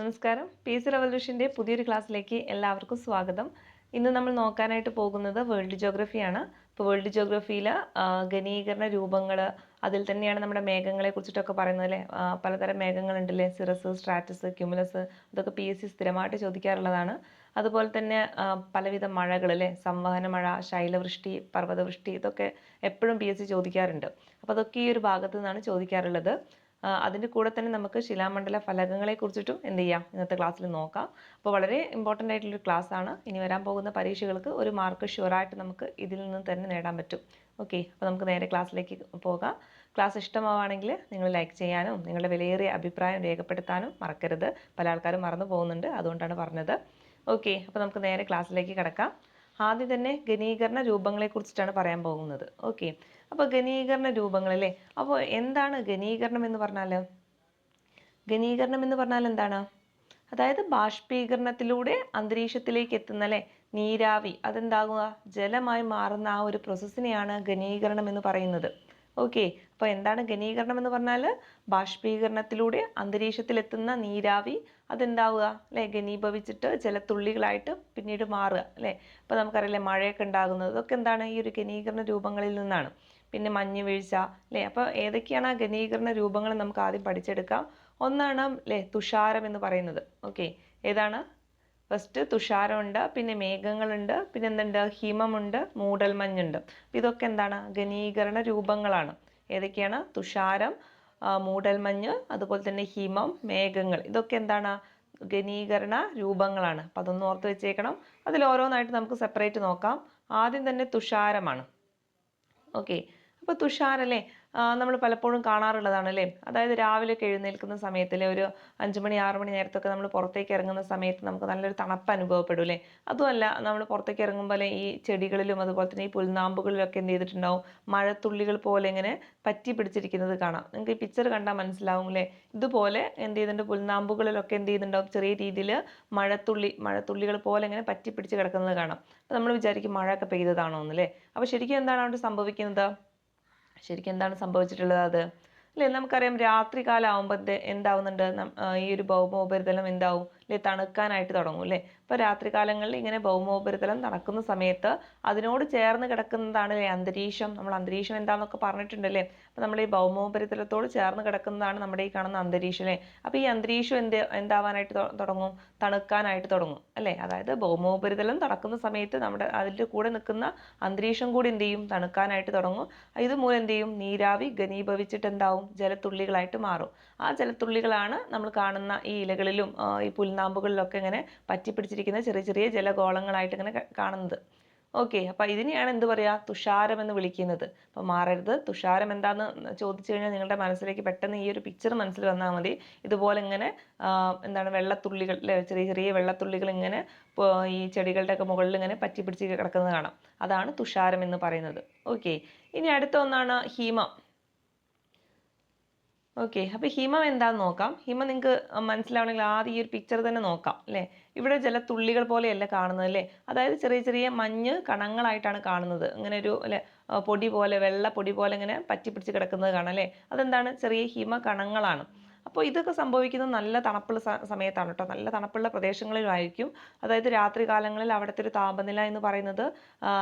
നമസ്കാരം. പി.എസ്.സി റവല്യൂഷൻ്റെ പുതിയൊരു ക്ലാസ്സിലേക്ക് എല്ലാവർക്കും സ്വാഗതം. ഇന്ന് നമ്മൾ നോക്കാനായിട്ട് പോകുന്നത് വേൾഡ് ജിയോഗ്രഫിയാണ്. ഇപ്പോൾ വേൾഡ് ജിയോഗ്രഫിയിൽ ഘനീകരണ രൂപങ്ങൾ, അതിൽ തന്നെയാണ് നമ്മുടെ മേഘങ്ങളെ കുറിച്ചിട്ടൊക്കെ പറയുന്നത് അല്ലേ. പലതരം മേഘങ്ങളുണ്ടല്ലേ, സിറസ്, സ്ട്രാറ്റസ്, ക്യുമുലസ്, അതൊക്കെ പി.എസ്.സി സ്ഥിരമായിട്ട് ചോദിക്കാറുള്ളതാണ്. അതുപോലെ തന്നെ പലവിധ മഴകൾ അല്ലേ, സംവഹന മഴ, ശൈലവൃഷ്ടി, പർവ്വതവൃഷ്ടി, ഇതൊക്കെ എപ്പോഴും പി.എസ്.സി ചോദിക്കാറുണ്ട്. അപ്പോൾ അതൊക്കെ ഈ ഒരു ഭാഗത്തു നിന്നാണ് ചോദിക്കാറുള്ളത്. അതിൻ്റെ കൂടെ തന്നെ നമുക്ക് ശിലാമണ്ഡല ഫലകങ്ങളെ കുറിച്ചിട്ടും എന്ത് ചെയ്യാം, ഇന്നത്തെ ക്ലാസ്സിൽ നോക്കാം. അപ്പോൾ വളരെ ഇമ്പോർട്ടൻ്റ് ആയിട്ടുള്ളൊരു ക്ലാസ് ആണ്. ഇനി വരാൻ പോകുന്ന പരീക്ഷകൾക്ക് ഒരു മാർക്ക് ഷുവറായിട്ട് നമുക്ക് ഇതിൽ നിന്ന് തന്നെ നേടാൻ പറ്റും. ഓക്കെ, അപ്പോൾ നമുക്ക് നേരെ ക്ലാസ്സിലേക്ക് പോകാം. ക്ലാസ് ഇഷ്ടമാവുകയാണെങ്കിൽ നിങ്ങൾ ലൈക്ക് ചെയ്യാനും നിങ്ങളുടെ വിലയേറിയ അഭിപ്രായം രേഖപ്പെടുത്താനും മറക്കരുത്. പല ആൾക്കാരും മറന്നു പോകുന്നുണ്ട്, അതുകൊണ്ടാണ് പറഞ്ഞത്. ഓക്കെ, അപ്പോൾ നമുക്ക് നേരെ ക്ലാസ്സിലേക്ക് കിടക്കാം. ആദ്യം തന്നെ ഘനീകരണ രൂപങ്ങളെ കുറിച്ചിട്ടാണ് പറയാൻ പോകുന്നത്. ഓക്കെ, അപ്പോൾ ഘനീകരണ രൂപങ്ങളല്ലേ. അപ്പോൾ എന്താണ് ഘനീകരണം എന്ന് പറഞ്ഞാൽ? ഘനീകരണം എന്ന് പറഞ്ഞാൽ എന്താണ്? അതായത് ബാഷ്പീകരണത്തിലൂടെ അന്തരീക്ഷത്തിലേക്ക് എത്തുന്ന അല്ലേ നീരാവി, അതെന്താകുക, ജലമായി മാറുന്ന ആ ഒരു പ്രോസസ്സിനെയാണ് ഘനീകരണം എന്ന് പറയുന്നത്. ഓക്കെ, അപ്പോൾ എന്താണ് ഘനീകരണം എന്ന് പറഞ്ഞാൽ? ബാഷ്പീകരണത്തിലൂടെ അന്തരീക്ഷത്തിലെത്തുന്ന നീരാവി അതെന്താവുക അല്ലേ, ഘനീഭവിച്ചിട്ട് ജലത്തുള്ളികളായിട്ട് പിന്നീട് മാറുക അല്ലേ. അപ്പോൾ നമുക്കറിയില്ലേ മഴയൊക്കെ ഉണ്ടാകുന്നത്, ഇതൊക്കെ എന്താണ്, ഈ ഒരു ഘനീകരണ രൂപങ്ങളിൽ നിന്നാണ്. പിന്നെ മഞ്ഞ് വീഴ്ച അല്ലേ. അപ്പോൾ ഏതൊക്കെയാണ് ആ ഘനീകരണ രൂപങ്ങൾ നമുക്ക് ആദ്യം പഠിച്ചെടുക്കാം. ഒന്നാണ് അല്ലേ തുഷാരം എന്ന് പറയുന്നത്. ഓക്കെ, ഏതാണ്? ഫസ്റ്റ് തുഷാരമുണ്ട്, പിന്നെ മേഘങ്ങളുണ്ട്, പിന്നെ എന്തുണ്ട്, ഹിമമുണ്ട്, മൂടൽമഞ്ഞുണ്ട്. അപ്പോൾ ഇതൊക്കെ എന്താണ്, ഘനീകരണ രൂപങ്ങളാണ്. ഏതൊക്കെയാണ്? തുഷാരം, മൂടൽമഞ്ഞ്, അതുപോലെ തന്നെ ഹിമം, മേഘങ്ങൾ, ഇതൊക്കെ എന്താണ്, ഘനീകരണ രൂപങ്ങളാണ്. അപ്പം അതൊന്ന് ഓർത്ത് വെച്ചേക്കണം. അതിൽ ഓരോന്നായിട്ട് നമുക്ക് സെപ്പറേറ്റ് നോക്കാം. ആദ്യം തന്നെ തുഷാരമാണ്. ഓക്കെ, അപ്പോൾ തുഷാരല്ലേ നമ്മൾ പലപ്പോഴും കാണാറുള്ളതാണ് അല്ലേ. അതായത് രാവിലെയൊക്കെ എഴുന്നേൽക്കുന്ന സമയത്തിലെ ഒരു 5 മണി 6 മണി നേരത്തൊക്കെ നമ്മൾ പുറത്തേക്ക് ഇറങ്ങുന്ന സമയത്ത് നമുക്ക് നല്ലൊരു തണുപ്പ് അനുഭവപ്പെടും അല്ലേ. അതുമല്ല, നമ്മൾ പുറത്തേക്ക് ഇറങ്ങുമ്പോൾ ഈ ചെടികളിലും അതുപോലെ തന്നെ ഈ പുൽനാമ്പുകളിലൊക്കെ എന്ത് ചെയ്തിട്ടുണ്ടാവും, മഴത്തുള്ളികൾ പോലെ ഇങ്ങനെ പറ്റി പിടിച്ചിരിക്കുന്നത് കാണാം. നിങ്ങൾക്ക് ഈ പിക്ചർ കണ്ടാൽ മനസ്സിലാവും അല്ലേ. ഇതുപോലെ എന്ത് ചെയ്തിട്ടുണ്ട്, പുൽനാമ്പുകളിലൊക്കെ എന്ത് ചെയ്യുന്നുണ്ടാവും, ചെറിയ രീതിയിൽ മഴത്തുള്ളികൾ പോലെ ഇങ്ങനെ പറ്റി പിടിച്ച് കിടക്കുന്നത് കാണാം. അപ്പോൾ നമ്മൾ വിചാരിക്കും മഴയൊക്കെ പെയ്തതാണോ എന്നല്ലേ. അപ്പോൾ ശരിക്കും എന്താണ് അവിടെ സംഭവിക്കുന്നത്? ശരിക്കും എന്താണ് സംഭവിച്ചിട്ടുള്ളത് അത് അല്ലേ. നമുക്കറിയാം രാത്രി കാലം ആകുമ്പോൾ എന്താവുന്നുണ്ട്, ഈ ഒരു ഭൗമോപരിതലം എന്താവും അല്ലേ, തണുക്കാനായിട്ട് തുടങ്ങും അല്ലേ. അപ്പോൾ രാത്രി കാലങ്ങളിൽ ഇങ്ങനെ ഭൗമോപരിതലം തണുക്കുന്ന സമയത്ത് അതിനോട് ചേർന്ന് കിടക്കുന്നതാണ് അല്ലേ അന്തരീക്ഷം. നമ്മൾ അന്തരീക്ഷം എന്താണെന്നൊക്കെ പറഞ്ഞിട്ടുണ്ടല്ലേ. അപ്പോൾ നമ്മൾ ഈ ഭൗമോപരിതലത്തോട് ചേർന്ന് കിടക്കുന്നതാണ് നമ്മുടെ ഈ കാണുന്ന അന്തരീക്ഷം അല്ലേ. അപ്പോൾ ഈ അന്തരീക്ഷം എന്താവാനായിട്ട് തുടങ്ങും, തണുക്കാനായിട്ട് തുടങ്ങും അല്ലേ. അതായത് ഭൗമോപരിതലം തണുക്കുന്ന സമയത്ത് നമ്മുടെ അതിൻ്റെ കൂടെ നിൽക്കുന്ന അന്തരീക്ഷം കൂടി എന്ത് ചെയ്യും, തണുക്കാനായിട്ട് തുടങ്ങും. ഇതുമൂലം എന്ത് ചെയ്യും, നീരാവി ഘനീഭവിച്ചിട്ട് എന്താവും, ജലത്തുള്ളികളായിട്ട് മാറും. ആ ജലത്തുള്ളികളാണ് നമ്മൾ കാണുന്ന ഈ ഇലകളിലും ഈ പുൽനാമ്പുകളിലൊക്കെ ഇങ്ങനെ പറ്റിപ്പിടിച്ചിരിക്കുന്ന ചെറിയ ചെറിയ ജലഗോളങ്ങളായിട്ട് ഇങ്ങനെ കാണുന്നത്. ഓക്കെ, അപ്പം ഇതിനെയാണ് എന്ത് പറയുക, തുഷാരം എന്ന് വിളിക്കുന്നത്. അപ്പം മാറരുത്. തുഷാരം എന്താണെന്ന് ചോദിച്ചു കഴിഞ്ഞാൽ നിങ്ങളുടെ മനസ്സിലേക്ക് പെട്ടെന്ന് ഈ ഒരു പിക്ചർ മനസ്സിൽ വന്നാൽ മതി. ഇതുപോലെ ഇങ്ങനെ എന്താണ് വെള്ളത്തുള്ളികൾ അല്ലേ, ചെറിയ ചെറിയ വെള്ളത്തുള്ളികൾ ഇങ്ങനെ ഈ ചെടികളുടെ ഒക്കെ മുകളിൽ ഇങ്ങനെ പറ്റിപ്പിടിച്ച് കിടക്കുന്നത് കാണാം. അതാണ് തുഷാരം എന്ന് പറയുന്നത്. ഓക്കെ, ഇനി അടുത്ത ഒന്നാണ് ഹിമം. ഓക്കെ, അപ്പോൾ ഹിമം എന്താണെന്ന് നോക്കാം. ഹിമം നിങ്ങൾക്ക് മനസ്സിലാവണമെങ്കിൽ ആദ്യം ഈ ഒരു പിക്ചർ തന്നെ നോക്കാം അല്ലേ. ഇവിടെ ജലത്തുള്ളികൾ പോലെയല്ല കാണുന്നത് അല്ലേ. അതായത് ചെറിയ ചെറിയ മഞ്ഞ് കണങ്ങളായിട്ടാണ് കാണുന്നത്. ഇങ്ങനെ ഒരു അല്ലേ പൊടി പോലെ, വെള്ള പൊടി പോലെ ഇങ്ങനെ പറ്റിപ്പിടിച്ച് കിടക്കുന്നത് കാണാം അല്ലേ. അതെന്താണ്, ചെറിയ ഹിമ കണങ്ങളാണ്. അപ്പോൾ ഇതൊക്കെ സംഭവിക്കുന്നത് നല്ല തണുപ്പുള്ള സമയത്താണ് കേട്ടോ. നല്ല തണുപ്പുള്ള പ്രദേശങ്ങളിലായിരിക്കും. അതായത് രാത്രി കാലങ്ങളിൽ അവിടുത്തെ ഒരു താപനില എന്ന് പറയുന്നത്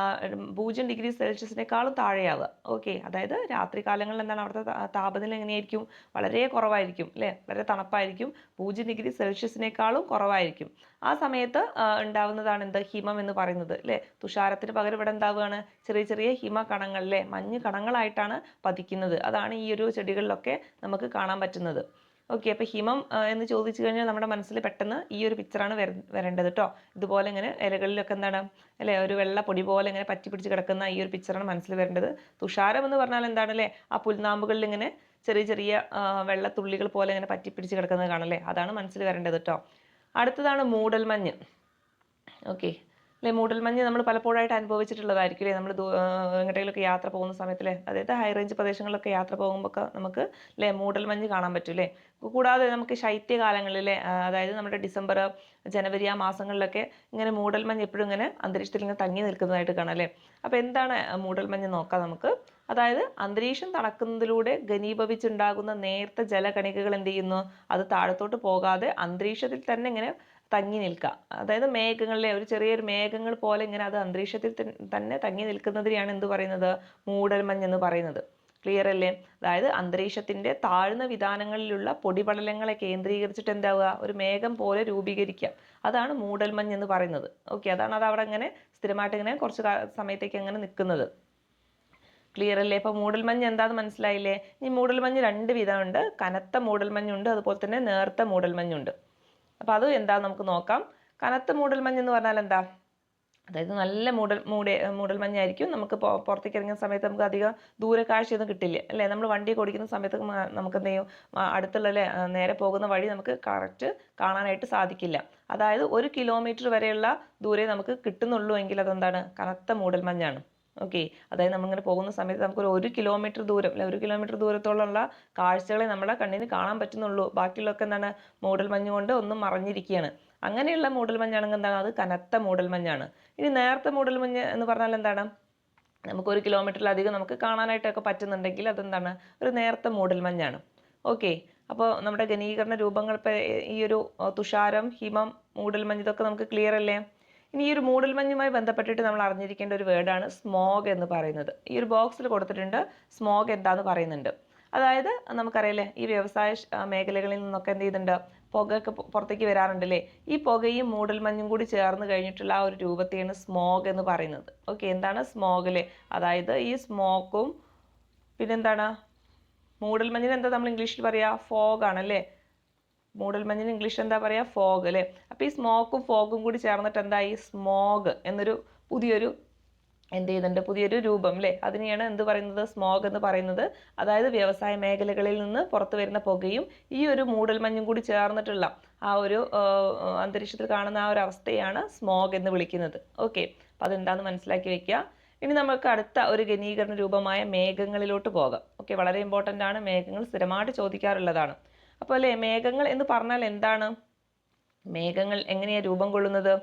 0 ഡിഗ്രി സെൽഷ്യസിനേക്കാളും താഴെയാവുക. ഓക്കെ, അതായത് രാത്രി കാലങ്ങളിൽ എന്താണ് അവിടുത്തെ താപനില എങ്ങനെയായിരിക്കും, വളരെ കുറവായിരിക്കും അല്ലേ, വളരെ തണുപ്പായിരിക്കും. 0 ഡിഗ്രി സെൽഷ്യസിനേക്കാളും കുറവായിരിക്കും. ആ സമയത്ത് ഉണ്ടാവുന്നതാണ് എന്ത്, ഹിമം എന്ന് പറയുന്നത് അല്ലേ. തുഷാരത്തിന് പകരം ഇവിടെ എന്താവുകയാണ്, ചെറിയ ചെറിയ ഹിമ കണങ്ങൾ അല്ലേ, മഞ്ഞ് കണങ്ങളായിട്ടാണ് പതിക്കുന്നത്. അതാണ് ഈ ഒരു ചെടികളിലൊക്കെ നമുക്ക് കാണാൻ പറ്റുന്നത്. ഓക്കെ, അപ്പോൾ ഹിമം എന്ന് ചോദിച്ചു കഴിഞ്ഞാൽ നമ്മുടെ മനസ്സിൽ പെട്ടെന്ന് ഈ ഒരു പിക്ചറാണ് വരേണ്ടത് കേട്ടോ. ഇതുപോലെ ഇങ്ങനെ ഇലകളിലൊക്കെ എന്താണ് അല്ലേ, ഒരു വെള്ള പൊടി പോലെ ഇങ്ങനെ പറ്റി പിടിച്ച് കിടക്കുന്ന ഈ ഒരു പിക്ചറാണ് മനസ്സിൽ വരേണ്ടത്. തുഷാരം എന്ന് പറഞ്ഞാൽ എന്താണ് അല്ലേ, ആ പുൽനാമ്പുകളിൽ ഇങ്ങനെ ചെറിയ ചെറിയ വെള്ളത്തുള്ളികൾ പോലെ ഇങ്ങനെ പറ്റി പിടിച്ച് കിടക്കുന്നത് കാണല്ലേ, അതാണ് മനസ്സിൽ വരേണ്ടത് കേട്ടോ. അടുത്തതാണ് മൂടൽമഞ്ഞ്. ഓക്കെ അല്ലേ, മൂടൽമഞ്ഞ് നമ്മൾ പലപ്പോഴായിട്ട് അനുഭവിച്ചിട്ടുള്ളതായിരിക്കും അല്ലേ. നമ്മൾ എങ്ങോട്ടെങ്കിലൊക്കെ യാത്ര പോകുന്ന സമയത്തല്ലേ, അതായത് ഹൈ റേഞ്ച് പ്രദേശങ്ങളിലൊക്കെ യാത്ര പോകുമ്പോൾ ഒക്കെ നമുക്ക് അല്ലേ മൂടൽമഞ്ഞ് കാണാൻ പറ്റും അല്ലേ. കൂടാതെ നമുക്ക് ശൈത്യകാലങ്ങളിലെ അതായത് നമ്മുടെ ഡിസംബർ ജനുവരി ആ മാസങ്ങളിലൊക്കെ ഇങ്ങനെ മൂടൽമഞ്ഞ് എപ്പോഴും ഇങ്ങനെ അന്തരീക്ഷത്തിൽ ഇങ്ങനെ തങ്ങി നിൽക്കുന്നതായിട്ട് കാണാം അല്ലേ. അപ്പോൾ എന്താണ് മൂടൽമഞ്ഞ് നോക്കാം നമുക്ക്. അതായത് അന്തരീക്ഷം തണുക്കുന്നതിലൂടെ ഘനീഭവിച്ചുണ്ടാകുന്ന നേർത്ത ജലകണികകൾ എന്ത് ചെയ്യുന്നു, അത് താഴത്തോട്ട് പോകാതെ അന്തരീക്ഷത്തിൽ തന്നെ ഇങ്ങനെ തങ്ങി നിൽക്കുക. അതായത് മേഘങ്ങളിലെ ഒരു ചെറിയൊരു മേഘങ്ങൾ പോലെ ഇങ്ങനെ അത് അന്തരീക്ഷത്തിൽ തന്നെ തങ്ങി നിൽക്കുന്നതിനെയാണ് എന്ത് പറയുന്നത്, മൂടൽമഞ്ഞ് എന്ന് പറയുന്നത്. ക്ലിയർ അല്ലേ? അതായത് അന്തരീക്ഷത്തിന്റെ താഴ്ന്ന വിതാനങ്ങളിലുള്ള പൊടിപടലങ്ങളെ കേന്ദ്രീകരിച്ചിട്ട് എന്താവുക, ഒരു മേഘം പോലെ രൂപീകരിക്കുക. അതാണ് മൂടൽമഞ്ഞ് എന്ന് പറയുന്നത്. ഓക്കെ, അതാണ് അത് അവിടെ ഇങ്ങനെ സ്ഥിരമായിട്ട് ഇങ്ങനെ കുറച്ച് സമയത്തേക്ക് അങ്ങനെ നിൽക്കുന്നത്. ക്ലിയർ അല്ലേ? ഇപ്പൊ മൂടൽമഞ്ഞ് എന്താന്ന് മനസ്സിലായില്ലേ? ഈ മൂടൽമഞ്ഞ് രണ്ട് വിധമുണ്ട്. കനത്ത മൂടൽമഞ്ഞുണ്ട്, അതുപോലെ തന്നെ നേർത്ത മൂടൽമഞ്ഞുണ്ട്. അപ്പൊ അത് എന്താന്ന് നമുക്ക് നോക്കാം. കനത്ത മൂടൽമഞ്ഞ് എന്ന് പറഞ്ഞാൽ എന്താ, അതായത് നല്ല മൂടൽമഞ്ഞായിരിക്കും. നമുക്ക് പുറത്തേക്ക് ഇറങ്ങുന്ന സമയത്ത് നമുക്ക് അധികം ദൂരക്കാഴ്ചയൊന്നും കിട്ടില്ല അല്ലേ. നമ്മൾ വണ്ടി ഓടിക്കുന്ന സമയത്ത് നമുക്ക് എന്ത് ചെയ്യും, അടുത്തുള്ള നേരെ പോകുന്ന വഴി നമുക്ക് കറക്റ്റ് കാണാനായിട്ട് സാധിക്കില്ല. അതായത് 1 കിലോമീറ്റർ വരെയുള്ള ദൂരെ നമുക്ക് കിട്ടുന്നുള്ളൂ എങ്കിൽ അതെന്താണ്, കനത്ത മൂടൽമഞ്ഞാണ്. ഓക്കെ, അതായത് നമ്മളിങ്ങനെ പോകുന്ന സമയത്ത് നമുക്കൊരു 1 കിലോമീറ്റർ ദൂരം അല്ലെ, 1 കിലോമീറ്റർ ദൂരത്തോളമുള്ള കാഴ്ചകളെ നമ്മുടെ കണ്ണിന് കാണാൻ പറ്റുന്നുള്ളൂ. ബാക്കിയുള്ളതൊക്കെ എന്താണ്, മൂടൽമഞ്ഞ് കൊണ്ട് ഒന്നും മറഞ്ഞിരിക്കുകയാണ്. അങ്ങനെയുള്ള മൂടൽമഞ്ഞാണെങ്കിൽ എന്താണ്, അത് കനത്ത മൂടൽമഞ്ഞാണ്. ഇനി നേർത്ത മൂടൽമഞ്ഞ് എന്ന് പറഞ്ഞാൽ എന്താണ്, നമുക്ക് 1 കിലോമീറ്ററിലധികം നമുക്ക് കാണാനായിട്ടൊക്കെ പറ്റുന്നുണ്ടെങ്കിൽ അതെന്താണ്, ഒരു നേർത്ത മൂടൽമഞ്ഞാണ്. ഓക്കെ, അപ്പോൾ നമ്മുടെ ഘനീകരണ രൂപങ്ങൾ ഇപ്പോൾ ഈ ഒരു തുഷാരം, ഹിമം, മൂടൽമഞ്ഞ് ഇതൊക്കെ നമുക്ക് ക്ലിയർ അല്ലേ? ഇനി ഈ ഒരു മൂടൽമഞ്ഞുമായി ബന്ധപ്പെട്ടിട്ട് നമ്മൾ അറിഞ്ഞിരിക്കേണ്ട ഒരു വേർഡാണ് സ്മോഗ് എന്ന് പറയുന്നത്. ഈ ഒരു ബോക്സിൽ കൊടുത്തിട്ടുണ്ട് സ്മോഗ് എന്താന്ന് പറയുന്നുണ്ട്. അതായത് നമുക്കറിയില്ലേ, ഈ വ്യവസായ മേഖലകളിൽ നിന്നൊക്കെ എന്ത് ചെയ്യുന്നുണ്ട്, പുകയൊക്കെ പുറത്തേക്ക് വരാറുണ്ടല്ലേ. ഈ പുകയും മൂടൽമഞ്ഞും കൂടി ചേർന്ന് കഴിഞ്ഞിട്ടുള്ള ആ ഒരു രൂപത്തെയാണ് സ്മോഗ് എന്ന് പറയുന്നത്. ഓക്കെ, എന്താണ് സ്മോഗിലെ, അതായത് ഈ സ്മോക്കും പിന്നെന്താണ് മൂടൽമഞ്ഞിന് എന്താ നമ്മൾ ഇംഗ്ലീഷിൽ പറയാ, ഫോഗ് ആണല്ലേ. മൂടൽമഞ്ഞിന് ഇംഗ്ലീഷ് എന്താ പറയാ, ഫോഗ് അല്ലേ. അപ്പൊ ഈ സ്മോക്കും ഫോഗും കൂടി ചേർന്നിട്ട് എന്തായി, സ്മോഗ് എന്നൊരു പുതിയൊരു എന്ത് ചെയ്യുന്നുണ്ട്, പുതിയൊരു രൂപം അല്ലേ. അതിനെയാണ് എന്ത് പറയുന്നത്, സ്മോഗ് എന്ന് പറയുന്നത്. അതായത് വ്യവസായ മേഖലകളിൽ നിന്ന് പുറത്തു വരുന്ന പുകയും ഈ ഒരു മൂടൽമഞ്ഞും കൂടി ചേർന്നിട്ടുള്ള ആ ഒരു അന്തരീക്ഷത്തിൽ കാണുന്ന ആ ഒരു അവസ്ഥയാണ് സ്മോഗ് എന്ന് വിളിക്കുന്നത്. ഓക്കെ, അപ്പൊ അതെന്താന്ന് മനസ്സിലാക്കി വെക്കുക. ഇനി നമുക്ക് അടുത്ത ഒരു ഘനീകരണ രൂപമായ മേഘങ്ങളിലോട്ട് പോകാം. ഓക്കെ, വളരെ ഇമ്പോർട്ടൻ്റ് ആണ്. മേഘങ്ങൾ സ്ഥിരമായിട്ട് ചോദിക്കാറുള്ളതാണ്. അപ്പോൾ അല്ലേ, മേഘങ്ങൾ എന്ന് പറഞ്ഞാൽ എന്താണ്, മേഘങ്ങൾ എങ്ങനെയാണ് രൂപം കൊള്ളുന്നത്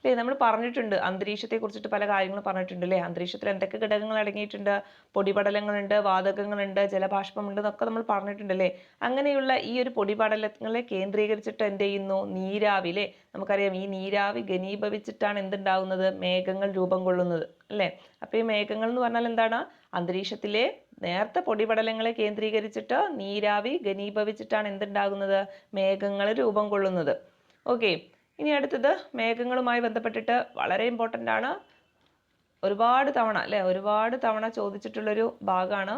അല്ലേ? നമ്മൾ പറഞ്ഞിട്ടുണ്ട്, അന്തരീക്ഷത്തെ കുറിച്ചിട്ട് പല കാര്യങ്ങളും പറഞ്ഞിട്ടുണ്ട് അല്ലേ. അന്തരീക്ഷത്തിൽ എന്തൊക്കെ ഘടകങ്ങൾ അടങ്ങിയിട്ടുണ്ട്, പൊടിപടലങ്ങളുണ്ട്, വാതകങ്ങളുണ്ട്, ജലബാഷ്പമുണ്ട് എന്നൊക്കെ നമ്മൾ പറഞ്ഞിട്ടുണ്ട് അല്ലേ. അങ്ങനെയുള്ള ഈ ഒരു പൊടിപടലങ്ങളെ കേന്ദ്രീകരിച്ചിട്ട് എന്ത് ചെയ്യുന്നു, നീരാവിലെ, നമുക്കറിയാം ഈ നീരാവി ഘനീഭവിച്ചിട്ടാണ് എന്തുണ്ടാകുന്നത്, മേഘങ്ങൾ രൂപം കൊള്ളുന്നത് അല്ലേ. അപ്പൊ ഈ മേഘങ്ങൾ എന്ന് പറഞ്ഞാൽ എന്താണ്, അന്തരീക്ഷത്തിലെ നേർത്ത പൊടിപടലങ്ങളെ കേന്ദ്രീകരിച്ചിട്ട് നീരാവി ഘനീഭവിച്ചിട്ടാണ് എന്തുണ്ടാകുന്നത്, മേഘങ്ങൾ രൂപം കൊള്ളുന്നത്. ഓക്കെ, ഇനി അടുത്തത് മേഘങ്ങളുമായി ബന്ധപ്പെട്ടിട്ട് വളരെ ഇമ്പോർട്ടൻ്റ് ആണ്. ഒരുപാട് തവണ അല്ലെ, ഒരുപാട് തവണ ചോദിച്ചിട്ടുള്ളൊരു ഭാഗമാണ്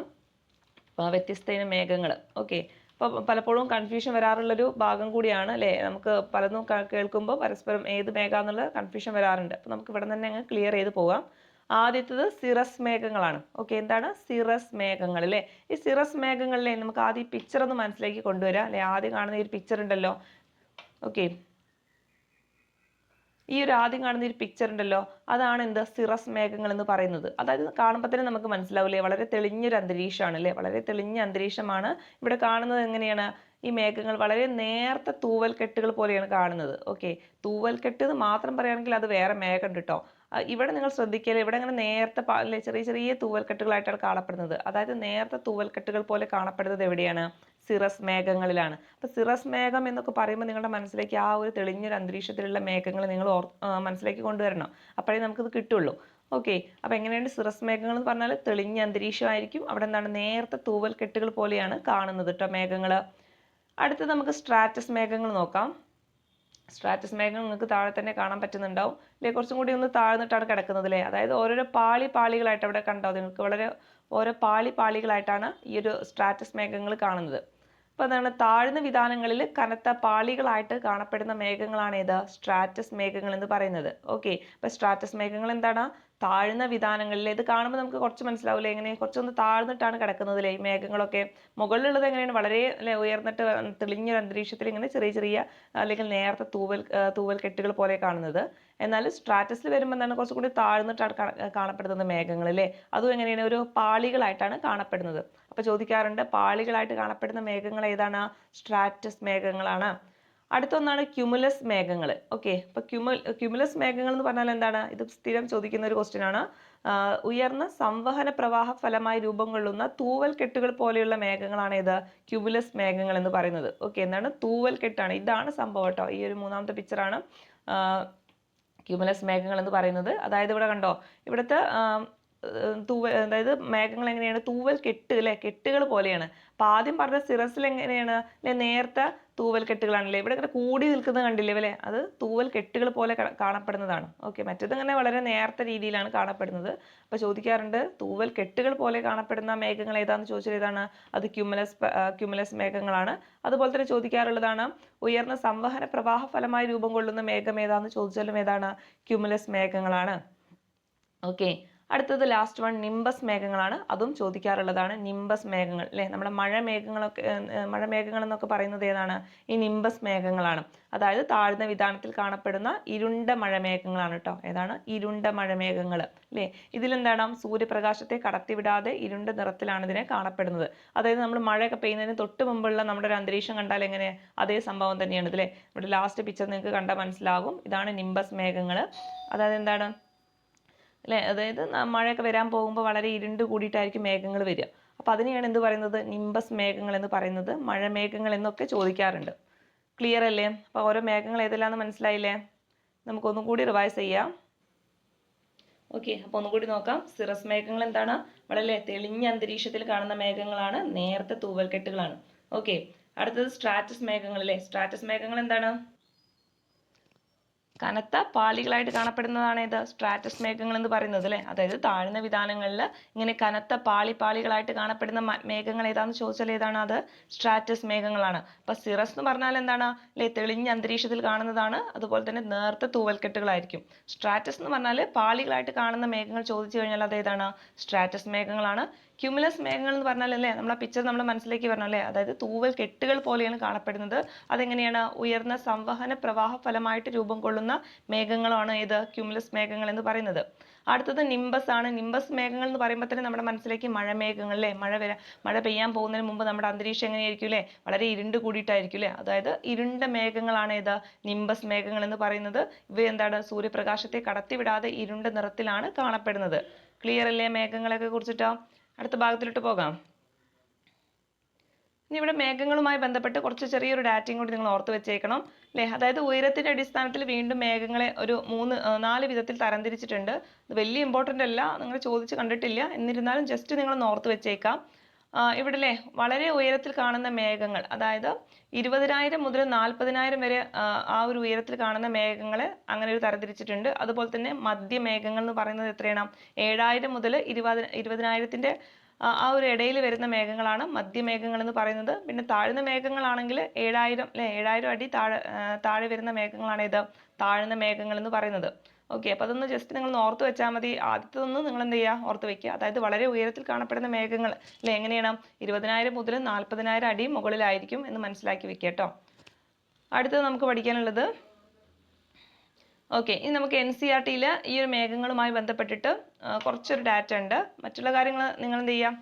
വ്യത്യസ്ത ഇനം മേഘങ്ങൾ. ഓക്കെ, അപ്പോൾ പലപ്പോഴും കൺഫ്യൂഷൻ വരാറുള്ളൊരു ഭാഗം കൂടിയാണ് അല്ലേ. നമുക്ക് പലതും കേൾക്കുമ്പോൾ പരസ്പരം ഏത് മേഘം എന്നുള്ള കൺഫ്യൂഷൻ വരാറുണ്ട്. അപ്പോൾ നമുക്ക് ഇവിടെ തന്നെ അങ്ങ് ക്ലിയർ ചെയ്ത് പോകാം. ആദ്യത്തത് സിറസ് മേഘങ്ങളാണ്. ഓക്കെ, എന്താണ് സിറസ് മേഘങ്ങൾ അല്ലേ. ഈ സിറസ് മേഘങ്ങളിലെ നമുക്ക് ആദ്യം ഈ പിക്ചർ ഒന്ന് മനസ്സിലേക്ക് കൊണ്ടുവരാം അല്ലെ. ആദ്യം കാണുന്ന ഈ പിക്ചർ ഉണ്ടല്ലോ. ഓക്കെ, ഈ ഒരു ആദ്യം കാണുന്ന ഒരു പിക്ചർ ഉണ്ടല്ലോ, അതാണ് എന്ത്, സിറസ് മേഘങ്ങൾ എന്ന് പറയുന്നത്. അതായത് കാണുമ്പോൾ തന്നെ നമുക്ക് മനസ്സിലാവില്ലേ, വളരെ തെളിഞ്ഞൊരു അന്തരീക്ഷമാണ് അല്ലേ, വളരെ തെളിഞ്ഞ അന്തരീക്ഷമാണ്. ഇവിടെ കാണുന്നത് എങ്ങനെയാണ്, ഈ മേഘങ്ങൾ വളരെ നേർത്ത തൂവൽക്കെട്ടുകൾ പോലെയാണ് കാണുന്നത്. ഓക്കെ, തൂവൽക്കെട്ട് എന്ന് മാത്രം പറയുകയാണെങ്കിൽ അത് വേറെ മേഘം ഉണ്ട് കേട്ടോ. ഇവിടെ നിങ്ങൾ ശ്രദ്ധിക്കുക, ഇവിടെ ഇങ്ങനെ നേർത്ത ചെറിയ ചെറിയ തൂവൽക്കെട്ടുകളായിട്ടാണ് കാണപ്പെടുന്നത്. അതായത് നേർത്ത തൂവൽക്കെട്ടുകൾ പോലെ കാണപ്പെടുന്നത് എവിടെയാണ്, സിറസ് മേഘങ്ങളിലാണ്. അപ്പൊ സിറസ് മേഘം എന്നൊക്കെ പറയുമ്പോൾ നിങ്ങളുടെ മനസ്സിലേക്ക് ആ ഒരു തെളിഞ്ഞൊരു അന്തരീക്ഷത്തിലുള്ള മേഘങ്ങൾ നിങ്ങൾ മനസ്സിലേക്ക് കൊണ്ടുവരണം. അപ്പോഴേ നമുക്കിത് കിട്ടുള്ളൂ. ഓക്കെ, അപ്പൊ എങ്ങനെയാണ് സിറസ് മേഘങ്ങൾ എന്ന് പറഞ്ഞാൽ തെളിഞ്ഞ അന്തരീക്ഷമായിരിക്കും. അവിടെ എന്താണ്, നേർത്ത തൂവൽക്കെട്ടുകൾ പോലെയാണ് കാണുന്നത് കേട്ടോ മേഘങ്ങൾ. അടുത്ത് നമുക്ക് സ്ട്രാറ്റസ് മേഘങ്ങൾ നോക്കാം. സ്ട്രാറ്റസ് മേഘം നിങ്ങൾക്ക് താഴെ തന്നെ കാണാൻ പറ്റുന്നുണ്ടാവും അല്ലെ. കുറച്ചും കൂടി ഒന്ന് താഴ്ന്നിട്ടാണ് കിടക്കുന്നത് അല്ലേ. അതായത് ഓരോരോ പാളികളായിട്ട് അവിടെ കണ്ടോ, നിങ്ങൾക്ക് വളരെ ഓരോ പാളികളായിട്ടാണ് ഈ ഒരു സ്ട്രാറ്റസ് മേഘങ്ങൾ കാണുന്നത്. അപ്പോൾ അതാണ് താഴ്ന്ന വിതാനങ്ങളിൽ കനത്ത പാളികളായിട്ട് കാണപ്പെടുന്ന മേഘങ്ങളാണ് ഏത്, സ്ട്രാറ്റസ് മേഘങ്ങൾ എന്ന് പറയുന്നത്. ഓക്കെ, അപ്പോൾ സ്ട്രാറ്റസ് മേഘങ്ങൾ എന്താണ്, താഴ്ന്ന വിതാനങ്ങളിൽ. ഇത് കാണുമ്പോൾ നമുക്ക് കുറച്ച് മനസ്സിലാവില്ലേ, എങ്ങനെ കുറച്ചൊന്ന് താഴ്ന്നിട്ടാണ് കിടക്കുന്നത് അല്ലേ ഈ മേഘങ്ങളൊക്കെ. മുകളിലുള്ളത് എങ്ങനെയാണ്, വളരെ അല്ലെ ഉയർന്നിട്ട് തെളിഞ്ഞൊരു അന്തരീക്ഷത്തിൽ ഇങ്ങനെ ചെറിയ ചെറിയ അല്ലെങ്കിൽ നേർത്ത തൂവൽ കെട്ടുകൾ പോലെ കാണുന്നത്. എന്നാൽ സ്ട്രാറ്റസിൽ വരുമ്പോൾ എന്താണ്, കുറച്ചുകൂടി താഴ്ന്നിട്ടാണ് കാണപ്പെടുന്നത് മേഘങ്ങൾ അല്ലേ. അതും എങ്ങനെയാണ്, ഒരു പാളികളായിട്ടാണ് കാണപ്പെടുന്നത്. അപ്പോൾ ചോദിക്കാറുണ്ട്, പാളികളായിട്ട് കാണപ്പെടുന്ന മേഘങ്ങൾ ഏതാണ്, സ്ട്രാറ്റസ് മേഘങ്ങളാണ്. അടുത്തൊന്നാണ് ക്യുമുലസ് മേഘങ്ങൾ. ഓക്കെ, അപ്പോൾ ക്യുമുലസ് മേഘങ്ങൾ എന്ന് പറഞ്ഞാൽ എന്താണ്? ഇത് സ്ഥിരം ചോദിക്കുന്ന ഒരു ക്വസ്റ്റ്യൻ ആണ്. ഉയർന്ന സംവഹന പ്രവാഹ ഫലമായി രൂപം കൊള്ളുന്ന തൂവൽ കെട്ടുകൾ പോലെയുള്ള മേഘങ്ങളാണ് ഇത് ക്യുമുലസ് മേഘങ്ങൾ എന്ന് പറയുന്നത്. ഓക്കെ, എന്താണ്? തൂവൽ കെട്ടാണ്. ഇതാണ് സംഭവം കേട്ടോ. ഈ ഒരു മൂന്നാമത്തെ പിക്ചറാണ് ക്യുമുലസ് മേഘങ്ങൾ എന്ന് പറയുന്നത്. അതായത് ഇവിടെ കണ്ടോ, ഇവിടുത്തെ അതായത് മേഘങ്ങൾ എങ്ങനെയാണ്? തൂവൽ കെട്ട് അല്ലെ, കെട്ടുകൾ പോലെയാണ്. അപ്പൊ ആദ്യം പറഞ്ഞ സിറസിൽ എങ്ങനെയാണ്? അല്ലെ, നേർത്ത തൂവൽ കെട്ടുകളാണല്ലേ. ഇവിടെ ഇങ്ങനെ കൂടി നിൽക്കുന്നത് കണ്ടില്ലേ അല്ലെ, അത് തൂവൽ കെട്ടുകൾ പോലെ കാണപ്പെടുന്നതാണ്. ഓക്കെ, മറ്റേത് ഇങ്ങനെ വളരെ നേർത്ത രീതിയിലാണ് കാണപ്പെടുന്നത്. അപ്പൊ ചോദിക്കാറുണ്ട് തൂവൽ കെട്ടുകൾ പോലെ കാണപ്പെടുന്ന മേഘങ്ങൾ ഏതാന്ന് ചോദിച്ചാൽ ഏതാണ്? അത് ക്യുമുലസ് മേഘങ്ങളാണ്. അതുപോലെ തന്നെ ചോദിക്കാറുള്ളതാണ് ഉയർന്ന സംവഹന പ്രവാഹ ഫലമായി രൂപം കൊള്ളുന്ന മേഘം ഏതാന്ന് ചോദിച്ചാലും ഏതാണ്? ക്യുമുലസ് മേഘങ്ങളാണ്. ഓക്കെ, അടുത്തത് ലാസ്റ്റ് വൺ നിംബസ് മേഘങ്ങളാണ്. അതും ചോദിക്കാറുള്ളതാണ്. നിംബസ് മേഘങ്ങൾ അല്ലെ, നമ്മുടെ മഴമേഘങ്ങൾ എന്നൊക്കെ പറയുന്നത് ഏതാണ്? ഈ നിംബസ് മേഘങ്ങളാണ്. അതായത് താഴ്ന്ന വിതാനത്തിൽ കാണപ്പെടുന്ന ഇരുണ്ട മഴമേഘങ്ങളാണ് കേട്ടോ. ഏതാണ്? ഇരുണ്ട മഴമേഘങ്ങൾ അല്ലെ. ഇതിലെന്താണ്? സൂര്യപ്രകാശത്തെ കടത്തിവിടാതെ ഇരുണ്ട നിറത്തിലാണ് ഇതിനെ കാണപ്പെടുന്നത്. അതായത് നമ്മൾ മഴയൊക്കെ പെയ്യുന്നതിന് തൊട്ട് മുമ്പുള്ള നമ്മുടെ ഒരു അന്തരീക്ഷം കണ്ടാൽ എങ്ങനെ? അതേ സംഭവം തന്നെയാണ് ഇതിലെ. ഇവിടെ ലാസ്റ്റ് പിക്ചർ നിങ്ങൾക്ക് കണ്ടാൽ മനസ്സിലാകും. ഇതാണ് നിംബസ് മേഘങ്ങൾ. അതായത് എന്താണ് അല്ലെ, അതായത് മഴയൊക്കെ വരാൻ പോകുമ്പോൾ വളരെ ഇരുണ്ട് കൂടിയിട്ടായിരിക്കും മേഘങ്ങൾ വരിക. അപ്പൊ അതിനെയാണ് എന്ത് പറയുന്നത്? നിംബസ് മേഘങ്ങൾ എന്ന് പറയുന്നത്. മഴമേഘങ്ങൾ എന്നൊക്കെ ചോദിക്കാറുണ്ട്. ക്ലിയർ അല്ലേ? അപ്പൊ ഓരോ മേഘങ്ങൾ ഏതെല്ലാന്ന് മനസ്സിലായില്ലേ? നമുക്കൊന്നും കൂടി റിവൈസ് ചെയ്യാം. ഓക്കെ, അപ്പൊ ഒന്നുകൂടി നോക്കാം. സിറസ് മേഘങ്ങൾ എന്താണ്? വളരെ തെളിഞ്ഞ അന്തരീക്ഷത്തിൽ കാണുന്ന മേഘങ്ങളാണ്. നേർത്ത തൂവൽക്കെട്ടുകളാണ്. ഓക്കെ, അടുത്തത് സ്ട്രാറ്റസ് മേഘങ്ങൾ അല്ലേ. സ്ട്രാറ്റസ് മേഘങ്ങൾ എന്താണ്? കനത്ത പാളികളായിട്ട് കാണപ്പെടുന്നതാണ് ഇത് സ്ട്രാറ്റസ് മേഘങ്ങൾ എന്ന് പറയുന്നത് അല്ലെ. അതായത് താഴ്ന്ന വിതാനങ്ങളിൽ ഇങ്ങനെ കനത്ത പാളികളായിട്ട് കാണപ്പെടുന്ന മേഘങ്ങൾ ഏതാന്ന് ചോദിച്ചാൽ ഏതാണ്? അത് സ്ട്രാറ്റസ് മേഘങ്ങളാണ്. അപ്പൊ സിറസ് എന്ന് പറഞ്ഞാൽ എന്താണ്? അല്ലെ, തെളിഞ്ഞ അന്തരീക്ഷത്തിൽ കാണുന്നതാണ്. അതുപോലെ തന്നെ നേർത്ത തൂവൽക്കെട്ടുകളായിരിക്കും. സ്ട്രാറ്റസ് എന്ന് പറഞ്ഞാൽ പാളികളായിട്ട് കാണുന്ന മേഘങ്ങൾ ചോദിച്ചു കഴിഞ്ഞാൽ അത് ഏതാണ്? സ്ട്രാറ്റസ് മേഘങ്ങളാണ്. ക്യുമുലസ് മേഘങ്ങൾ എന്ന് പറഞ്ഞാൽ അല്ലേ, നമ്മളെ പിക്ചർ നമ്മുടെ മനസ്സിലേക്ക് വരണം അല്ലേ. അതായത് തൂവൽ കെട്ടുകൾ പോലെയാണ് കാണപ്പെടുന്നത്. അതെങ്ങനെയാണ്? ഉയർന്ന സംവഹന പ്രവാഹ ഫലമായിട്ട് രൂപം കൊള്ളുന്ന മേഘങ്ങളാണ് ഇത് ക്യുമുലസ് മേഘങ്ങൾ എന്ന് പറയുന്നത്. അടുത്തത് നിംബസ് ആണ്. നിംബസ് മേഘങ്ങൾ എന്ന് പറയുമ്പോൾ തന്നെ നമ്മുടെ മനസ്സിലേക്ക് മഴമേഘങ്ങൾ അല്ലേ. മഴ പെയ്യാൻ പോകുന്നതിന് മുമ്പ് നമ്മുടെ അന്തരീക്ഷം എങ്ങനെയായിരിക്കും അല്ലേ? വളരെ ഇരുണ്ട് കൂടിയിട്ടായിരിക്കും അല്ലേ. അതായത് ഇരുണ്ട മേഘങ്ങളാണ് ഇത് നിംബസ് മേഘങ്ങൾ എന്ന് പറയുന്നത്. ഇവ എന്താണ്? സൂര്യപ്രകാശത്തെ കടത്തിവിടാതെ ഇരുണ്ട നിറത്തിലാണ് കാണപ്പെടുന്നത്. ക്ലിയർ അല്ലേ മേഘങ്ങളെയൊക്കെ കുറിച്ചിട്ടോ? അടുത്ത ഭാഗത്തിലോട്ട് പോകാം. ഇനി ഇവിടെ മേഘങ്ങളുമായി ബന്ധപ്പെട്ട് കുറച്ച് ചെറിയൊരു ഡാറ്റയും കൂടി നിങ്ങൾ ഓർത്ത് വെച്ചേക്കണം അല്ലേ. അതായത് ഉയരത്തിന്റെ അടിസ്ഥാനത്തിൽ വീണ്ടും മേഘങ്ങളെ ഒരു 4 വിധത്തിൽ തരംതിരിച്ചിട്ടുണ്ട്. ഇത് വലിയ ഇമ്പോർട്ടൻ്റ് അല്ല, നിങ്ങൾ ചോദിച്ച് കണ്ടിട്ടില്ല. എന്നിരുന്നാലും ജസ്റ്റ് നിങ്ങൾ ഓർത്ത് വെച്ചേക്കാം. ഇവിടെ അല്ലേ വളരെ ഉയരത്തിൽ കാണുന്ന മേഘങ്ങൾ, അതായത് 20,000 മുതൽ 40,000 വരെ ആ ഒരു ഉയരത്തിൽ കാണുന്ന മേഘങ്ങളെ അങ്ങനെ ഒരു തരംതിരിച്ചിട്ടുണ്ട്. അതുപോലെ തന്നെ മധ്യമേഘങ്ങൾ എന്ന് പറയുന്നത് എത്രയാണ്? 7,000 മുതൽ 20,000ത്തിന്റെ ആ ഒരു ഇടയിൽ വരുന്ന മേഘങ്ങളാണ് മധ്യമേഘങ്ങൾ എന്ന് പറയുന്നത്. പിന്നെ താഴ്ന്ന മേഘങ്ങളാണെങ്കിൽ 7,000 അല്ലെ, 7,000 അടി താഴെ വരുന്ന മേഘങ്ങളാണ് ഇത് താഴ്ന്ന മേഘങ്ങൾ എന്ന് പറയുന്നത്. ഓക്കെ, അപ്പൊ അതൊന്ന് ജസ്റ്റ് നിങ്ങൾ ഓർത്ത് വെച്ചാൽ മതി. ആദ്യത്തൊന്ന് നിങ്ങൾ എന്ത് ചെയ്യുക? ഓർത്ത് വെക്കുക. അതായത് വളരെ ഉയരത്തിൽ കാണപ്പെടുന്ന മേഘങ്ങൾ അല്ലെ എങ്ങനെയാണ്? 20,000 മുതൽ 40,000 അടി മുകളിലായിരിക്കും എന്ന് മനസ്സിലാക്കി വെക്കുക കേട്ടോ. അടുത്തത് നമുക്ക് പഠിക്കാനുള്ളത് ഓക്കെ, ഇനി നമുക്ക് NCERT-യിൽ ഈ ഒരു മേഘങ്ങളുമായി ബന്ധപ്പെട്ടിട്ട് കുറച്ചൊരു ഡാറ്റ ഉണ്ട്. മറ്റുള്ള കാര്യങ്ങൾ നിങ്ങൾ എന്ത് ചെയ്യാം?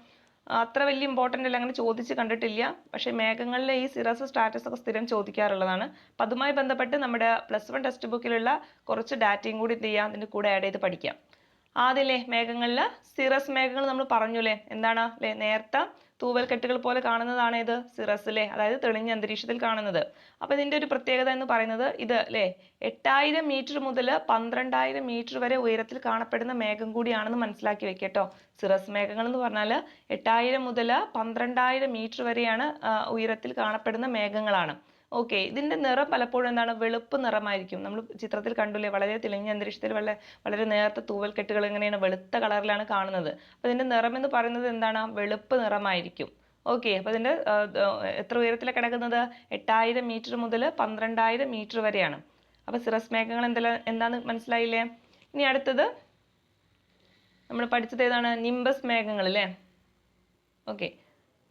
അത്ര വലിയ ഇമ്പോർട്ടൻ്റ് അല്ല, അങ്ങനെ ചോദിച്ച് കണ്ടിട്ടില്ല. പക്ഷേ മേഘങ്ങളിലെ ഈ സിറസ് സ്റ്റാറ്റസ് ഒക്കെ സ്ഥിരം ചോദിക്കാറുള്ളതാണ്. അപ്പം അതുമായി ബന്ധപ്പെട്ട് നമ്മുടെ +1 ടെക്സ്റ്റ് ബുക്കിലുള്ള കുറച്ച് ഡാറ്റയും കൂടി എന്ത് ചെയ്യാം? അതിൻ്റെ കൂടെ ആഡ് ചെയ്ത് പഠിക്കാം. ആദ്യമല്ലേ മേഘങ്ങളിൽ സിറസ് മേഘങ്ങൾ നമ്മൾ പറഞ്ഞു അല്ലേ. എന്താണ് അല്ലേ? നേർത്ത തൂവൽ കെട്ടുകൾ പോലെ കാണുന്നതാണ് ഇത് സിറസ് അല്ലേ, അതായത് തെളിഞ്ഞ അന്തരീക്ഷത്തിൽ കാണുന്നത്. അപ്പൊ ഇതിന്റെ ഒരു പ്രത്യേകത എന്ന് പറയുന്നത് ഇത് അല്ലേ 8,000 മീറ്റർ മുതൽ 12,000 മീറ്റർ വരെ ഉയരത്തിൽ കാണപ്പെടുന്ന മേഘം കൂടിയാണെന്ന് മനസ്സിലാക്കി വെക്കട്ടോ. സിറസ് മേഘങ്ങൾ എന്ന് പറഞ്ഞാൽ 8,000 മുതൽ 12,000 മീറ്റർ വരെയാണ് ഉയരത്തിൽ കാണപ്പെടുന്ന മേഘങ്ങളാണ്. ഓക്കെ, ഇതിന്റെ നിറം പലപ്പോഴും എന്താണ്? വെളുപ്പ് നിറമായിരിക്കും. നമ്മൾ ചിത്രത്തിൽ കണ്ടില്ലേ, വളരെ തെളിഞ്ഞ അന്തരീക്ഷത്തിൽ വളരെ നേർത്ത തൂവൽ കെട്ടുകൾ എങ്ങനെയാണ്? വെളുത്ത കളറിലാണ് കാണുന്നത്. അപ്പൊ ഇതിന്റെ നിറം എന്ന് പറയുന്നത് എന്താണ്? വെളുപ്പ് നിറമായിരിക്കും. ഓക്കെ, അപ്പൊ ഇതിന്റെ എത്ര ഉയരത്തിലാണ് കിടക്കുന്നത്? 8,000 മീറ്റർ മുതൽ 12,000 മീറ്റർ വരെയാണ്. അപ്പൊ സിറസ് മേഘങ്ങൾ എന്താന്ന് മനസ്സിലായില്ലേ? ഇനി അടുത്തത് നമ്മൾ പഠിച്ചത് ഏതാണ്? നിംബസ് മേഘങ്ങൾ അല്ലേ. ഓക്കെ,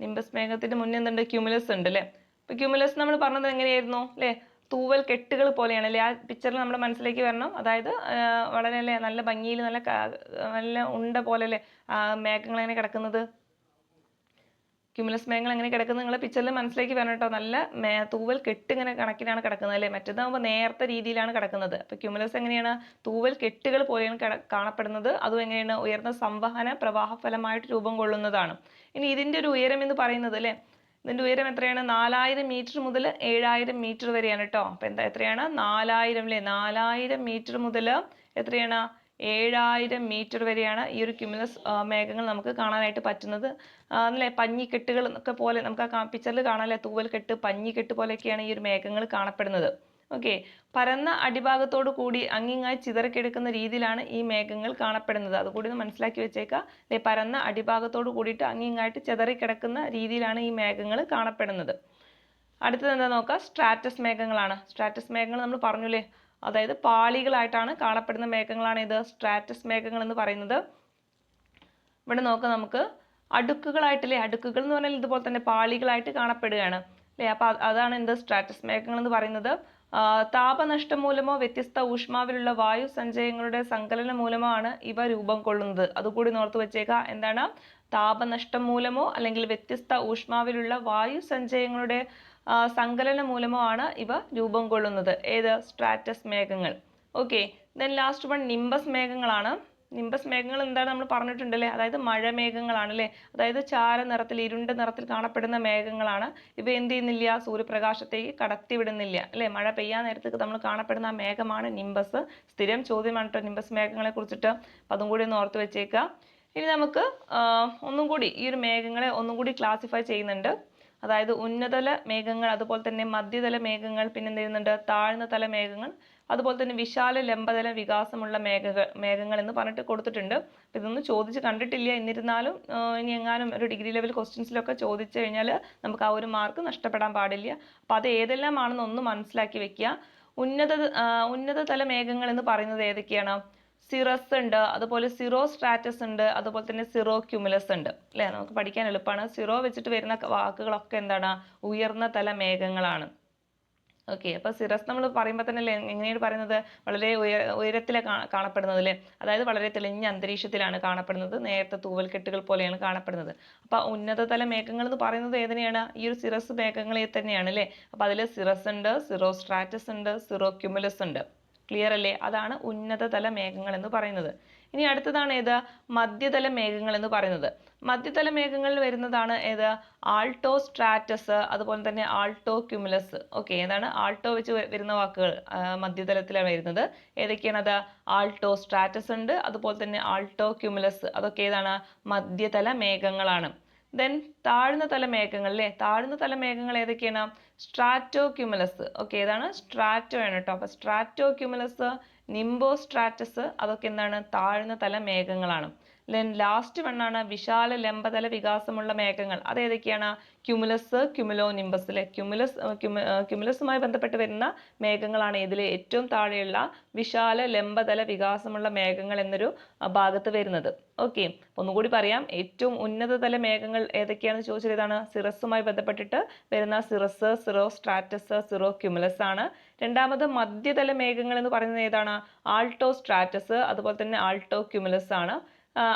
നിംബസ് മേഘത്തിന്റെ മുന്നേ എന്തുണ്ട്? ക്യുമുലസ് ഉണ്ട് അല്ലേ. അപ്പൊ ക്യുമുലസ് നമ്മൾ പറഞ്ഞത് എങ്ങനെയായിരുന്നു അല്ലേ? തൂവൽ കെട്ടുകൾ പോലെയാണ് അല്ലേ. ആ പിക്ചറിൽ നമ്മുടെ മനസ്സിലേക്ക് വരണം. അതായത് വളരെ അല്ലേ നല്ല ഭംഗിയിൽ നല്ല ഉണ്ട പോലെ അല്ലേ മേഘങ്ങൾ എങ്ങനെ കിടക്കുന്നത്. ക്യുമുലസ് മേഘങ്ങൾ എങ്ങനെ കിടക്കുന്നത് നിങ്ങൾ പിക്ചറിൽ മനസ്സിലേക്ക് വരണം കേട്ടോ. നല്ല തൂവൽ കെട്ട് ഇങ്ങനെ കണക്കിനാണ് കിടക്കുന്നത് അല്ലേ. മറ്റേതാകുമ്പോൾ നേർത്ത രീതിയിലാണ് കിടക്കുന്നത്. അപ്പോൾ ക്യുമുലസ് എങ്ങനെയാണ് തൂവൽ കെട്ടുകൾ പോലെയാണ് കാണപ്പെടുന്നത്. അതും എങ്ങനെയാണ് ഉയർന്ന സംവഹന പ്രവാഹ ഫലമായിട്ട് രൂപം കൊള്ളുന്നതാണ്. ഇനി ഇതിൻ്റെ ഒരു ഉയരം എന്ന് പറയുന്നത് അല്ലേ, ഇതിൻ്റെ ഉയരം എത്രയാണ്? 4000 മീറ്റർ മുതൽ 7000 മീറ്റർ വരെയാണ് കേട്ടോ. അപ്പം എത്രയാണ്? 4000 അല്ലേ, 4000 മീറ്റർ മുതൽ എത്രയാണ്? 7000 മീറ്റർ വരെയാണ് ഈ ഒരു ക്യുമുലസ് മേഘങ്ങൾ നമുക്ക് കാണാനായിട്ട് പറ്റുന്നത്. അല്ലേ, പഞ്ഞിക്കെട്ടുകൾ ഒക്കെ പോലെ നമുക്ക് ആ പിക്ചറിൽ കാണാമല്ലേ, തൂവൽ കെട്ട് പഞ്ഞിക്കെട്ട് പോലെയൊക്കെയാണ് ഈ ഒരു മേഘങ്ങൾ കാണപ്പെടുന്നത്. ഓക്കെ, പരന്ന അടിഭാഗത്തോടു കൂടി അങ്ങിങ്ങായി ചിതറിക്കിടക്കുന്ന രീതിയിലാണ് ഈ മേഘങ്ങൾ കാണപ്പെടുന്നത്. അതുകൂടി ഒന്ന് മനസ്സിലാക്കി വെച്ചേക്കാം അല്ലെ. പരന്ന അടിഭാഗത്തോട് കൂടിയിട്ട് അങ്ങിങ്ങായിട്ട് ചിതറിക്കിടക്കുന്ന രീതിയിലാണ് ഈ മേഘങ്ങൾ കാണപ്പെടുന്നത്. അടുത്തത് എന്താ നോക്കാം, സ്ട്രാറ്റസ് മേഘങ്ങളാണ്. സ്ട്രാറ്റസ് മേഘങ്ങൾ നമ്മൾ പറഞ്ഞില്ലേ, അതായത് പാളികളായിട്ടാണ് കാണപ്പെടുന്ന മേഘങ്ങളാണ് ഇത് സ്ട്രാറ്റസ് മേഘങ്ങൾ എന്ന് പറയുന്നത്. ഇവിടെ നോക്കാം നമുക്ക് അടുക്കുകളായിട്ടില്ലേ, അടുക്കുകൾ എന്ന് പറഞ്ഞാൽ ഇതുപോലെ തന്നെ പാളികളായിട്ട് കാണപ്പെടുകയാണ് അല്ലേ. അപ്പൊ അതാണ് എന്ത് സ്ട്രാറ്റസ് മേഘങ്ങൾ എന്ന് പറയുന്നത്. താപനഷ്ടം മൂലമോ വ്യത്യസ്ത ഊഷ്മാവിലുള്ള വായു സഞ്ചയങ്ങളുടെ സങ്കലനം മൂലമോ ആണ് ഇവ രൂപം കൊള്ളുന്നത്. അതുകൂടി ഓർത്ത് വെച്ചേക്കുക. എന്താണ്? താപനഷ്ടം മൂലമോ അല്ലെങ്കിൽ വ്യത്യസ്ത ഊഷ്മാവിലുള്ള വായു സഞ്ചയങ്ങളുടെ സങ്കലനം മൂലമോ ആണ് ഇവ രൂപം കൊള്ളുന്നത്. ഏത്? സ്ട്രാറ്റസ് മേഘങ്ങൾ. Okay, then last one nimbus മേഘങ്ങളാണ്. നിംബസ് മേഘങ്ങൾ എന്താണ് നമ്മൾ പറഞ്ഞിട്ടുണ്ടല്ലേ, അതായത് മഴമേഘങ്ങളാണ് അല്ലേ. അതായത് ചാര നിറത്തിൽ ഇരുണ്ട നിറത്തിൽ കാണപ്പെടുന്ന മേഘങ്ങളാണ്. ഇവ എന്ത് ചെയ്യുന്നില്ല? സൂര്യപ്രകാശത്തേക്ക് കടത്തിവിടുന്നില്ല അല്ലേ. മഴ പെയ്യാൻ നേരത്തേക്ക് നമ്മൾ കാണപ്പെടുന്ന ആ മേഘമാണ് നിംബസ്. സ്ഥിരം ചോദ്യമാണ് കേട്ടോ നിംബസ് മേഘങ്ങളെ കുറിച്ചിട്ട്. അപ്പം അതും കൂടി ഒന്ന് ഓർത്ത് വെച്ചേക്കുക. ഇനി നമുക്ക് ഒന്നും കൂടി ഈ ഒരു മേഘങ്ങളെ ഒന്നും കൂടി ക്ലാസിഫൈ ചെയ്യുന്നുണ്ട്. അതായത് ഉന്നതല മേഘങ്ങൾ, അതുപോലെ തന്നെ മധ്യതല മേഘങ്ങൾ, പിന്നെ എന്ത് ചെയ്യുന്നുണ്ട്? താഴ്ന്ന തല മേഘങ്ങൾ, അതുപോലെ തന്നെ വിശാല ലംബതല വികാസമുള്ള മേഘങ്ങൾ എന്ന് പറഞ്ഞിട്ട് കൊടുത്തിട്ടുണ്ട്. അപ്പം ഇതൊന്നും ചോദിച്ച് കണ്ടിട്ടില്ല. എന്നിരുന്നാലും ഇനി എങ്ങാനും ഒരു ഡിഗ്രി ലെവൽ ക്വസ്റ്റ്യൻസിലൊക്കെ ചോദിച്ചു കഴിഞ്ഞാൽ നമുക്ക് ആ ഒരു മാർക്ക് നഷ്ടപ്പെടാൻ പാടില്ല. അപ്പം അത് ഏതെല്ലാം ആണെന്ന് ഒന്ന് മനസ്സിലാക്കി വെക്കുക. ഉന്നതതല മേഘങ്ങൾ എന്ന് പറയുന്നത് ഏതൊക്കെയാണ്? സിറസ് ഉണ്ട്, അതുപോലെ സിറോ സ്ട്രാറ്റസ് ഉണ്ട്, അതുപോലെ തന്നെ സിറോ ക്യുമുലസ് ഉണ്ട് അല്ലേ. നമുക്ക് പഠിക്കാൻ എളുപ്പമാണ്. സിറോ വെച്ചിട്ട് വരുന്ന വാക്കുകളൊക്കെ എന്താണ്? ഉയർന്ന തല മേഘങ്ങളാണ്. ഓക്കെ, അപ്പൊ സിറസ് നമ്മൾ പറയുമ്പോൾ തന്നെ അല്ലേ എങ്ങനെയാണ് പറയുന്നത്? വളരെ ഉയരത്തിലാണ് കാണപ്പെടുന്നത് അല്ലേ. അതായത് വളരെ തെളിഞ്ഞ അന്തരീക്ഷത്തിലാണ് കാണപ്പെടുന്നത്. നേരത്തെ തൂവൽക്കെട്ടുകൾ പോലെയാണ് കാണപ്പെടുന്നത്. അപ്പൊ ഉന്നതതല മേഘങ്ങൾ എന്ന് പറയുന്നത് ഏതിനെയാണ്? ഈ ഒരു സിറസ് മേഘങ്ങളെ തന്നെയാണ് അല്ലേ. അപ്പൊ അതിൽ സിറസ് ഉണ്ട്, സിറോ സ്ട്രാറ്റസ് ഉണ്ട്, സിറോ ക്യുമുലസ് ഉണ്ട്. ക്ലിയർ അല്ലേ? അതാണ് ഉന്നതതല മേഘങ്ങൾ എന്ന് പറയുന്നത്. ഇനി അടുത്തതാണ് ഏത്? മധ്യതല മേഘങ്ങൾ എന്ന് പറയുന്നത്. മധ്യതല മേഘങ്ങളിൽ വരുന്നതാണ് ഏത്? ആൾട്ടോ സ്ട്രാറ്റസ്, അതുപോലെ തന്നെ ആൾട്ടോ ക്യുമുലസ്. ഓക്കെ, ഏതാണ്? ആൾട്ടോ വെച്ച് വരുന്ന വാക്കുകൾ മധ്യതലത്തിലാണ് വരുന്നത്. ഏതൊക്കെയാണ് അത്? ആൾട്ടോ സ്ട്രാറ്റസ് ഉണ്ട്, അതുപോലെ തന്നെ ആൾട്ടോ ക്യുമുലസ്. അതൊക്കെ ഏതാണ്? മധ്യതല മേഘങ്ങളാണ്. ദെൻ താഴ്ന്ന തല മേഘങ്ങൾ അല്ലേ. താഴ്ന്ന തല മേഘങ്ങൾ ഏതൊക്കെയാണ്? സ്ട്രാറ്റോ ക്യുമുലസ്. ഓക്കെ, ഏതാണ്? സ്ട്രാറ്റോ ആണ് കേട്ടോ. അപ്പൊ സ്ട്രാറ്റോ ക്യുമുലസ്, നിംബോ സ്ട്രാറ്റസ്, അതൊക്കെ എന്താണ്? താഴ്ന്ന തല മേഘങ്ങളാണ്. ദെൻ ലാസ്റ്റ് വണ്ണാണ് വിശാല ലംബതല വികാസമുള്ള മേഘങ്ങൾ. അത് ഏതൊക്കെയാണ്? ക്യുമുലസ്, ക്യുമുലോ നിംബസ് അല്ലെ. ക്യുമുലസുമായി ബന്ധപ്പെട്ട് വരുന്ന മേഘങ്ങളാണ് ഇതിൽ ഏറ്റവും താഴെയുള്ള വിശാല ലംബതല വികാസമുള്ള മേഘങ്ങൾ എന്നൊരു ഭാഗത്ത് വരുന്നത്. ഓക്കെ, ഒന്നുകൂടി പറയാം. ഏറ്റവും ഉന്നതതല മേഘങ്ങൾ ഏതൊക്കെയാണെന്ന് ചോദിച്ചാൽ ഇതാണ് സിറസുമായി ബന്ധപ്പെട്ടിട്ട് വരുന്ന cirrus, Syro Stratus, Syro cumulus ആണ്. രണ്ടാമത് മധ്യതല മേഘങ്ങൾ എന്ന് പറയുന്നത് ഏതാണ്? ആൾട്ടോ സ്ട്രാറ്റസ്, അതുപോലെ തന്നെ ആൾട്ടോ ക്യുമുലസ് ആണ്.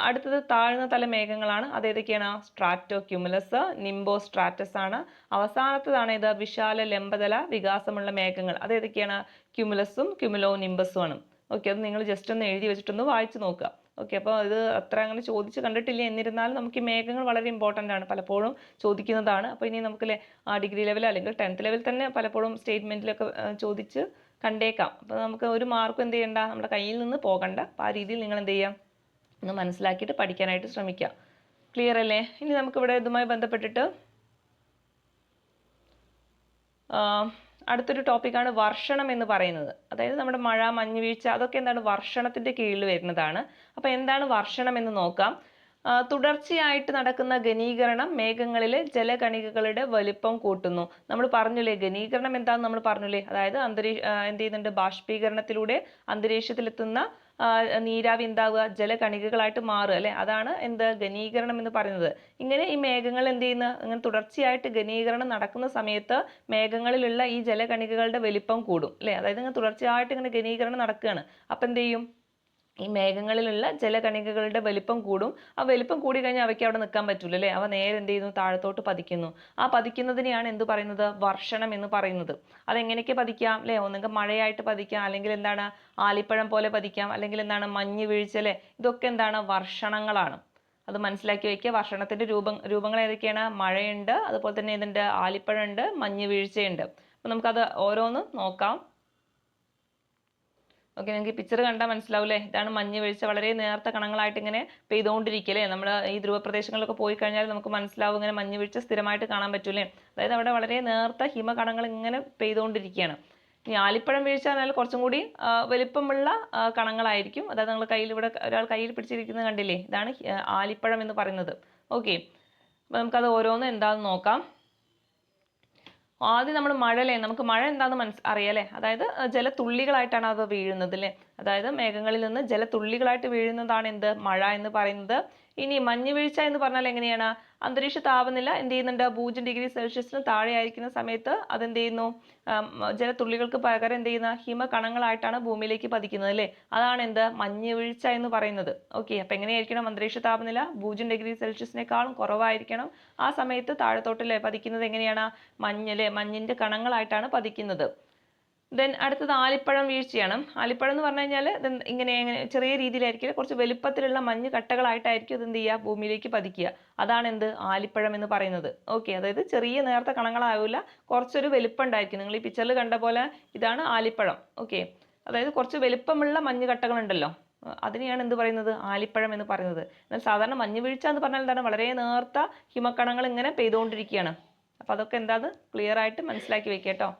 അടുത്തത് താഴ്ന്ന തല മേഘങ്ങളാണ്. അത് ഏതൊക്കെയാണ്? സ്ട്രാറ്റോ ക്യുമുലസ്, നിംബോ സ്ട്രാറ്റസ് ആണ്. അവസാനത്തതാണ് ഇത് വിശാല ലംബതല വികാസമുള്ള മേഘങ്ങൾ. അത് ഏതൊക്കെയാണ്? ക്യുമുലസും ക്യുമുലോ നിംബസും ആണ്. ഓക്കെ, അത് നിങ്ങൾ ജസ്റ്റ് ഒന്ന് എഴുതി വെച്ചിട്ടൊന്ന് വായിച്ചു നോക്കുക. ഓക്കെ, അപ്പോൾ ഇത് അത്ര അങ്ങനെ ചോദിച്ച് കണ്ടിട്ടില്ല. എന്നിരുന്നാലും നമുക്ക് ഈ മേഘങ്ങൾ വളരെ ഇമ്പോർട്ടൻ്റ് ആണ്, പലപ്പോഴും ചോദിക്കുന്നതാണ്. അപ്പോൾ ഇനി നമുക്ക് ഡിഗ്രി ലെവൽ അല്ലെങ്കിൽ 10th ലെവൽ തന്നെ പലപ്പോഴും സ്റ്റേറ്റ്മെൻറ്റിലൊക്കെ ചോദിച്ച് കണ്ടേക്കാം. അപ്പോൾ നമുക്ക് ഒരു മാർക്കും എന്ത് ചെയ്യണ്ട, നമ്മുടെ കയ്യിൽ നിന്ന് പോകണ്ട. അപ്പോൾ ആ രീതിയിൽ നിങ്ങൾ എന്ത് ചെയ്യാം, ഒന്ന് മനസ്സിലാക്കിയിട്ട് പഠിക്കാനായിട്ട് ശ്രമിക്കുക. ക്ലിയർ അല്ലേ? ഇനി നമുക്കിവിടെ ഇതുമായി ബന്ധപ്പെട്ടിട്ട് അടുത്തൊരു ടോപ്പിക്കാണ് വർഷണം എന്ന് പറയുന്നത്. അതായത് നമ്മുടെ മഴ, മഞ്ഞുവീഴ്ച, അതൊക്കെ എന്താണ്? വർഷണത്തിൻ്റെ കീഴിൽ വരുന്നതാണ്. അപ്പോൾ എന്താണ് വർഷണം എന്ന് നോക്കാം. തുടർച്ചയായിട്ട് നടക്കുന്ന ഘനീകരണം മേഘങ്ങളിലെ ജലകണികകളുടെ വലിപ്പം കൂട്ടുന്നു. നമ്മൾ പറഞ്ഞില്ലേ ഘനീകരണം എന്താണെന്ന് നമ്മൾ പറഞ്ഞില്ലേ. അതായത് എന്ത് ചെയ്യുന്നുണ്ട്? ബാഷ്പീകരണത്തിലൂടെ അന്തരീക്ഷത്തിലെത്തുന്ന നീരാവി എന്താവുക? ജലകണികകളായിട്ട് മാറുക അല്ലെ. അതാണ് എന്ത്? ഘനീകരണം എന്ന് പറയുന്നത്. ഇങ്ങനെ ഈ മേഘങ്ങൾ എന്ത് ചെയ്യുന്ന? ഇങ്ങനെ തുടർച്ചയായിട്ട് ഘനീകരണം നടക്കുന്ന സമയത്ത് മേഘങ്ങളിലുള്ള ഈ ജലകണികകളുടെ വലിപ്പം കൂടും അല്ലെ. അതായത് ഇങ്ങനെ തുടർച്ചയായിട്ട് ഇങ്ങനെ ഘനീകരണം നടക്കുകയാണ്. അപ്പം എന്ത് ചെയ്യും? ഈ മേഘങ്ങളിലുള്ള ജലകണികകളുടെ വലിപ്പം കൂടും. ആ വലിപ്പം കൂടി കഴിഞ്ഞാൽ അവയ്ക്ക് അവിടെ നിൽക്കാൻ പറ്റൂല അല്ലേ, അവ നേരെ എന്ത് ചെയ്യുന്നു, താഴത്തോട്ട് പതിക്കുന്നു. ആ പതിക്കുന്നതിനെയാണ് എന്ത് പറയുന്നത്, വർഷണം എന്ന് പറയുന്നത്. അതെങ്ങനെയൊക്കെ പതിക്കാം അല്ലേ, ഒന്നുകിൽ മഴയായിട്ട് പതിക്കാം, അല്ലെങ്കിൽ എന്താണ് ആലിപ്പഴം പോലെ പതിക്കാം, അല്ലെങ്കിൽ എന്താണ് മഞ്ഞ് വീഴ്ച അല്ലേ, ഇതൊക്കെ എന്താണ് വർഷണങ്ങളാണ്. അത് മനസ്സിലാക്കി വയ്ക്കുക. വർഷണത്തിന്റെ രൂപങ്ങൾ ഏതൊക്കെയാണ്, മഴയുണ്ട്, അതുപോലെ തന്നെ ഇതുണ്ട് ആലിപ്പഴമുണ്ട്, മഞ്ഞ് വീഴ്ചയുണ്ട്. അപ്പൊ നമുക്കത് ഓരോന്ന് നോക്കാം. ഓക്കെ, നിങ്ങൾക്ക് പിക്ചർ കണ്ടാൽ മനസ്സിലാവൂലേ, ഇതാണ് മഞ്ഞ് വീഴ്ച. വളരെ നേർത്ത കണങ്ങളായിട്ട് ഇങ്ങനെ പെയ്തുകൊണ്ടിരിക്കല്ലേ. നമ്മൾ ഈ ധ്രുവപ്രദേശങ്ങളിലൊക്കെ പോയി കഴിഞ്ഞാൽ നമുക്ക് മനസ്സിലാവും, ഇങ്ങനെ മഞ്ഞ് വീഴ്ച സ്ഥിരമായിട്ട് കാണാൻ പറ്റൂലേ. അതായത് അവിടെ വളരെ നേർത്ത ഹിമകണങ്ങൾ ഇങ്ങനെ പെയ്തുകൊണ്ടിരിക്കുകയാണ്. ഇനി ആലിപ്പഴം വീഴ്ച എന്നാൽ കുറച്ചും കൂടി വലിപ്പമുള്ള കണങ്ങളായിരിക്കും. അതായത് നിങ്ങൾ കയ്യിൽ ഇവിടെ ഒരാൾ കയ്യിൽ പിടിച്ചിരിക്കുന്നത് കണ്ടില്ലേ, ഇതാണ് ആലിപ്പഴം എന്ന് പറയുന്നത്. ഓക്കെ, അപ്പൊ നമുക്കത് ഓരോന്ന് എന്താണെന്ന് നോക്കാം. ആദ്യം നമ്മൾ മഴ അല്ലേ, നമുക്ക് മഴ എന്താണെന്ന് അറിയാലേ, അതായത് ജലത്തുള്ളികളായിട്ടാണ് അത് വീഴുന്നത് അല്ലേ. അതായത് മേഘങ്ങളിൽ നിന്ന് ജലത്തുള്ളികളായിട്ട് വീഴുന്നതാണ് എന്ത്, മഴ എന്ന് പറയുന്നത്. ഇനി മഞ്ഞ് വീഴ്ച എന്ന് പറഞ്ഞാൽ എങ്ങനെയാണ്, അന്തരീക്ഷ താപനില എന്ത് ചെയ്യുന്നുണ്ട്, 0°C താഴെ ആയിരിക്കുന്ന സമയത്ത് അതെന്ത് ചെയ്യുന്നു, ജലത്തുള്ളികൾക്ക് പകരം എന്ത് ചെയ്യുന്ന ഹിമകണങ്ങളായിട്ടാണ് ഭൂമിയിലേക്ക് പതിക്കുന്നത് അല്ലേ. അതാണ് എന്ത്, മഞ്ഞ് വീഴ്ച എന്ന് പറയുന്നത്. ഓക്കെ, അപ്പൊ എങ്ങനെയായിരിക്കണം, അന്തരീക്ഷ താപനില 0°C കുറവായിരിക്കണം. ആ സമയത്ത് താഴത്തോട്ടല്ലേ പതിക്കുന്നത്, എങ്ങനെയാണ്, മഞ്ഞല്ലേ, മഞ്ഞിന്റെ കണങ്ങളായിട്ടാണ് പതിക്കുന്നത്. ദെൻ അടുത്തത് ആലിപ്പഴം വീഴ്ചയാണ്. ആലിപ്പഴം എന്ന് പറഞ്ഞു കഴിഞ്ഞാൽ ഇങ്ങനെ ചെറിയ രീതിയിലായിരിക്കും, കുറച്ച് വലുപ്പത്തിലുള്ള മഞ്ഞ് കട്ടകളായിട്ടായിരിക്കും ഇത് എന്ത് ചെയ്യുക, ഭൂമിയിലേക്ക് പതിക്കുക. അതാണ് എന്ത്, ആലിപ്പഴം എന്ന് പറയുന്നത്. ഓക്കെ, അതായത് ചെറിയ നേർത്ത കണങ്ങളാവില്ല, കുറച്ചൊരു വലുപ്പം ഉണ്ടായിരിക്കും. നിങ്ങൾ ഈ പിക്ചറിൽ കണ്ട പോലെ ഇതാണ് ആലിപ്പഴം. ഓക്കെ, അതായത് കുറച്ച് വലുപ്പമുള്ള മഞ്ഞ് കട്ടകൾ ഉണ്ടല്ലോ, അതിനെയാണ് എന്ത് പറയുന്നത്, ആലിപ്പഴം എന്ന് പറയുന്നത്. എന്നാൽ സാധാരണ മഞ്ഞ് വീഴ്ച എന്ന് പറഞ്ഞാൽ എന്താണ്, വളരെ നേർത്ത ഹിമക്കണങ്ങൾ ഇങ്ങനെ പെയ്തുകൊണ്ടിരിക്കുകയാണ്. അപ്പൊ അതൊക്കെ എന്താന്ന് ക്ലിയർ ആയിട്ട് മനസ്സിലാക്കി വെക്കുക കേട്ടോ.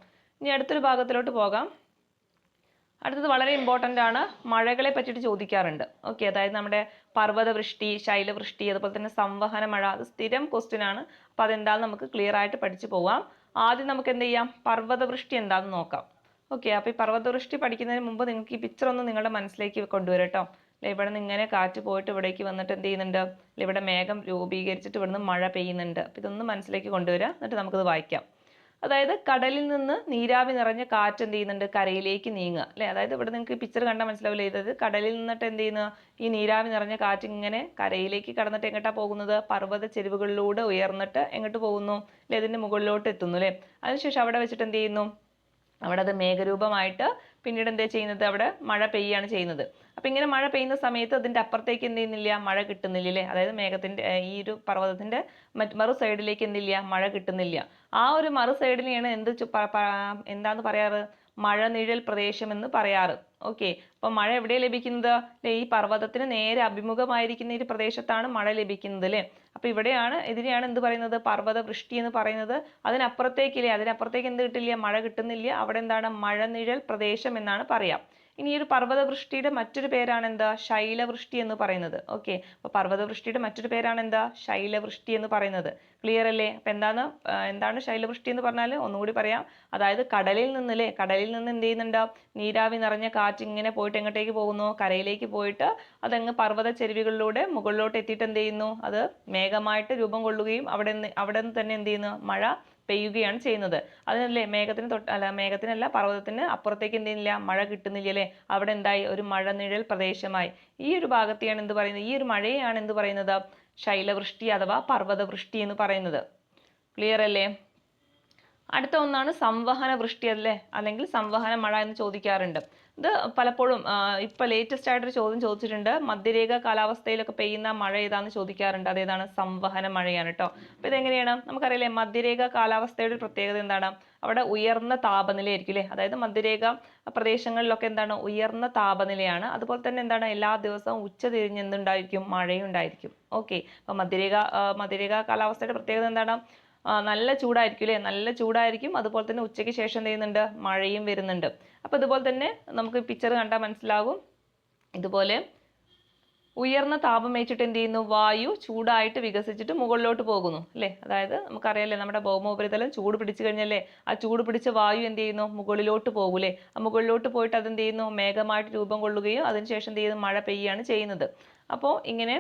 ഇനി അടുത്തൊരു ഭാഗത്തിലോട്ട് പോകാം. അടുത്തത് വളരെ ഇമ്പോർട്ടൻ്റ് ആണ്, മഴകളെ പറ്റിയിട്ട് ചോദിക്കാറുണ്ട്. ഓക്കെ, അതായത് നമ്മുടെ പർവ്വതവൃഷ്ടി, ശൈലവൃഷ്ടി, അതുപോലെ തന്നെ സംവഹന മഴ, അത് സ്ഥിരം ക്വസ്റ്റ്യൻ ആണ്. അപ്പൊ അതെന്താണെന്ന് നമുക്ക് ക്ലിയർ ആയിട്ട് പഠിച്ചു പോവാം. ആദ്യം നമുക്ക് എന്ത് ചെയ്യാം, പർവ്വതവൃഷ്ടി എന്താണെന്ന് നോക്കാം. ഓക്കെ, അപ്പൊ ഈ പർവ്വതവൃഷ്ടി പഠിക്കുന്നതിന് മുമ്പ് നിങ്ങൾക്ക് ഈ പിക്ചർ ഒന്ന് നിങ്ങളുടെ മനസ്സിലേക്ക് കൊണ്ടുവരാം കേട്ടോ. ഇവിടെ നിന്ന് ഇങ്ങനെ കാറ്റ് പോയിട്ട് ഇവിടേക്ക് വന്നിട്ട് എന്ത് ചെയ്യുന്നുണ്ട്, ഇവിടെ മേഘം രൂപീകരിച്ചിട്ട് ഇവിടുന്ന് മഴ പെയ്യുന്നുണ്ട്. അപ്പൊ ഇതൊന്ന് മനസ്സിലേക്ക് കൊണ്ടുവരാം, എന്നിട്ട് നമുക്കത് വായിക്കാം. അതായത് കടലിൽ നിന്ന് നീരാവി നിറഞ്ഞ കാറ്റ് എന്ത് ചെയ്യുന്നുണ്ട്, കരയിലേക്ക് നീങ്ങുക അല്ലെ. അതായത് ഇവിടെ നിങ്ങൾക്ക് പിക്ചർ കണ്ടാൽ മനസ്സിലാവില്ലേ, ഇത് കടലിൽ നിന്നിട്ട് എന്ത് ചെയ്യുന്നു, ഈ നീരാവി നിറഞ്ഞ കാറ്റ് ഇങ്ങനെ കരയിലേക്ക് കടന്നിട്ട് എങ്ങോട്ടാ പോകുന്നത്, പർവ്വത ചെരുവുകളിലൂടെ ഉയർന്നിട്ട് എങ്ങോട്ട് പോകുന്നു അല്ലെ, ഇതിന്റെ മുകളിലോട്ട് എത്തുന്നു അല്ലെ. അതിനുശേഷം അവിടെ വെച്ചിട്ട് എന്ത് ചെയ്യുന്നു, അവിടെ അത് മേഘരൂപമായിട്ട് പിന്നീട് എന്താ ചെയ്യുന്നത്, അവിടെ മഴ പെയ്യാണ് ചെയ്യുന്നത്. അപ്പൊ ഇങ്ങനെ മഴ പെയ്യുന്ന സമയത്ത് അതിന്റെ അപ്പുറത്തേക്ക് എന്ത് ചെയ്യുന്നില്ല, മഴ കിട്ടുന്നില്ല അല്ലേ. അതായത് മേഘത്തിന്റെ ഈ ഒരു പർവ്വതത്തിന്റെ മറു സൈഡിലേക്ക് എന്തില്ല, മഴ കിട്ടുന്നില്ല. ആ ഒരു മറു സൈഡിനെയാണ് എന്താന്ന് പറയാറ്, മഴനിഴൽ പ്രദേശം എന്ന് പറയാറ്. ഓക്കെ, അപ്പൊ മഴ എവിടെ ലഭിക്കുന്നത്, ഈ പർവ്വതത്തിന് നേരെ അഭിമുഖമായിരിക്കുന്ന ഒരു പ്രദേശത്താണ് മഴ ലഭിക്കുന്നത് അല്ലെ. അപ്പൊ ഇതിനെയാണ് എന്ത് പറയുന്നത്, പർവ്വത വൃഷ്ടി എന്ന് പറയുന്നത്. അതിനപ്പുറത്തേക്ക് എന്ത് കിട്ടില്ല, മഴ കിട്ടുന്നില്ല. അവിടെ എന്താണ്, മഴനിഴൽ പ്രദേശം എന്നാണ് പറയാം. ഇനി ഈ ഒരു പർവ്വതവൃഷ്ടിയുടെ മറ്റൊരു പേരാണ് എന്താ, ശൈലവൃഷ്ടി എന്ന് പറയുന്നത്. ഓക്കെ, അപ്പൊ പർവ്വതവൃഷ്ടിയുടെ മറ്റൊരു പേരാണ് എന്താ, ശൈലവൃഷ്ടി എന്ന് പറയുന്നത്. ക്ലിയർ അല്ലേ. അപ്പൊ എന്താണ് ശൈലവൃഷ്ടി എന്ന് പറഞ്ഞാൽ ഒന്നുകൂടി പറയാം. അതായത് കടലിൽ നിന്ന് എന്ത് ചെയ്യുന്നുണ്ട്, നീരാവി നിറഞ്ഞ കാറ്റ് ഇങ്ങനെ പോയിട്ട് എങ്ങോട്ടേക്ക് പോകുന്നു, കരയിലേക്ക് പോയിട്ട് അതങ്ങ് പർവ്വത ചെരുവികളിലൂടെ മുകളിലോട്ട് എത്തിയിട്ട് എന്ത് ചെയ്യുന്നു, അത് മേഘമായിട്ട് രൂപം കൊള്ളുകയും അവിടെ നിന്ന് തന്നെ എന്ത് ചെയ്യുന്നു, മഴ പെയ്യുകയാണ് ചെയ്യുന്നത്. അതിനല്ലേ മേഘത്തിനല്ല പർവ്വതത്തിന് അപ്പുറത്തേക്ക് എന്ത് ചെയ്യുന്നില്ല, മഴ കിട്ടുന്നില്ല അല്ലേ. അവിടെ എന്തായി, ഒരു മഴനിഴൽ പ്രദേശമായി. ഈ ഒരു ഭാഗത്തെയാണ് എന്ത് പറയുന്നത്, ഈ ഒരു മഴയെയാണ് എന്ത് പറയുന്നത്, ശൈലവൃഷ്ടി അഥവാ പർവ്വതവൃഷ്ടി എന്ന് പറയുന്നത്. ക്ലിയർ അല്ലേ. അടുത്ത ഒന്നാണ് സംവഹന വൃഷ്ടി അല്ലേ, അല്ലെങ്കിൽ സംവഹന മഴ എന്ന് ചോദിക്കാറുണ്ട്. ഇത് പലപ്പോഴും ഇപ്പൊ ലേറ്റസ്റ്റ് ആയിട്ടൊരു ചോദ്യം ചോദിച്ചിട്ടുണ്ട്, മധ്യരേഖ കാലാവസ്ഥയിലൊക്കെ പെയ്യുന്ന മഴ ഏതാന്ന് ചോദിക്കാറുണ്ട്. അതേതാണ്, സംവഹന മഴയാണ് കേട്ടോ. അപ്പൊ ഇതെങ്ങനെയാണ്, നമുക്കറിയില്ലേ, മധ്യരേഖ കാലാവസ്ഥയുടെ പ്രത്യേകത എന്താണ്, അവിടെ ഉയർന്ന താപനില ആയിരിക്കും അല്ലേ. അതായത് മധ്യരേഖ പ്രദേശങ്ങളിലൊക്കെ എന്താണ്, ഉയർന്ന താപനിലയാണ്. അതുപോലെ തന്നെ എന്താണ്, എല്ലാ ദിവസവും ഉച്ച തിരിഞ്ഞ് എന്തുണ്ടായിരിക്കും, മഴയും ഉണ്ടായിരിക്കും. ഓക്കെ, അപ്പൊ മധ്യരേഖ കാലാവസ്ഥയുടെ പ്രത്യേകത എന്താണ്, നല്ല ചൂടായിരിക്കും അല്ലേ, നല്ല ചൂടായിരിക്കും. അതുപോലെ തന്നെ ഉച്ചയ്ക്ക് ശേഷം എന്ത് ചെയ്യുന്നുണ്ട്, മഴയും വരുന്നുണ്ട്. അപ്പൊ ഇതുപോലെ തന്നെ നമുക്ക് പിക്ചർ കണ്ടാൽ മനസ്സിലാകും. ഇതുപോലെ ഉയർന്ന താപം ഏറ്റിട്ട് എന്ത് ചെയ്യുന്നു, വായു ചൂടായിട്ട് വികസിച്ചിട്ട് മുകളിലോട്ട് പോകുന്നു അല്ലേ. അതായത് നമുക്കറിയാലേ, നമ്മുടെ ഭൗമോപരിതലം ചൂട് പിടിച്ചു കഴിഞ്ഞല്ലേ, ആ ചൂട് പിടിച്ച വായു എന്ത് ചെയ്യുന്നു, മുകളിലോട്ട് പോകൂലേ. ആ മുകളിലോട്ട് പോയിട്ട് അതെന്ത് ചെയ്യുന്നു, മേഘമായിട്ട് രൂപം കൊള്ളുകയും അതിനുശേഷം എന്ത് ചെയ്യുന്നു, മഴ പെയ്യാണ് ചെയ്യുന്നത്. അപ്പോൾ ഇങ്ങനെ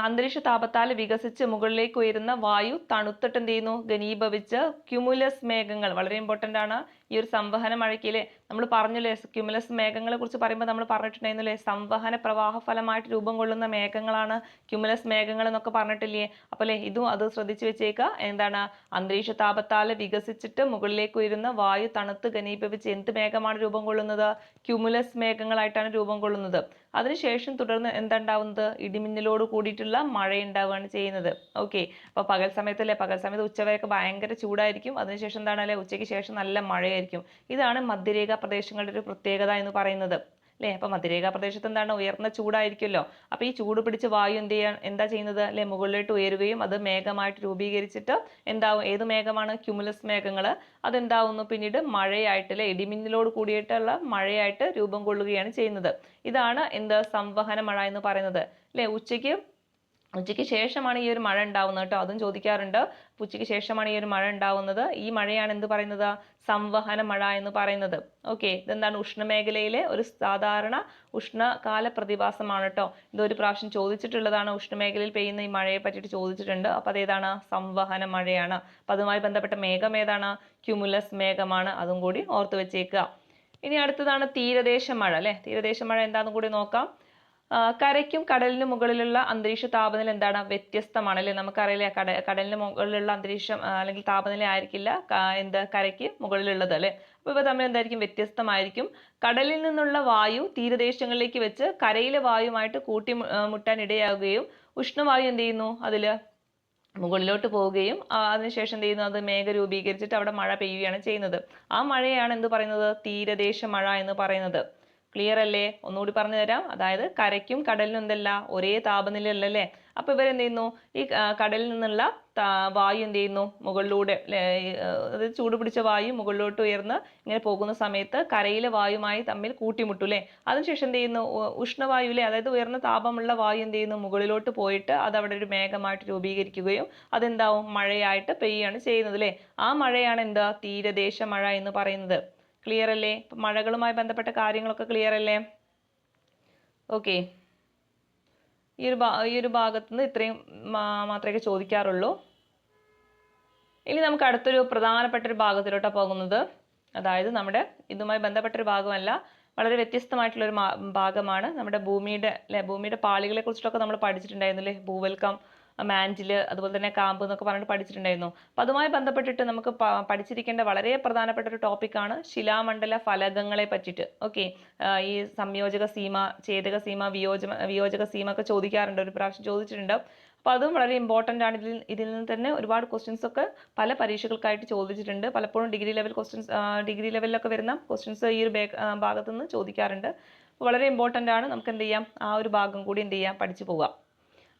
അന്തരീക്ഷ താപത്താൽ വികസിച്ച് മുകളിലേക്ക് ഉയരുന്ന വായു തണുത്തിട്ട് എന്ത് ചെയ്യുന്നു, ഘനീഭവിച്ച് ക്യുമുലസ് മേഘങ്ങൾ, വളരെ ഇമ്പോർട്ടൻ്റ് ആണ്, ഈ ഒരു സംവഹന മഴയ്ക്കില്ലേ നമ്മൾ പറഞ്ഞില്ലേ ക്യുമുലസ് മേഘങ്ങളെ കുറിച്ച് പറയുമ്പോൾ നമ്മൾ പറഞ്ഞിട്ടുണ്ടായിരുന്നില്ലേ സംവഹന പ്രവാഹ ഫലമായിട്ട് രൂപം കൊള്ളുന്ന മേഘങ്ങളാണ് ക്യുമുലസ് മേഘങ്ങൾ എന്നൊക്കെ പറഞ്ഞിട്ടില്ലേ. അപ്പോൾ അല്ലേ ഇതും അത് ശ്രദ്ധിച്ചു വെച്ചേക്കുക. എന്താണ് അന്തരീക്ഷ താപത്താൽ വികസിച്ചിട്ട് മുകളിലേക്ക് ഉയരുന്ന വായു തണുത്ത് ഘനീഭവിച്ച് എന്ത് മേഘമാണ് രൂപം കൊള്ളുന്നത്? ക്യുമുലസ് മേഘങ്ങളായിട്ടാണ് രൂപം കൊള്ളുന്നത്. അതിനുശേഷം തുടർന്ന് എന്താ ഉണ്ടാവുന്നത്? ഇടിമിന്നലോട് കൂടിയിട്ടുള്ള മഴ ഉണ്ടാവുകയാണ് ചെയ്യുന്നത്. ഓക്കെ, അപ്പോൾ പകൽ സമയത്തല്ലേ, പകൽ സമയത്ത് ഉച്ചവരെയൊക്കെ ഭയങ്കര ചൂടായിരിക്കും. അതിനുശേഷം എന്താണ് അല്ലെ ഉച്ചയ്ക്ക് ശേഷം നല്ല മഴയായിരിക്കും. ഇതാണ് മധ്യരേഖാ പ്രദേശങ്ങളുടെ ഒരു പ്രത്യേകത എന്ന് പറയുന്നത് അല്ലേ. അപ്പൊ മധ്യരേഖാ പ്രദേശത്ത് എന്താണ് ഉയർന്ന ചൂടായിരിക്കുമല്ലോ. അപ്പൊ ഈ ചൂട് പിടിച്ച വായു എന്താ ചെയ്യുന്നത് അല്ലെ മുകളിലോട്ട് ഉയരുകയും അത് മേഘമായിട്ട് രൂപീകരിച്ചിട്ട് എന്താവും? ഏത് മേഘമാണ്? ക്യുമുലസ് മേഘങ്ങൾ. അതെന്താവുന്നു? പിന്നീട് മഴയായിട്ട് അല്ലെ ഇടിമിന്നലോട് കൂടിയിട്ടുള്ള മഴയായിട്ട് രൂപം കൊള്ളുകയാണ് ചെയ്യുന്നത്. ഇതാണ് എന്ത്? സംവഹന മഴ എന്ന് പറയുന്നത് അല്ലെ. ഉച്ചയ്ക്ക് ശേഷമാണ് ഈ ഒരു മഴ ഉണ്ടാവുന്നത് കേട്ടോ. അതും ചോദിക്കാറുണ്ട്. ഉച്ചയ്ക്ക് ശേഷമാണ് ഈ ഒരു മഴ ഉണ്ടാവുന്നത്. ഈ മഴയാണ് എന്ത് പറയുന്നത്? സംവഹന മഴ എന്ന് പറയുന്നത്. ഓക്കെ, ഇതെന്താണ്? ഉഷ്ണമേഖലയിലെ ഒരു സാധാരണ ഉഷ്ണകാല പ്രതിഭാസമാണ് കേട്ടോ. ഇതൊരു പ്രാവശ്യം ചോദിച്ചിട്ടുള്ളതാണ്. ഉഷ്ണമേഖലയിൽ പെയ്യുന്ന ഈ മഴയെ പറ്റിയിട്ട് ചോദിച്ചിട്ടുണ്ട്. അപ്പൊ അതേതാണ്? സംവഹന മഴയാണ്. അപ്പൊ അതുമായി ബന്ധപ്പെട്ട മേഘം ഏതാണ്? ക്യുമുലസ് മേഘമാണ്. അതും കൂടി ഓർത്ത് വെച്ചേക്കുക. ഇനി അടുത്തതാണ് തീരദേശ മഴ അല്ലെ. തീരദേശ മഴ എന്താണെന്ന് കൂടി നോക്കാം. കരയ്ക്കും കടലിനും മുകളിലുള്ള അന്തരീക്ഷ താപനില എന്താണ്? വ്യത്യസ്തമാണ് അല്ലെ. നമുക്കറിയില്ലേ കടലിന് മുകളിലുള്ള അന്തരീക്ഷം അല്ലെങ്കിൽ താപനില ആയിരിക്കില്ല കരയ്ക്ക് മുകളിലുള്ളത് അല്ലെ. അപ്പോൾ ഇവ തമ്മിൽ എന്തായിരിക്കും? വ്യത്യസ്തമായിരിക്കും. കടലിൽ നിന്നുള്ള വായു തീരദേശങ്ങളിലേക്ക് വെച്ച് കരയിലെ വായുമായിട്ട് കൂട്ടിമുട്ടാൻ ഇടയാവുകയും ഉഷ്ണവായു എന്ത് ചെയ്യുന്നു? അതില് മുകളിലോട്ട് പോവുകയും അതിനുശേഷം എന്ത് ചെയ്യുന്നു? അത് മേഘ രൂപീകരിച്ചിട്ട് അവിടെ മഴ പെയ്യുകയാണ് ചെയ്യുന്നത്. ആ മഴയാണ് എന്ത് പറയുന്നത്? തീരദേശ മഴ എന്ന് പറയുന്നത്. ക്ലിയർ അല്ലേ? ഒന്നുകൂടി പറഞ്ഞു തരാം. അതായത് കരയ്ക്കും കടലിനും എന്തല്ല ഒരേ താപനില അല്ലല്ലേ. അപ്പൊ ഇവരെന്ത് ചെയ്യുന്നു? ഈ കടലിൽ നിന്നുള്ള വായു എന്ത് ചെയ്യുന്നു? മുകളിലൂടെ അത് ചൂട് പിടിച്ച വായു മുകളിലോട്ട് ഉയർന്ന് ഇങ്ങനെ പോകുന്ന സമയത്ത് കരയിലെ വായുമായി തമ്മിൽ കൂട്ടിമുട്ടു അല്ലേ. അതിനുശേഷം എന്ത് ചെയ്യുന്നു? ഉഷ്ണവായു അല്ലേ, അതായത് ഉയർന്ന താപമുള്ള വായു എന്ത് ചെയ്യുന്നു? മുകളിലോട്ട് പോയിട്ട് അത് അവിടെ ഒരു മേഘമായിട്ട് രൂപീകരിക്കുകയും അതെന്താവും? മഴയായിട്ട് പെയ്യുകയാണ് ചെയ്യുന്നത് അല്ലേ. ആ മഴയാണ് എന്താ? തീരദേശ മഴ എന്ന് പറയുന്നത്. ക്ലിയർ അല്ലേ? മഴകളുമായി ബന്ധപ്പെട്ട കാര്യങ്ങളൊക്കെ ക്ലിയർ അല്ലേ? ഓക്കെ, ഈ ഒരു ഭാഗത്ത് നിന്ന് ഇത്രയും മാത്രമേ ചോദിക്കാറുള്ളൂ. ഇനി നമുക്ക് അടുത്തൊരു പ്രധാനപ്പെട്ട ഒരു ഭാഗത്തിലോട്ടാണ് പോകുന്നത്. അതായത് നമ്മുടെ ഇതുമായി ബന്ധപ്പെട്ട ഒരു ഭാഗമല്ല, വളരെ വ്യത്യസ്തമായിട്ടുള്ള ഒരു ഭാഗമാണ്. നമ്മുടെ ഭൂമിയുടെ പാളികളെ കുറിച്ചിട്ടൊക്കെ നമ്മൾ പഠിച്ചിട്ടുണ്ടായിരുന്നു അല്ലേ. ഭൂവൽക്കം, മാൻറ്റില്, അതുപോലെ തന്നെ കാമ്പ് എന്നൊക്കെ പറഞ്ഞിട്ട് പഠിച്ചിട്ടുണ്ടായിരുന്നു. അപ്പൊ അതുമായി ബന്ധപ്പെട്ടിട്ട് നമുക്ക് പഠിച്ചിരിക്കേണ്ട വളരെ പ്രധാനപ്പെട്ട ഒരു ടോപ്പിക്കാണ് ശിലാമണ്ഡല ഫലകങ്ങളെ പറ്റിയിട്ട്. ഓക്കെ, ഈ സംയോജക സീമ, ഛേദക സീമ, വിയോജക സീമ ഒക്കെ ചോദിക്കാറുണ്ട്. ഒരു പ്രാവശ്യം ചോദിച്ചിട്ടുണ്ട്. അപ്പോൾ അതും വളരെ ഇമ്പോർട്ടൻ്റ് ആണ്. ഇതിൽ നിന്ന് തന്നെ ഒരുപാട് ക്വസ്റ്റ്യൻസ് ഒക്കെ പല പരീക്ഷകൾക്കായിട്ട് ചോദിച്ചിട്ടുണ്ട്. പലപ്പോഴും ഡിഗ്രി ലെവലിലൊക്കെ വരുന്ന ക്വസ്റ്റ്യൻസ് ഈ ഒരു ഭാഗത്തു നിന്ന് ചോദിക്കാറുണ്ട്. അപ്പോൾ വളരെ ഇമ്പോർട്ടൻ്റ് ആണ്. നമുക്ക് എന്ത് ചെയ്യാം? ആ ഒരു ഭാഗം കൂടി എന്ത് ചെയ്യാം? പഠിച്ചു പോകാം.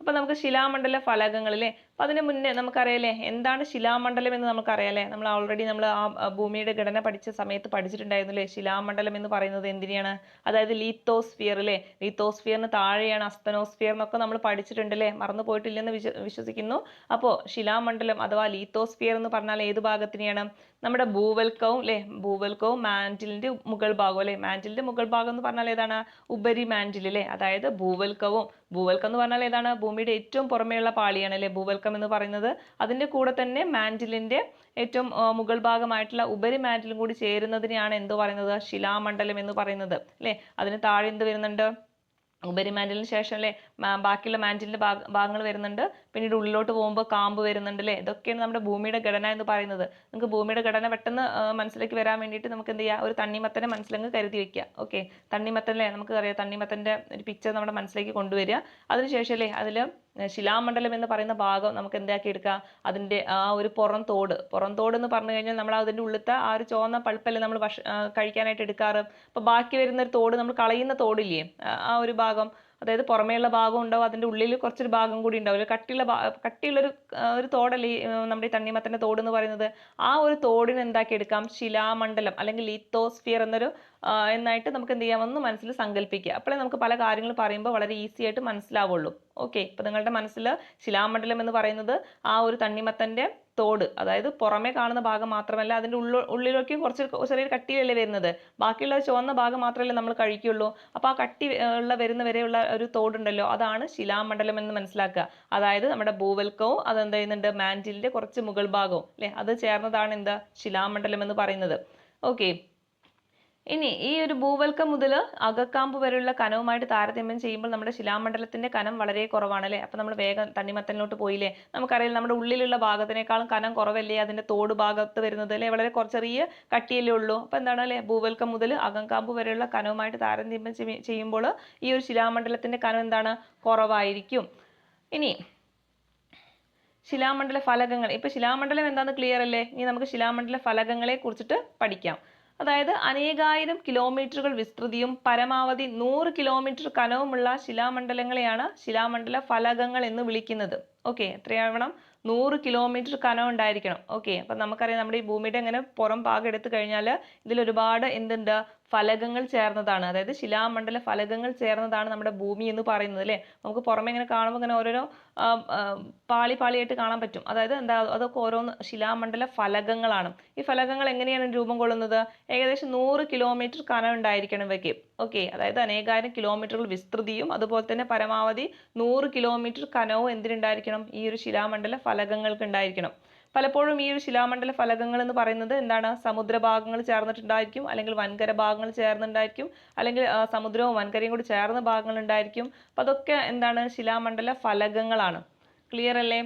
അപ്പൊ നമുക്ക് ശിലാമണ്ഡല ഫലകങ്ങളിലെ അപ്പൊ അതിന് മുന്നേ നമുക്കറിയാലേ എന്താണ് ശിലാമണ്ഡലം എന്ന് നമുക്കറിയാലേ. നമ്മൾ ഓൾറെഡി ആ ഭൂമിയുടെ ഘടന പഠിച്ച സമയത്ത് പഠിച്ചിട്ടുണ്ടായിരുന്നില്ലേ. ശിലാമണ്ഡലം എന്ന് പറയുന്നത് എന്തിനെയാണ്? അതായത് ലീത്തോസ്ഫിയർ അല്ലേ. ലീത്തോസ്ഫിയറിന് താഴെയാണ് അസ്തനോസ്ഫിയർ എന്നൊക്കെ നമ്മൾ പഠിച്ചിട്ടുണ്ടല്ലേ. മറന്നു പോയിട്ടില്ലെന്ന് വിശ്വസിക്കുന്നു. അപ്പോൾ ശിലാമണ്ഡലം അഥവാ ലീത്തോസ്ഫിയർ എന്ന് പറഞ്ഞാൽ ഏത് ഭാഗത്തിനെയാണ്? നമ്മുടെ ഭൂവൽക്കവും മാന്റിലിന്റെ മുകൾ ഭാഗവും അല്ലെ. മാന്റിലിന്റെ മുകൾ ഭാഗം എന്ന് പറഞ്ഞാൽ ഏതാണ്? ഉപരി മാന്റിൽ അല്ലെ. അതായത് ഭൂവൽക്കം എന്ന് പറഞ്ഞാൽ ഏതാണ്? ഭൂമിയുടെ ഏറ്റവും പുറമേയുള്ള പാളിയാണ് അല്ലെ ഭൂവൽക്കം എന്ന് പറയുന്നത്. അതിന്റെ കൂടെ തന്നെ മാന്റിലിന്റെ ഏറ്റവും മുകൾ ഭാഗമായിട്ടുള്ള ഉപരി മാന്റിലും കൂടി ചേരുന്നതിനെയാണ് എന്ത് പറയുന്നത്? ശിലാമണ്ഡലം എന്ന് പറയുന്നത് അല്ലെ. അതിന് താഴെ എന്ത് വരുന്നുണ്ട്? ഉപരിമാൻറ്റിലിന് ശേഷം അല്ലേ ബാക്കിയുള്ള മാൻറ്റിലിന്റെ ഭാഗങ്ങൾ വരുന്നുണ്ട്. പിന്നീട് ഉള്ളിലോട്ട് പോകുമ്പോൾ കാമ്പ് വരുന്നുണ്ട് അല്ലേ. ഇതൊക്കെയാണ് നമ്മുടെ ഭൂമിയുടെ ഘടന എന്ന് പറയുന്നത്. നിങ്ങൾക്ക് ഭൂമിയുടെ ഘടന പെട്ടെന്ന് മനസ്സിലേക്ക് വരാൻ വേണ്ടിയിട്ട് നമുക്ക് എന്ത് ചെയ്യാം? ഒരു തണ്ണിമത്തനെ മനസ്സിലങ്ങ് കരുതി വെക്കുക. ഓക്കെ, തണ്ണിമത്തൻ അല്ലേ, നമുക്ക് അറിയാം തണ്ണിമത്തന്റെ ഒരു പിക്ചർ നമ്മുടെ മനസ്സിലേക്ക് കൊണ്ടുവരിക. അതിനുശേഷം അല്ലേ അതിൽ ശിലാമണ്ഡലം എന്ന് പറയുന്ന ഭാഗം നമുക്ക് എന്താക്കി എടുക്കാം? അതിന്റെ ആ ഒരു പുറം തോട് എന്ന് പറഞ്ഞു കഴിഞ്ഞാൽ നമ്മൾ അതിന്റെ ഉള്ളിലത്തെ ആ ഒരു ചുവന്ന പൾപ്പല്ലേ നമ്മൾ കഴിക്കാനായിട്ട് എടുക്കാറ്. അപ്പൊ ബാക്കി വരുന്ന ഒരു തോട്, നമ്മൾ കളയുന്ന തോടില്ലേ, ആ ഒരു ഭാഗം, അതായത് പുറമേയുള്ള ഭാഗം ഉണ്ടാവും, അതിന്റെ ഉള്ളിൽ കുറച്ചൊരു ഭാഗം കൂടി ഉണ്ടാവില്ല, കട്ടിയുള്ള തോടല്ലേ നമ്മുടെ ഈ തണ്ണിമത്തന്റെ തോട് എന്ന് പറയുന്നത്. ആ ഒരു തോടിന് എന്താക്കി എടുക്കാം? ശിലാമണ്ഡലം അല്ലെങ്കിൽ ലീത്തോസ്ഫിയർ എന്നായിട്ട് നമുക്ക് എന്ത് ചെയ്യാം? ഒന്ന് മനസ്സിൽ സങ്കല്പിക്കുക. അപ്പോഴേ നമുക്ക് പല കാര്യങ്ങൾ പറയുമ്പോൾ വളരെ ഈസി ആയിട്ട് മനസ്സിലാവുള്ളൂ. ഓക്കെ, ഇപ്പൊ നിങ്ങളുടെ മനസ്സിൽ ശിലാമണ്ഡലം എന്ന് പറയുന്നത് ആ ഒരു തണ്ണിമത്തന്റെ തോട്, അതായത് പുറമേ കാണുന്ന ഭാഗം മാത്രമല്ല, അതിന്റെ ഉള്ളിലേക്കും കുറച്ച് ചെറിയൊരു കട്ടിയല്ലേ വരുന്നത്. ബാക്കിയുള്ള ചുവന്ന ഭാഗം മാത്രമല്ലേ നമ്മൾ കഴിക്കുള്ളൂ. അപ്പൊ ആ കട്ടി വരുന്ന വരെയുള്ള ഒരു തോടുണ്ടല്ലോ, അതാണ് ശിലാമണ്ഡലം എന്ന് മനസ്സിലാക്കുക. അതായത് നമ്മുടെ ഭൂവൽക്കവും അതെന്ത് ചെയ്യുന്നുണ്ട്? മാന്റിലിന്റെ കുറച്ച് മുകൾ ഭാഗവും അല്ലെ, അത് ചേർന്നതാണ് എന്താ? ശിലാമണ്ഡലം എന്ന് പറയുന്നത്. ഓക്കെ, ഇനി ഈ ഒരു ഭൂവൽക്കം മുതൽ അകക്കാമ്പ് വരെയുള്ള കനവുമായിട്ട് താരതമ്യം ചെയ്യുമ്പോൾ നമ്മുടെ ശിലാമണ്ഡലത്തിന്റെ കനം വളരെ കുറവാണ് അല്ലേ. അപ്പൊ നമ്മൾ വേഗം തണ്ണിമത്തനിലോട്ട് പോയില്ലേ. നമുക്കറിയാം നമ്മുടെ ഉള്ളിലുള്ള ഭാഗത്തിനേക്കാളും കനം കുറവല്ലേ അതിന്റെ തോട് ഭാഗത്ത് വരുന്നത് അല്ലെ, വളരെ ചെറിയ കട്ടിയല്ലേ ഉള്ളൂ. അപ്പൊ എന്താണ് അല്ലെ, ഭൂവൽക്കം മുതൽ അകക്കാമ്പ് വരെയുള്ള കനവുമായിട്ട് താരതമ്യം ചെയ്യുമ്പോൾ ഈ ഒരു ശിലാമണ്ഡലത്തിന്റെ കനം എന്താണ്, കുറവായിരിക്കും. ഇനി ശിലാമണ്ഡല ഫലകങ്ങൾ, ഇപ്പൊ ശിലാമണ്ഡലം എന്താണെന്ന് ക്ലിയർ അല്ലേ. ഇനി നമുക്ക് ശിലാമണ്ഡല ഫലകങ്ങളെ കുറിച്ചിട്ട് പഠിക്കാം. അതായത് അനേകായിരം കിലോമീറ്ററുകൾ വിസ്തൃതിയും പരമാവധി 100 കിലോമീറ്റർ കനവുമുള്ള ശിലാമണ്ഡലങ്ങളെയാണ് ശിലാമണ്ഡല ഫലകങ്ങൾ എന്ന് വിളിക്കുന്നത്. ഓക്കെ, എത്രയാവണം, 100 കിലോമീറ്റർ കനം ഉണ്ടായിരിക്കണം. ഓക്കെ, അപ്പൊ നമുക്കറിയാം നമ്മുടെ ഈ ഭൂമിയുടെ ഇങ്ങനെ പുറം ഭാഗം എടുത്തു കഴിഞ്ഞാൽ ഇതിൽ ഒരുപാട് എന്തുണ്ട്, ഫലകങ്ങൾ ചേർന്നതാണ്. അതായത് ശിലാമണ്ഡല ഫലകങ്ങൾ ചേർന്നതാണ് നമ്മുടെ ഭൂമി എന്ന് പറയുന്നത് അല്ലേ. നമുക്ക് പുറമെ ഇങ്ങനെ കാണുമ്പോൾ ഇങ്ങനെ ഓരോരോ പാളി പാളിയായിട്ട് കാണാൻ പറ്റും. അതായത് എന്താ, അതൊക്കെ ഓരോന്ന് ശിലാമണ്ഡല ഫലകങ്ങളാണ്. ഈ ഫലകങ്ങൾ എങ്ങനെയാണ് രൂപം കൊള്ളുന്നത്, ഏകദേശം 100 കിലോമീറ്റർ കനം ഉണ്ടായിരിക്കണം ഇവയ്ക്ക്. ഓക്കെ, അതായത് അനേകായിരം കിലോമീറ്ററുകൾ വിസ്തൃതിയും അതുപോലെ തന്നെ പരമാവധി 100 കിലോമീറ്റർ കനവും എന്തിനുണ്ടായിരിക്കണം, ഈ ഒരു ശിലാമണ്ഡല ഫലകങ്ങൾക്ക് ഉണ്ടായിരിക്കണം. പലപ്പോഴും ഈ ഒരു ശിലാമണ്ഡല ഫലകങ്ങൾ എന്ന് പറയുന്നത് എന്താണ്, സമുദ്രഭാഗങ്ങൾ ചേർന്നിട്ടുണ്ടായിരിക്കും, അല്ലെങ്കിൽ വൻകര ഭാഗങ്ങൾ ചേർന്നുണ്ടായിരിക്കും, അല്ലെങ്കിൽ സമുദ്രവും വൻകരയും കൂടി ചേർന്ന ഭാഗങ്ങൾ ഉണ്ടായിരിക്കും. അപ്പൊ അതൊക്കെ എന്താണ്, ശിലാമണ്ഡല ഫലകങ്ങളാണ്. ക്ലിയർ അല്ലേ?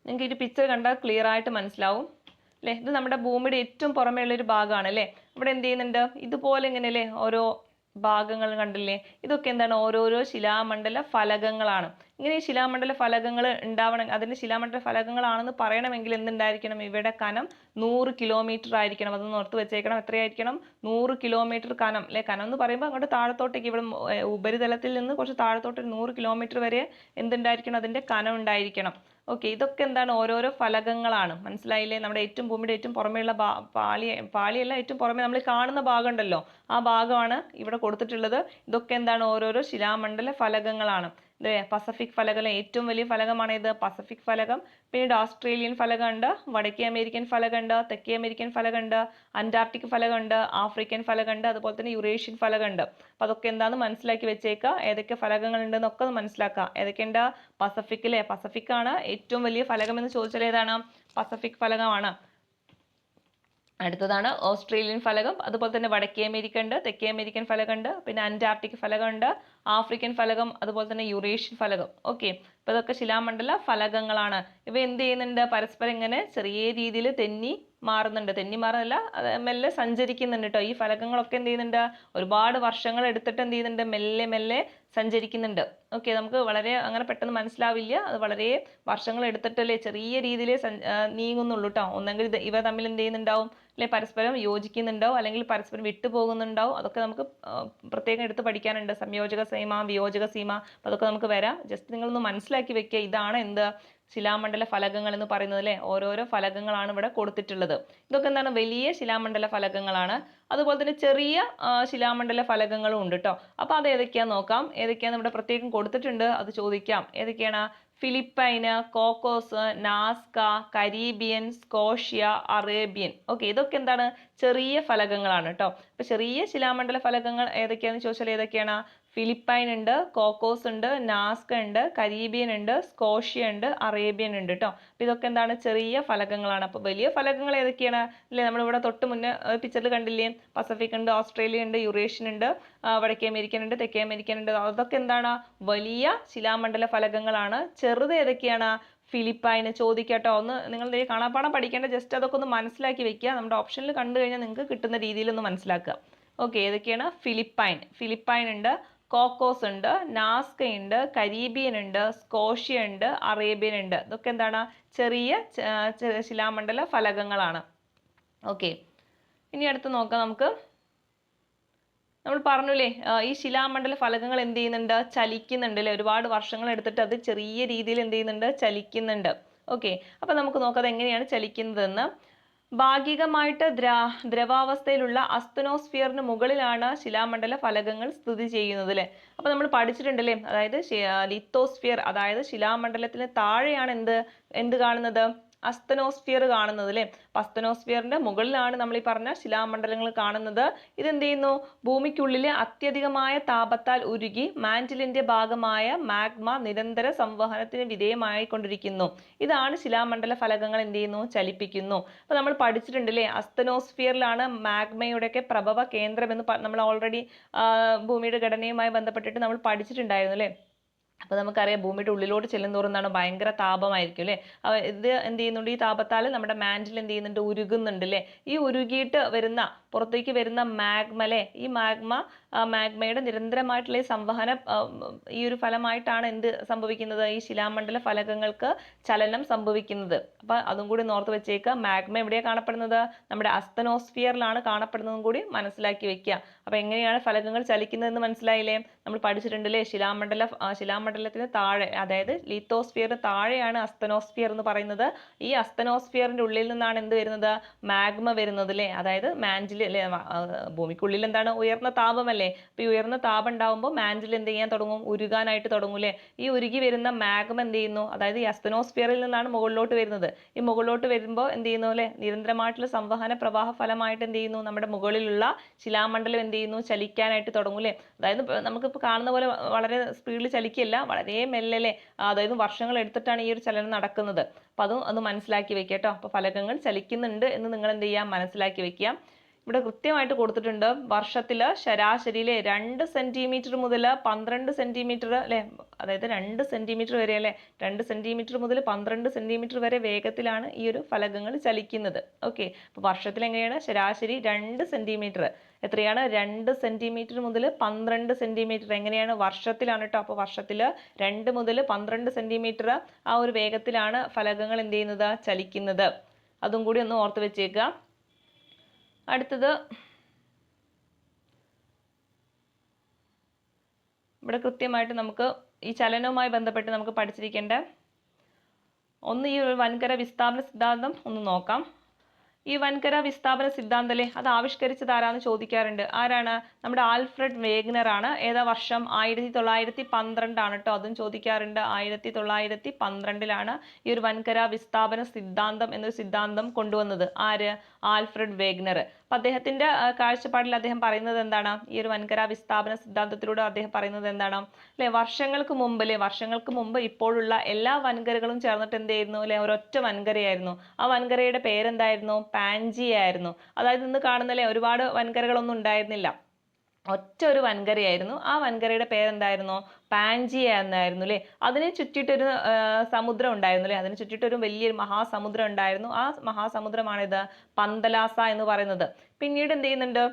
നിങ്ങൾക്ക് ഈ പിക്ചർ കണ്ടാൽ ക്ലിയർ ആയിട്ട് മനസ്സിലാവും അല്ലേ. ഇത് നമ്മുടെ ഭൂമിയുടെ ഏറ്റവും പുറമേ ഉള്ള ഒരു ഭാഗമാണ് അല്ലേ. ഇവിടെ എന്ത് ചെയ്യുന്നുണ്ട്, ഇതുപോലെ ഇങ്ങനെ അല്ലേ ഓരോ ഭാഗങ്ങൾ കണ്ടില്ലേ. ഇതൊക്കെ എന്താണ്, ഓരോരോ ശിലാമണ്ഡല ഫലകങ്ങളാണ്. ഇങ്ങനെ ഈ ശിലാമണ്ഡല ഫലകങ്ങൾ ഉണ്ടാവണം, അതിന്റെ ശിലാമണ്ഡല ഫലകങ്ങളാണെന്ന് പറയണമെങ്കിൽ എന്തുണ്ടായിരിക്കണം, ഇവിടെ കനം 100 കിലോമീറ്റർ ആയിരിക്കണം. അതൊന്ന് ഓർത്ത് വെച്ചേക്കണം. എത്രയായിരിക്കണം, 100 കിലോമീറ്റർ കനം അല്ലെ. കനം എന്ന് പറയുമ്പോൾ അങ്ങോട്ട് താഴത്തോട്ടേക്ക്, ഇവിടെ ഉപരിതലത്തിൽ നിന്ന് കുറച്ച് താഴത്തോട്ട് 100 കിലോമീറ്റർ വരെ എന്തുണ്ടായിരിക്കണം, അതിന്റെ കനം ഉണ്ടായിരിക്കണം. ഓക്കെ, ഇതൊക്കെ എന്താണ്, ഓരോരോ ഫലകങ്ങളാണ്. മനസ്സിലായില്ലേ? നമ്മുടെ ഏറ്റവും ഭൂമിയുടെ ഏറ്റവും പുറമേയുള്ള പാളിയല്ല, ഏറ്റവും പുറമെ നമ്മൾ കാണുന്ന ഭാഗം ഉണ്ടല്ലോ, ആ ഭാഗമാണ് ഇവിടെ കൊടുത്തിട്ടുള്ളത്. ഇതൊക്കെ എന്താണ്, ഓരോരോ ശിലാമണ്ഡല ഫലകങ്ങളാണ്. പസഫിക് ഫലകം, ഏറ്റവും വലിയ ഫലകമാണ് ഇത്, പസഫിക് ഫലകം. പിന്നീട് ഓസ്ട്രേലിയൻ ഫലകം ഉണ്ട്, വടക്കേ അമേരിക്കൻ ഫലകം ഉണ്ട്, തെക്കേ അമേരിക്കൻ ഫലകം ഉണ്ട്, അന്റാർട്ടിക് ഫലകം ഉണ്ട്, ആഫ്രിക്കൻ ഫലകം ഉണ്ട്, അതുപോലെ തന്നെ യുറേഷ്യൻ ഫലകം ഉണ്ട്. അപ്പൊ അതൊക്കെ എന്താണെന്ന് മനസ്സിലാക്കി വെച്ചേക്കുക. ഏതൊക്കെ ഫലകങ്ങൾ ഉണ്ടെന്നൊക്കെ ഒന്ന് മനസ്സിലാക്കുക. ഏതൊക്കെയുണ്ട്, പസഫിക് അല്ലേ, പസഫിക് ആണ് ഏറ്റവും വലിയ ഫലകം എന്ന് ചോദിച്ചാൽ ഏതാണ്, പസഫിക് ഫലകമാണ്. അടുത്തതാണ് ഓസ്ട്രേലിയൻ ഫലകം, അതുപോലെ തന്നെ വടക്കേ അമേരിക്ക ഉണ്ട്, തെക്കേ അമേരിക്കൻ ഫലകം ഉണ്ട്, പിന്നെ അന്റാർട്ടിക് ഫലകം ഉണ്ട്, ആഫ്രിക്കൻ ഫലകം, അതുപോലെ തന്നെ യുറേഷ്യൻ ഫലകം. ഓക്കെ, അപ്പൊ ഇതൊക്കെ ശിലാമണ്ഡല ഫലകങ്ങളാണ്. ഇവ എന്ത് ചെയ്യുന്നുണ്ട്, പരസ്പരം ഇങ്ങനെ ചെറിയ രീതിയിൽ തെന്നി മാറുന്നുണ്ട്. തെന്നി മാറുന്നില്ല, മെല്ലെ സഞ്ചരിക്കുന്നുണ്ട് കേട്ടോ. ഈ ഫലകങ്ങളൊക്കെ എന്ത് ചെയ്യുന്നുണ്ട്, ഒരുപാട് വർഷങ്ങൾ എടുത്തിട്ട് എന്ത് ചെയ്യുന്നുണ്ട്, മെല്ലെ മെല്ലെ സഞ്ചരിക്കുന്നുണ്ട്. ഓക്കെ, നമുക്ക് വളരെ അങ്ങനെ പെട്ടെന്ന് മനസ്സിലാവില്ല, അത് വളരെ വർഷങ്ങൾ എടുത്തിട്ടല്ലേ ചെറിയ രീതിയിൽ നീങ്ങുന്നുള്ളൂ കേട്ടോ. ഒന്നെങ്കിൽ ഇവ തമ്മിൽ എന്ത് ചെയ്യുന്നുണ്ടാവും അല്ലെ, പരസ്പരം യോജിക്കുന്നുണ്ടാവും, അല്ലെങ്കിൽ പരസ്പരം വിട്ടുപോകുന്നുണ്ടാവും. അതൊക്കെ നമുക്ക് പ്രത്യേകം എടുത്ത് പഠിക്കാനുണ്ട്. സംയോജക സീമ, വിയോജക സീമ, അതൊക്കെ നമുക്ക് വരാം. ജസ്റ്റ് നിങ്ങളൊന്ന് മനസ്സിലാക്കി വെക്കുക. ഇതാണ് എന്ത്, ശിലാമണ്ഡല ഫലകങ്ങൾ എന്ന് പറയുന്നത് അല്ലെ. ഓരോരോ ഫലകങ്ങളാണ് ഇവിടെ കൊടുത്തിട്ടുള്ളത്. ഇതൊക്കെ എന്താണ്, വലിയ ശിലാമണ്ഡല ഫലകങ്ങളാണ്. അതുപോലെ തന്നെ ചെറിയ ശിലാമണ്ഡല ഫലകങ്ങളും ഉണ്ട് കേട്ടോ. അപ്പൊ അത് ഏതൊക്കെയാന്ന് നോക്കാം. ഏതൊക്കെയാന്ന് ഇവിടെ പ്രത്യേകം കൊടുത്തിട്ടുണ്ട്, അത് ചോദിക്കാം. ഏതൊക്കെയാണ്, Philippine, Cocos, Nazca, Caribbean, Scotia, Arabian. Okay, ഇതൊക്കെ എന്താണ്, ചെറിയ ഫലകങ്ങളാണ് കേട്ടോ. അപ്പൊ ചെറിയ ശിലാമണ്ഡല ഫലകങ്ങൾ ഏതൊക്കെയാന്ന് ചോദിച്ചാൽ ഏതൊക്കെയാണ്, ഫിലിപ്പൈൻ ഉണ്ട്, കോക്കോസ് ഉണ്ട്, നാസ്ക ഉണ്ട്, കരീബിയൻ ഉണ്ട്, സ്കോഷ്യ ഉണ്ട്, അറേബ്യൻ ഉണ്ട് കേട്ടോ. അപ്പൊ ഇതൊക്കെ എന്താണ്, ചെറിയ ഫലകങ്ങളാണ്. അപ്പൊ വലിയ ഫലകങ്ങൾ ഏതൊക്കെയാണ് അല്ലെ, നമ്മളിവിടെ തൊട്ട് മുന്നേ പിക്ചറിൽ കണ്ടില്ലേ, പസഫിക് ഉണ്ട്, ഓസ്ട്രേലിയ ഉണ്ട്, യുറേഷ്യൻ ഉണ്ട്, വടക്കേ അമേരിക്കൻ ഉണ്ട്, തെക്കേ അമേരിക്കൻ ഉണ്ട്. അതൊക്കെ എന്താണ്, വലിയ ശിലാമണ്ഡല ഫലകങ്ങളാണ്. ചെറുത് ഏതൊക്കെയാണ്, ഫിലിപ്പൈന്. ചോദിക്കട്ടോ, ഒന്ന് നിങ്ങൾ കാണാപ്പാഠം പഠിക്കേണ്ട, ജസ്റ്റ് അതൊക്കെ ഒന്ന് മനസ്സിലാക്കി വെക്കുക. നമ്മുടെ ഓപ്ഷനിൽ കണ്ടു കഴിഞ്ഞാൽ നിങ്ങൾക്ക് കിട്ടുന്ന രീതിയിൽ ഒന്ന് മനസ്സിലാക്കുക. ഓക്കെ, ഏതൊക്കെയാണ്, ഫിലിപ്പൈൻ ഉണ്ട്, കോക്കോസ് ഉണ്ട്, നാസ്ക ഉണ്ട്, കരീബിയൻ ഉണ്ട്, സ്കോഷ്യ ഉണ്ട്, അറേബ്യൻ ഉണ്ട്. ഇതൊക്കെ എന്താണ്, ചെറിയ ശിലാമണ്ഡല ഫലകങ്ങളാണ്. ഓക്കെ, ഇനി അടുത്ത് നോക്കാം നമുക്ക്. നമ്മൾ പറഞ്ഞില്ലേ, ഈ ശിലാമണ്ഡല ഫലകങ്ങൾ എന്ത് ചെയ്യുന്നുണ്ട്, ചലിക്കുന്നുണ്ട് അല്ലെ. ഒരുപാട് വർഷങ്ങൾ എടുത്തിട്ട് അത് ചെറിയ രീതിയിൽ എന്ത് ചെയ്യുന്നുണ്ട്, ചലിക്കുന്നുണ്ട്. ഓക്കെ, അപ്പൊ നമുക്ക് നോക്കാം അത് എങ്ങനെയാണ് ചലിക്കുന്നതെന്ന്. ഭാഗികമായിട്ട് ദ്രവാവസ്ഥയിലുള്ള അസ്തനോസ്ഫിയറിന് മുകളിലാണ് ശിലാമണ്ഡല ഫലകങ്ങൾ സ്ഥിതി ചെയ്യുന്നത് അല്ലെ. അപ്പൊ നമ്മൾ പഠിച്ചിട്ടുണ്ടല്ലേ, അതായത് ലിത്തോസ്ഫിയർ, അതായത് ശിലാമണ്ഡലത്തിന് താഴെയാണ് എന്ത് കാണുന്നത്, അസ്തനോസ്ഫിയർ കാണുന്നത് അല്ലേ. അസ്തനോസ്ഫിയറിന്റെ മുകളിലാണ് നമ്മൾ ഈ പറഞ്ഞ ശിലാമണ്ഡലങ്ങൾ കാണുന്നത്. ഇതെന്ത് ചെയ്യുന്നു? ഭൂമിക്കുള്ളിലെ അത്യധികമായ താപത്താൽ ഉരുകി മാന്റിലിന്റെ ഭാഗമായ മാഗ്മ നിരന്തര സംവഹനത്തിന് വിധേയമായിക്കൊണ്ടിരിക്കുന്നു. ഇതാണ് ശിലാമണ്ഡല ഫലകങ്ങൾ എന്ത് ചെയ്യുന്നു? ചലിപ്പിക്കുന്നു. അപ്പൊ നമ്മൾ പഠിച്ചിട്ടുണ്ട് അല്ലേ, അസ്തനോസ്ഫിയറിലാണ് മാഗ്മയുടെയൊക്കെ പ്രഭവ കേന്ദ്രം എന്ന് നമ്മൾ ഓൾറെഡി ഭൂമിയുടെ ഘടനയുമായി ബന്ധപ്പെട്ടിട്ട് നമ്മൾ പഠിച്ചിട്ടുണ്ടായിരുന്നു അല്ലേ. അപ്പോൾ നമുക്കറിയാം ഭൂമിയുടെ ഉള്ളിലോട്ട് ചെല്ലുന്തോറും എന്താണ് ഭയങ്കര താപമായിരിക്കും അല്ലേ. ഇത് എന്ത് ചെയ്യുന്നുണ്ട്? ഈ താപത്താൽ നമ്മുടെ മാന്റിൽ എന്ത് ചെയ്യുന്നുണ്ട്? ഉരുകുന്നുണ്ട് അല്ലേ. ഈ ഉരുകിയിട്ട് വരുന്ന പുറത്തേക്ക് വരുന്ന മാഗ്മ അല്ലേ, ഈ മാഗ്മയുടെ നിരന്തരമായിട്ടുള്ള ഈ സംവഹന ഈ ഒരു ഫലമായിട്ടാണ് എന്ത് സംഭവിക്കുന്നത്? ഈ ശിലാമണ്ഡല ഫലകങ്ങൾക്ക് ചലനം സംഭവിക്കുന്നത്. അപ്പൊ അതും കൂടി ഓർത്ത് വെച്ചേക്കുക. മാഗ്മ എവിടെയാണ് കാണപ്പെടുന്നത്? നമ്മുടെ അസ്തനോസ്ഫിയറിലാണ് കാണപ്പെടുന്നതും കൂടി മനസ്സിലാക്കി വെക്കുക. അപ്പൊ എങ്ങനെയാണ് ഫലകങ്ങൾ ചലിക്കുന്നതെന്ന് മനസ്സിലായില്ലേ? നമ്മൾ പഠിച്ചിട്ടുണ്ടല്ലേ, ശിലാമണ്ഡലത്തിന് താഴെ, അതായത് ലിത്തോസ്ഫിയറിന് താഴെയാണ് അസ്തനോസ്ഫിയർ എന്ന് പറയുന്നത്. ഈ അസ്തനോസ്ഫിയറിന്റെ ഉള്ളിൽ നിന്നാണ് എന്ത് വരുന്നത്? മാഗ്മ വരുന്നത് അല്ലേ. അതായത് മാന്റിൽ അല്ലേ, ഭൂമിക്കുള്ളിൽ എന്താണ്? ഉയർന്ന താപമല്ലേ. അപ്പൊ ഈ ഉയർന്ന താപം ഉണ്ടാവുമ്പോൾ മാന്റിൽ എന്ത് ചെയ്യാൻ തുടങ്ങും? ഉരുകാനായിട്ട് തുടങ്ങും അല്ലേ. ഈ ഉരുകി വരുന്ന മാഗ്മ എന്ത് ചെയ്യുന്നു? അതായത് ഈ അസ്തനോസ്ഫിയറിൽ നിന്നാണ് മുകളിലോട്ട് വരുന്നത്. ഈ മുകളിലോട്ട് വരുമ്പോൾ എന്ത് ചെയ്യുന്നു അല്ലേ, നിരന്തരമായിട്ടുള്ള സംവഹന പ്രവാഹ ഫലമായിട്ട് എന്ത് ചെയ്യുന്നു? നമ്മുടെ മുകളിലുള്ള ശിലാമണ്ഡലം എന്ത് ചെയ്യുന്നു? ചലിക്കാനായിട്ട് തുടങ്ങും അല്ലേ. അതായത് നമുക്കിപ്പോൾ കാണുന്ന പോലെ വളരെ സ്പീഡിൽ ചലിക്കില്ല, വളരെ മെല്ലലെ, അതായത് വർഷങ്ങൾ എടുത്തിട്ടാണ് ഈ ഒരു ചലനം നടക്കുന്നത്. അപ്പൊ അത് മനസ്സിലാക്കി വെക്കുക കേട്ടോ. അപ്പൊ ഫലകങ്ങൾ ചലിക്കുന്നുണ്ട് എന്ന് നിങ്ങൾ എന്ത് ചെയ്യുക? മനസ്സിലാക്കി വെക്കുക. ഇവിടെ കൃത്യമായിട്ട് കൊടുത്തിട്ടുണ്ട്, വർഷത്തില് ശരാശരിയിലെ 2 സെന്റിമീറ്റർ മുതൽ 12 സെന്റിമീറ്റർ അല്ലെ, അതായത് 2 സെന്റിമീറ്റർ വരെ അല്ലെ, 2 സെന്റിമീറ്റർ മുതൽ 12 സെന്റിമീറ്റർ വരെ വേഗത്തിലാണ് ഈ ഒരു ഫലകങ്ങൾ ചലിക്കുന്നത്. ഓക്കെ, അപ്പൊ വർഷത്തിൽ എങ്ങനെയാണ്? ശരാശരി 2 സെന്റിമീറ്റർ. എത്രയാണ്? 2 സെന്റിമീറ്റർ മുതൽ 12 സെന്റിമീറ്റർ. എങ്ങനെയാണ്? വർഷത്തിലാണ് കേട്ടോ. അപ്പൊ വർഷത്തിൽ 2 മുതൽ 12 സെന്റിമീറ്റർ ആ ഒരു വേഗത്തിലാണ് ഫലകങ്ങൾ എന്ത് ചെയ്യുന്നത്? ചലിക്കുന്നത്. അതും കൂടി ഒന്ന് ഓർത്ത് വെച്ചേക്കുക. അടുത്തത് ഇവിടെ കൃത്യമായിട്ട് നമുക്ക് ഈ ചലനവുമായി ബന്ധപ്പെട്ട് നമുക്ക് പഠിച്ചിരിക്കേണ്ട ഒന്ന് ഈ ഒരു വൻകര വിസ്ഥാപന സിദ്ധാന്തം ഒന്ന് നോക്കാം. ഈ വൻകര വിസ്ഥാപന സിദ്ധാന്തം അല്ലേ, അത് ആവിഷ്കരിച്ചത് ആരാന്ന് ചോദിക്കാറുണ്ട്. ആരാണ്? നമ്മുടെ ആൽഫ്രഡ് വേഗ്നർ ആണ്. ഏതാ വർഷം? 1912 ആണ് കേട്ടോ. അതും ചോദിക്കാറുണ്ട്. 1912 ഈ ഒരു വൻകര വിസ്ഥാപന സിദ്ധാന്തം എന്നൊരു സിദ്ധാന്തം കൊണ്ടുവന്നത്. ആര്? Alfred Wegener. അപ്പൊ അദ്ദേഹത്തിന്റെ കാഴ്ചപ്പാടിൽ അദ്ദേഹം പറയുന്നത് എന്താണ്? ഈ ഒരു വൻകര വിസ്ഥാപന സിദ്ധാന്തത്തിലൂടെ അദ്ദേഹം പറയുന്നത് എന്താണ് അല്ലെ, വർഷങ്ങൾക്ക് മുമ്പ് ഇപ്പോഴുള്ള എല്ലാ വൻകരകളും ചേർന്നിട്ട് എന്തായിരുന്നു അല്ലെ, ഒരൊറ്റ വൻകരയായിരുന്നു. ആ വൻകരയുടെ പേരെന്തായിരുന്നു? പാൻജിയ ആയിരുന്നു. അതായത് ഇന്ന് കാണുന്നല്ലേ, ഒരുപാട് വൻകരകളൊന്നും ഉണ്ടായിരുന്നില്ല, ഒറ്റ ഒരു വൻകരയായിരുന്നു. ആ വൻകരയുടെ പേരെന്തായിരുന്നു? പാൻജിയ എന്നായിരുന്നു അല്ലെ. അതിനെ ചുറ്റിട്ടൊരു സമുദ്രം ഉണ്ടായിരുന്നു അല്ലെ, അതിനെ ചുറ്റിട്ടൊരു വലിയൊരു മഹാസമുദ്രം ഉണ്ടായിരുന്നു. ആ മഹാസമുദ്രമാണിത് പന്തലാസ എന്ന് പറയുന്നത്. പിന്നീട് എന്ത് ചെയ്യുന്നുണ്ട്?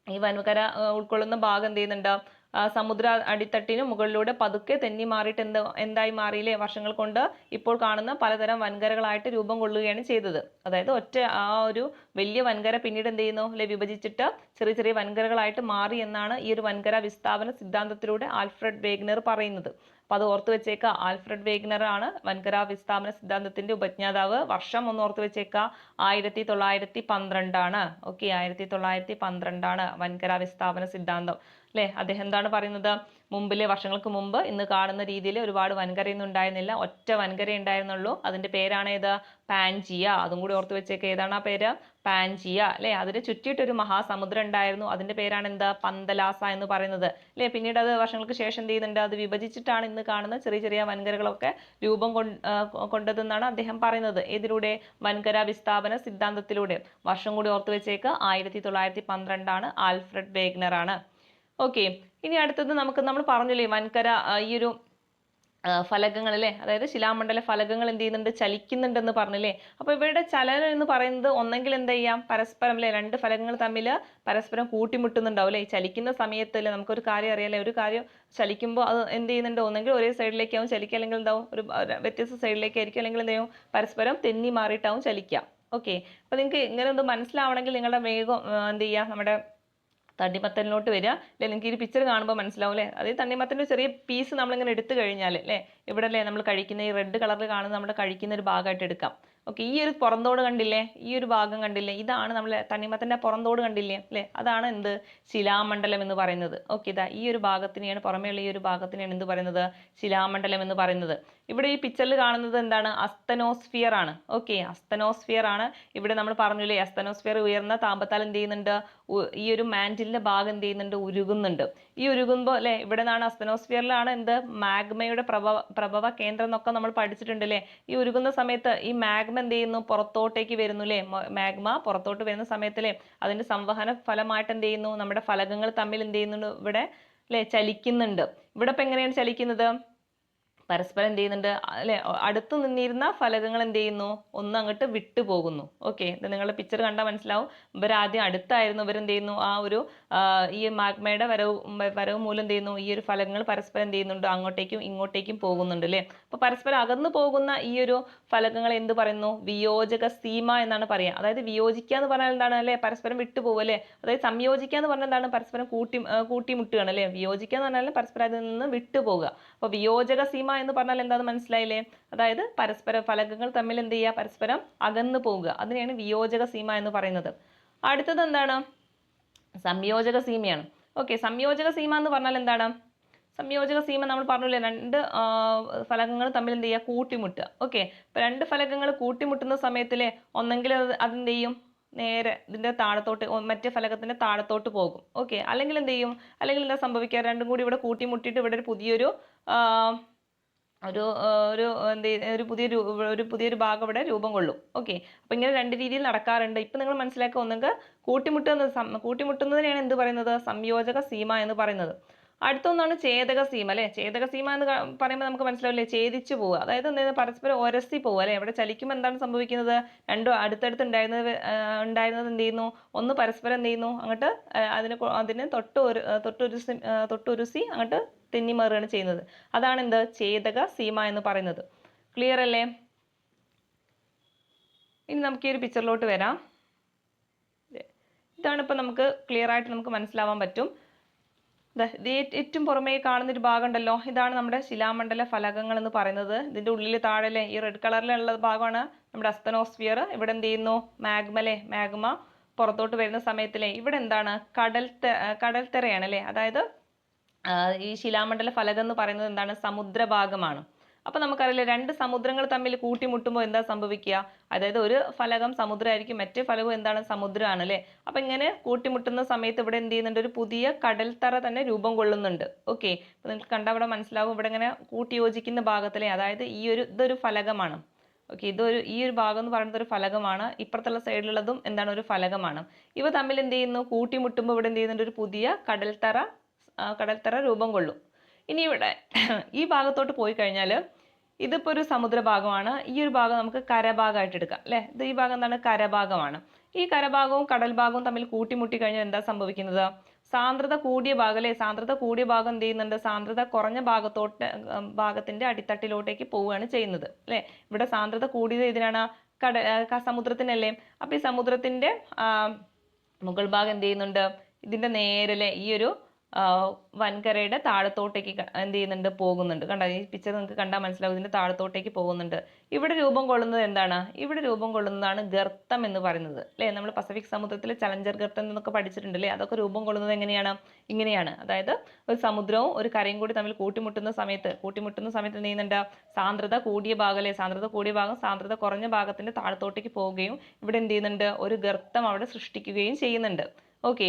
ഈ വൻകര ഉൾക്കൊള്ളുന്ന ഭാഗം എന്ത് ചെയ്യുന്നുണ്ട്? സമുദ്ര അടിത്തട്ടിന് മുകളിലൂടെ പതുക്കെ തെന്നി മാറിയിട്ട് എന്തായി മാറിയില്ലേ, വർഷങ്ങൾ കൊണ്ട് ഇപ്പോൾ കാണുന്ന പലതരം വൻകരകളായിട്ട് രൂപം കൊള്ളുകയാണ് ചെയ്തത്. അതായത് ഒറ്റ ആ ഒരു വലിയ വൻകര പിന്നീട് എന്ത് ചെയ്യുന്നു അല്ലെ, വിഭജിച്ചിട്ട് ചെറിയ ചെറിയ വൻകരകളായിട്ട് മാറി എന്നാണ് ഈ ഒരു വൻകര വിസ്ഥാപന സിദ്ധാന്തത്തിലൂടെ ആൽഫ്രഡ് വേഗ്നർ പറയുന്നത്. അപ്പൊ അത് ഓർത്ത് വെച്ചേക്കുക. ആൽഫ്രഡ് വേഗ്നർ ആണ് വൻകര വിസ്ഥാപന സിദ്ധാന്തത്തിന്റെ ഉപജ്ഞാതാവ്. വർഷം ഒന്ന് ഓർത്ത് വെച്ചേക്കുക, 1912 ആണ്. ഓക്കെ, 1912 വൻകര വിസ്ഥാപന സിദ്ധാന്തം അല്ലെ. അദ്ദേഹം എന്താണ് പറയുന്നത്? വർഷങ്ങൾക്ക് മുമ്പ് ഇന്ന് കാണുന്ന രീതിയിൽ ഒരുപാട് വൻകരയൊന്നും ഉണ്ടായിരുന്നില്ല, ഒറ്റ വൻകര ഉണ്ടായിരുന്നുള്ളൂ. അതിന്റെ പേരാണ് ഏത്? പാൻജിയ. അതും കൂടി ഓർത്ത് വെച്ചേക്ക്. ഏതാണ് ആ പേര്? പാൻജിയ അല്ലെ. അതിന് ചുറ്റിയിട്ടൊരു മഹാസമുദ്രം ഉണ്ടായിരുന്നു, അതിന്റെ പേരാണ് എന്താ? പന്തലാസ എന്ന് പറയുന്നത് അല്ലെ. പിന്നീട് അത് വർഷങ്ങൾക്ക് ശേഷം എന്ത് ചെയ്യുന്നുണ്ട്? അത് വിഭജിച്ചിട്ടാണ് ഇന്ന് കാണുന്ന ചെറിയ ചെറിയ വൻകരകളൊക്കെ രൂപം കൊണ്ടതെന്നാണ് അദ്ദേഹം പറയുന്നത്. ഇതിലൂടെ വൻകര വിസ്ഥാപന സിദ്ധാന്തത്തിലൂടെ. വർഷം കൂടി ഓർത്ത് വെച്ചേക്ക്, 1912 ആൽഫ്രഡ് വേഗ്നർ ആണ്. ഓക്കെ, ഇനി അടുത്തത് നമ്മൾ പറഞ്ഞില്ലേ വൻകര ഈ ഒരു ഫലകങ്ങൾ അല്ലേ, അതായത് ശിലാമണ്ഡല ഫലകങ്ങൾ എന്ത് ചെയ്യുന്നുണ്ട്? ചലിക്കുന്നുണ്ടെന്ന് പറഞ്ഞില്ലേ. അപ്പൊ ഇവരുടെ ചലനം എന്ന് പറയുന്നത് ഒന്നെങ്കിൽ എന്ത് ചെയ്യാം? പരസ്പരം അല്ലെ, രണ്ട് ഫലകങ്ങൾ തമ്മിൽ പരസ്പരം കൂട്ടിമുട്ടുന്നുണ്ടാവും അല്ലെ. ചലിക്കുന്ന സമയത്ത് അല്ലെ, നമുക്കൊരു കാര്യം അറിയാലേ, ഒരു കാര്യം ചലിക്കുമ്പോൾ അത് എന്ത് ചെയ്യുന്നുണ്ട്? ഒന്നെങ്കിൽ ഒരേ സൈഡിലേക്കാവും ചലിക്കുക, അല്ലെങ്കിൽ എന്താവും ഒരു വ്യത്യസ്ത സൈഡിലേക്കായിരിക്കും, അല്ലെങ്കിൽ എന്ത് ചെയ്യും? പരസ്പരം തെന്നി മാറിയിട്ടാവും ചലിക്കുക. ഓക്കെ, അപ്പൊ നിങ്ങൾക്ക് ഇങ്ങനെ ഒന്ന് മനസ്സിലാവണമെങ്കിൽ നിങ്ങളുടെ വേഗം എന്ത് ചെയ്യുക? നമ്മുടെ തണ്ണിമത്തനിലോട്ട് വരിക അല്ലെ. നിങ്ങൾക്ക് ഈ പിക്ചർ കാണുമ്പോൾ മനസ്സിലാവും അല്ലേ. അതായത് തണ്ണിമത്തൻ്റെ ചെറിയ പീസ് നമ്മളിങ്ങനെ എടുത്തു കഴിഞ്ഞാൽ അല്ലേ, ഇവിടെ അല്ലേ നമ്മൾ കഴിക്കുന്ന ഈ റെഡ് കളറിൽ കാണുന്ന നമ്മുടെ കഴിക്കുന്ന ഒരു ഭാഗമായിട്ട് എടുക്കാം. ഓക്കെ, ഈ ഒരു പുറന്തോട് കണ്ടില്ലേ, ഈ ഒരു ഭാഗം കണ്ടില്ലേ, ഇതാണ് നമ്മൾ തണ്ണിമത്തൻ്റെ പുറന്തോട് കണ്ടില്ലേ അല്ലേ, അതാണ് എന്ത് ശിലാമണ്ഡലം എന്ന് പറയുന്നത്. ഓക്കെ, ഇതാ ഈ ഒരു ഭാഗത്തിനെയാണ്, പുറമേയുള്ള ഈ ഒരു ഭാഗത്തിനെയാണ് എന്ത് പറയുന്നത്, ശിലാമണ്ഡലം എന്ന് പറയുന്നത്. ഇവിടെ ഈ പിക്ചറിൽ കാണുന്നത് എന്താണ്, അസ്തനോസ്ഫിയർ ആണ്. ഓക്കെ, അസ്തനോസ്ഫിയർ ആണ്. ഇവിടെ നമ്മൾ പറഞ്ഞില്ലേ, അസ്തനോസ്ഫിയർ ഉയർന്ന താപത്താൽ എന്ത് ചെയ്യുന്നുണ്ട്, ഈ ഒരു മാന്റിലിന്റെ ഭാഗം എന്ത് ചെയ്യുന്നുണ്ട്, ഉരുകുന്നുണ്ട്. ഈ ഉരുകുമ്പോൾ അല്ലെ, ഇവിടെ നിന്നാണ് അസ്തനോസ്ഫിയറിലാണ് എന്ത് മാഗ്മയുടെ പ്രഭവ കേന്ദ്രം എന്നൊക്കെ നമ്മൾ പഠിച്ചിട്ടുണ്ട് അല്ലേ. ഈ ഉരുകുന്ന സമയത്ത് ഈ മാഗ്മ എന്ത് ചെയ്യുന്നു, പുറത്തോട്ടേക്ക് വരുന്നു അല്ലേ. മാഗ്മ പുറത്തോട്ട് വരുന്ന സമയത്തല്ലേ അതിന്റെ സംവഹന ഫലമായിട്ട് എന്ത് ചെയ്യുന്നു, നമ്മുടെ ഫലകങ്ങൾ തമ്മിൽ എന്ത് ചെയ്യുന്നുണ്ട്, ഇവിടെ അല്ലെ ചലിക്കുന്നുണ്ട്. ഇവിടെ ഇപ്പൊ എങ്ങനെയാണ് ചലിക്കുന്നത്, പരസ്പരം എന്ത് ചെയ്യുന്നുണ്ട് അല്ലെ, അടുത്ത് നിന്നിരുന്ന ഫലകങ്ങൾ എന്ത് ചെയ്യുന്നു, ഒന്ന് അങ്ങോട്ട് വിട്ടു പോകുന്നു. ഓക്കെ, ഇത് നിങ്ങളുടെ പിക്ചർ കണ്ടാൽ മനസ്സിലാവും. ഇവരാദ്യം അടുത്തായിരുന്നു, ഇവരെന്ത് ചെയ്യുന്നു, ആ ഒരു ഈ മാഗ്മയുടെ വരവ് മൂലം എന്ത് ചെയ്യുന്നു, ഈ ഒരു ഫലകങ്ങൾ പരസ്പരം എന്ത് ചെയ്യുന്നുണ്ട്, അങ്ങോട്ടേക്കും ഇങ്ങോട്ടേക്കും പോകുന്നുണ്ട് അല്ലേ. അപ്പൊ പരസ്പരം അകന്നു പോകുന്ന ഈ ഒരു ഫലകങ്ങൾ എന്ത് പറയുന്നു, വിയോജക സീമ എന്നാണ് പറയാ. അതായത് വിയോജിക്കുക എന്ന് പറഞ്ഞാൽ എന്താണ് അല്ലെ, പരസ്പരം വിട്ടുപോകും അല്ലെ. അതായത് സംയോജിക്കുക എന്ന് പറഞ്ഞാൽ എന്താണ്, പരസ്പരം കൂട്ടിമുട്ടുകയാണ് അല്ലെ. വിയോജിക്കുക എന്ന് പറഞ്ഞാൽ പരസ്പരം അതിൽ നിന്ന് വിട്ടുപോകുക. അപ്പൊ വിയോജക സീമ എന്ന് പറഞ്ഞാൽ എന്താണെന്ന് മനസ്സിലായില്ലേ, അതായത് പരസ്പര ഫലകങ്ങൾ തമ്മിൽ എന്ത് ചെയ്യുക, പരസ്പരം അകന്നു പോവുക, അതിനെയാണ് വിയോജക സീമ എന്ന് പറയുന്നത്. അടുത്തത് എന്താണ്, സംയോജക സീമയാണ്. ഓക്കെ, സംയോജക സീമ എന്ന് പറഞ്ഞാൽ എന്താണ്, സംയോജക സീമ നമ്മൾ പറഞ്ഞില്ലേ, രണ്ട് ഫലകങ്ങൾ തമ്മിൽ എന്ത് ചെയ്യുക, കൂട്ടിമുട്ടുക. ഓക്കെ, ഇപ്പൊ രണ്ട് ഫലകങ്ങൾ കൂട്ടിമുട്ടുന്ന സമയത്തിലെ ഒന്നെങ്കിൽ അതെന്ത് ചെയ്യും, നേരെ ഇതിന്റെ താഴത്തോട്ട് മറ്റേ ഫലകത്തിന്റെ താഴത്തോട്ട് പോകും. ഓക്കെ, അല്ലെങ്കിൽ എന്ത് ചെയ്യും, അല്ലെങ്കിൽ എന്താ സംഭവിക്കുക, രണ്ടും കൂടി ഇവിടെ കൂട്ടിമുട്ടിയിട്ട് ഇവിടെ ഒരു പുതിയൊരു ഒരു ഒരു എന്ത് ഒരു പുതിയൊരു ഭാഗം ഇവിടെ രൂപം കൊള്ളും. ഓക്കെ, അപ്പൊ ഇങ്ങനെ രണ്ട് രീതിയിൽ നടക്കാറുണ്ട്. ഇപ്പൊ നിങ്ങൾ മനസ്സിലാക്കുക, ഒന്നെങ്കിൽ കൂട്ടിമുട്ടുന്നതിനെയാണ് എന്ത് പറയുന്നത്, സംയോജക സീമ എന്ന് പറയുന്നത്. അടുത്തൊന്നാണ് ഛേദക സീമ അല്ലെ. ഛേദക സീമ എന്ന് പറയുമ്പോൾ നമുക്ക് മനസ്സിലാവില്ലേ, ഛേദിച്ചു പോവുക, അതായത് എന്ത് പരസ്പരം ഒരസി പോവുക അല്ലെ. ഇവിടെ ചലിക്കുമ്പോൾ എന്താണ് സംഭവിക്കുന്നത്, രണ്ടും അടുത്തടുത്ത് ഉണ്ടായിരുന്നത് എന്ത് ചെയ്യുന്നു, ഒന്ന് പരസ്പരം എന്ത് ചെയ്യുന്നു, അങ്ങോട്ട് അതിന് തൊട്ടുരുസി അങ്ങോട്ട് തെന്നിമാറുകയാണ് ചെയ്യുന്നത്. അതാണ് എന്ത് ഛേദക സീമ എന്ന് പറയുന്നത്. ക്ലിയർ അല്ലേ. ഇനി നമുക്ക് ഈ ഒരു പിക്ചറിലോട്ട് വരാം. ഇതാണ് ഇപ്പൊ നമുക്ക് ക്ലിയർ ആയിട്ട് നമുക്ക് മനസ്സിലാവാൻ പറ്റും. ഏറ്റവും പുറമേ കാണുന്ന ഒരു ഭാഗം ഉണ്ടല്ലോ, ഇതാണ് നമ്മുടെ ശിലാമണ്ഡല ഫലകങ്ങൾ എന്ന് പറയുന്നത്. ഇതിന്റെ ഉള്ളിൽ താഴെ ഈ റെഡ് കളറിലുള്ള ഭാഗമാണ് നമ്മുടെ അസ്തനോസ്ഫിയർ. ഇവിടെ എന്ത് ചെയ്യുന്നു, മാഗ്മ പുറത്തോട്ട് വരുന്ന സമയത്തിലെ ഇവിടെ എന്താണ്, കടൽത്തറയാണ് അല്ലെ. അതായത് ഈ ശിലാമണ്ഡല ഫലകം എന്ന് പറയുന്നത് എന്താണ്, സമുദ്രഭാഗമാണ്. അപ്പൊ നമുക്കറിയില്ല, രണ്ട് സമുദ്രങ്ങൾ തമ്മിൽ കൂട്ടിമുട്ടുമ്പോൾ എന്താ സംഭവിക്കുക, അതായത് ഒരു ഫലകം സമുദ്രമായിരിക്കും, മറ്റേ ഫലകം എന്താണ്, സമുദ്രമാണ് അല്ലെ. അപ്പൊ ഇങ്ങനെ കൂട്ടിമുട്ടുന്ന സമയത്ത് ഇവിടെ എന്ത് ചെയ്യുന്നുണ്ട്, ഒരു പുതിയ കടൽത്തറ തന്നെ രൂപം കൊള്ളുന്നുണ്ട്. ഓക്കെ, അപ്പൊ നിങ്ങൾക്ക് കണ്ടാൽ ഇവിടെ മനസ്സിലാവും, ഇവിടെ ഇങ്ങനെ കൂട്ടിയോജിക്കുന്ന ഭാഗത്തിലെ, അതായത് ഇതൊരു ഫലകമാണ്. ഓക്കെ, ഈ ഒരു ഭാഗം എന്ന് പറയുന്നത് ഒരു ഫലകമാണ്, ഇപ്പുറത്തുള്ള സൈഡിലുള്ളതും എന്താണ്, ഒരു ഫലകമാണ്. ഇവ തമ്മിൽ എന്ത് ചെയ്യുന്നു, കൂട്ടിമുട്ടുമ്പോൾ ഇവിടെ എന്ത് ചെയ്യുന്നുണ്ട്, ഒരു പുതിയ കടൽത്തറ രൂപം കൊള്ളും. ഇനി ഇവിടെ ഈ ഭാഗത്തോട്ട് പോയി കഴിഞ്ഞാൽ ഇതിപ്പോ ഒരു സമുദ്രഭാഗമാണ്, ഈ ഒരു ഭാഗം നമുക്ക് കരഭാഗമായിട്ട് എടുക്കാം അല്ലെ. ഈ ഭാഗം എന്താണ്, കരഭാഗമാണ്. ഈ കരഭാഗവും കടൽ ഭാഗവും തമ്മിൽ കൂട്ടിമുട്ടി കഴിഞ്ഞാൽ എന്താ സംഭവിക്കുന്നത്, സാന്ദ്രത കൂടിയ ഭാഗം അല്ലെ, സാന്ദ്രത കൂടിയ ഭാഗം എന്ത് ചെയ്യുന്നുണ്ട്, സാന്ദ്രത കുറഞ്ഞ ഭാഗത്തിന്റെ അടിത്തട്ടിലോട്ടേക്ക് പോവുകയാണ് ചെയ്യുന്നത് അല്ലെ. ഇവിടെ സാന്ദ്രത കൂടിയത് ഇതിനാണ്, സമുദ്രത്തിനല്ലേ. അപ്പൊ ഈ സമുദ്രത്തിന്റെ മുകൾ ഭാഗം എന്ത് ചെയ്യുന്നുണ്ട്, ഇതിന്റെ നേരെ ഈ ഒരു വൻകരയുടെ താഴത്തോട്ടേക്ക് എന്ത് ചെയ്യുന്നുണ്ട്, പോകുന്നുണ്ട്. കണ്ടോ, ഈ പിക്ചർ നിങ്ങൾക്ക് കണ്ടാൽ മനസ്സിലാവും, ഇതിന്റെ താഴത്തോട്ടേക്ക് പോകുന്നുണ്ട്. ഇവിടെ രൂപം കൊള്ളുന്നത് എന്താണ്, ഇവിടെ രൂപം കൊള്ളുന്നതാണ് ഗർത്തം എന്ന് പറയുന്നത് അല്ലെ. നമ്മൾ പസഫിക് സമുദ്രത്തിലെ ചലഞ്ചർ ഗർത്തം എന്നൊക്കെ പഠിച്ചിട്ടുണ്ട് അല്ലേ. അതൊക്കെ രൂപം കൊള്ളുന്നത് ഇങ്ങനെയാണ്. അതായത് ഒരു സമുദ്രവും ഒരു കരയും കൂടി തമ്മിൽ കൂട്ടിമുട്ടുന്ന സമയത്ത് എന്ത് ചെയ്യുന്നുണ്ട്, സാന്ദ്രത കൂടിയ ഭാഗം അല്ലെ, സാന്ദ്രത കൂടിയ ഭാഗം സാന്ദ്രത കുറഞ്ഞ ഭാഗത്തിന്റെ താഴത്തോട്ടേക്ക് പോവുകയും ഇവിടെ എന്ത് ചെയ്യുന്നുണ്ട്, ഒരു ഗർത്തം അവിടെ സൃഷ്ടിക്കുകയും ചെയ്യുന്നുണ്ട്. ഓക്കെ,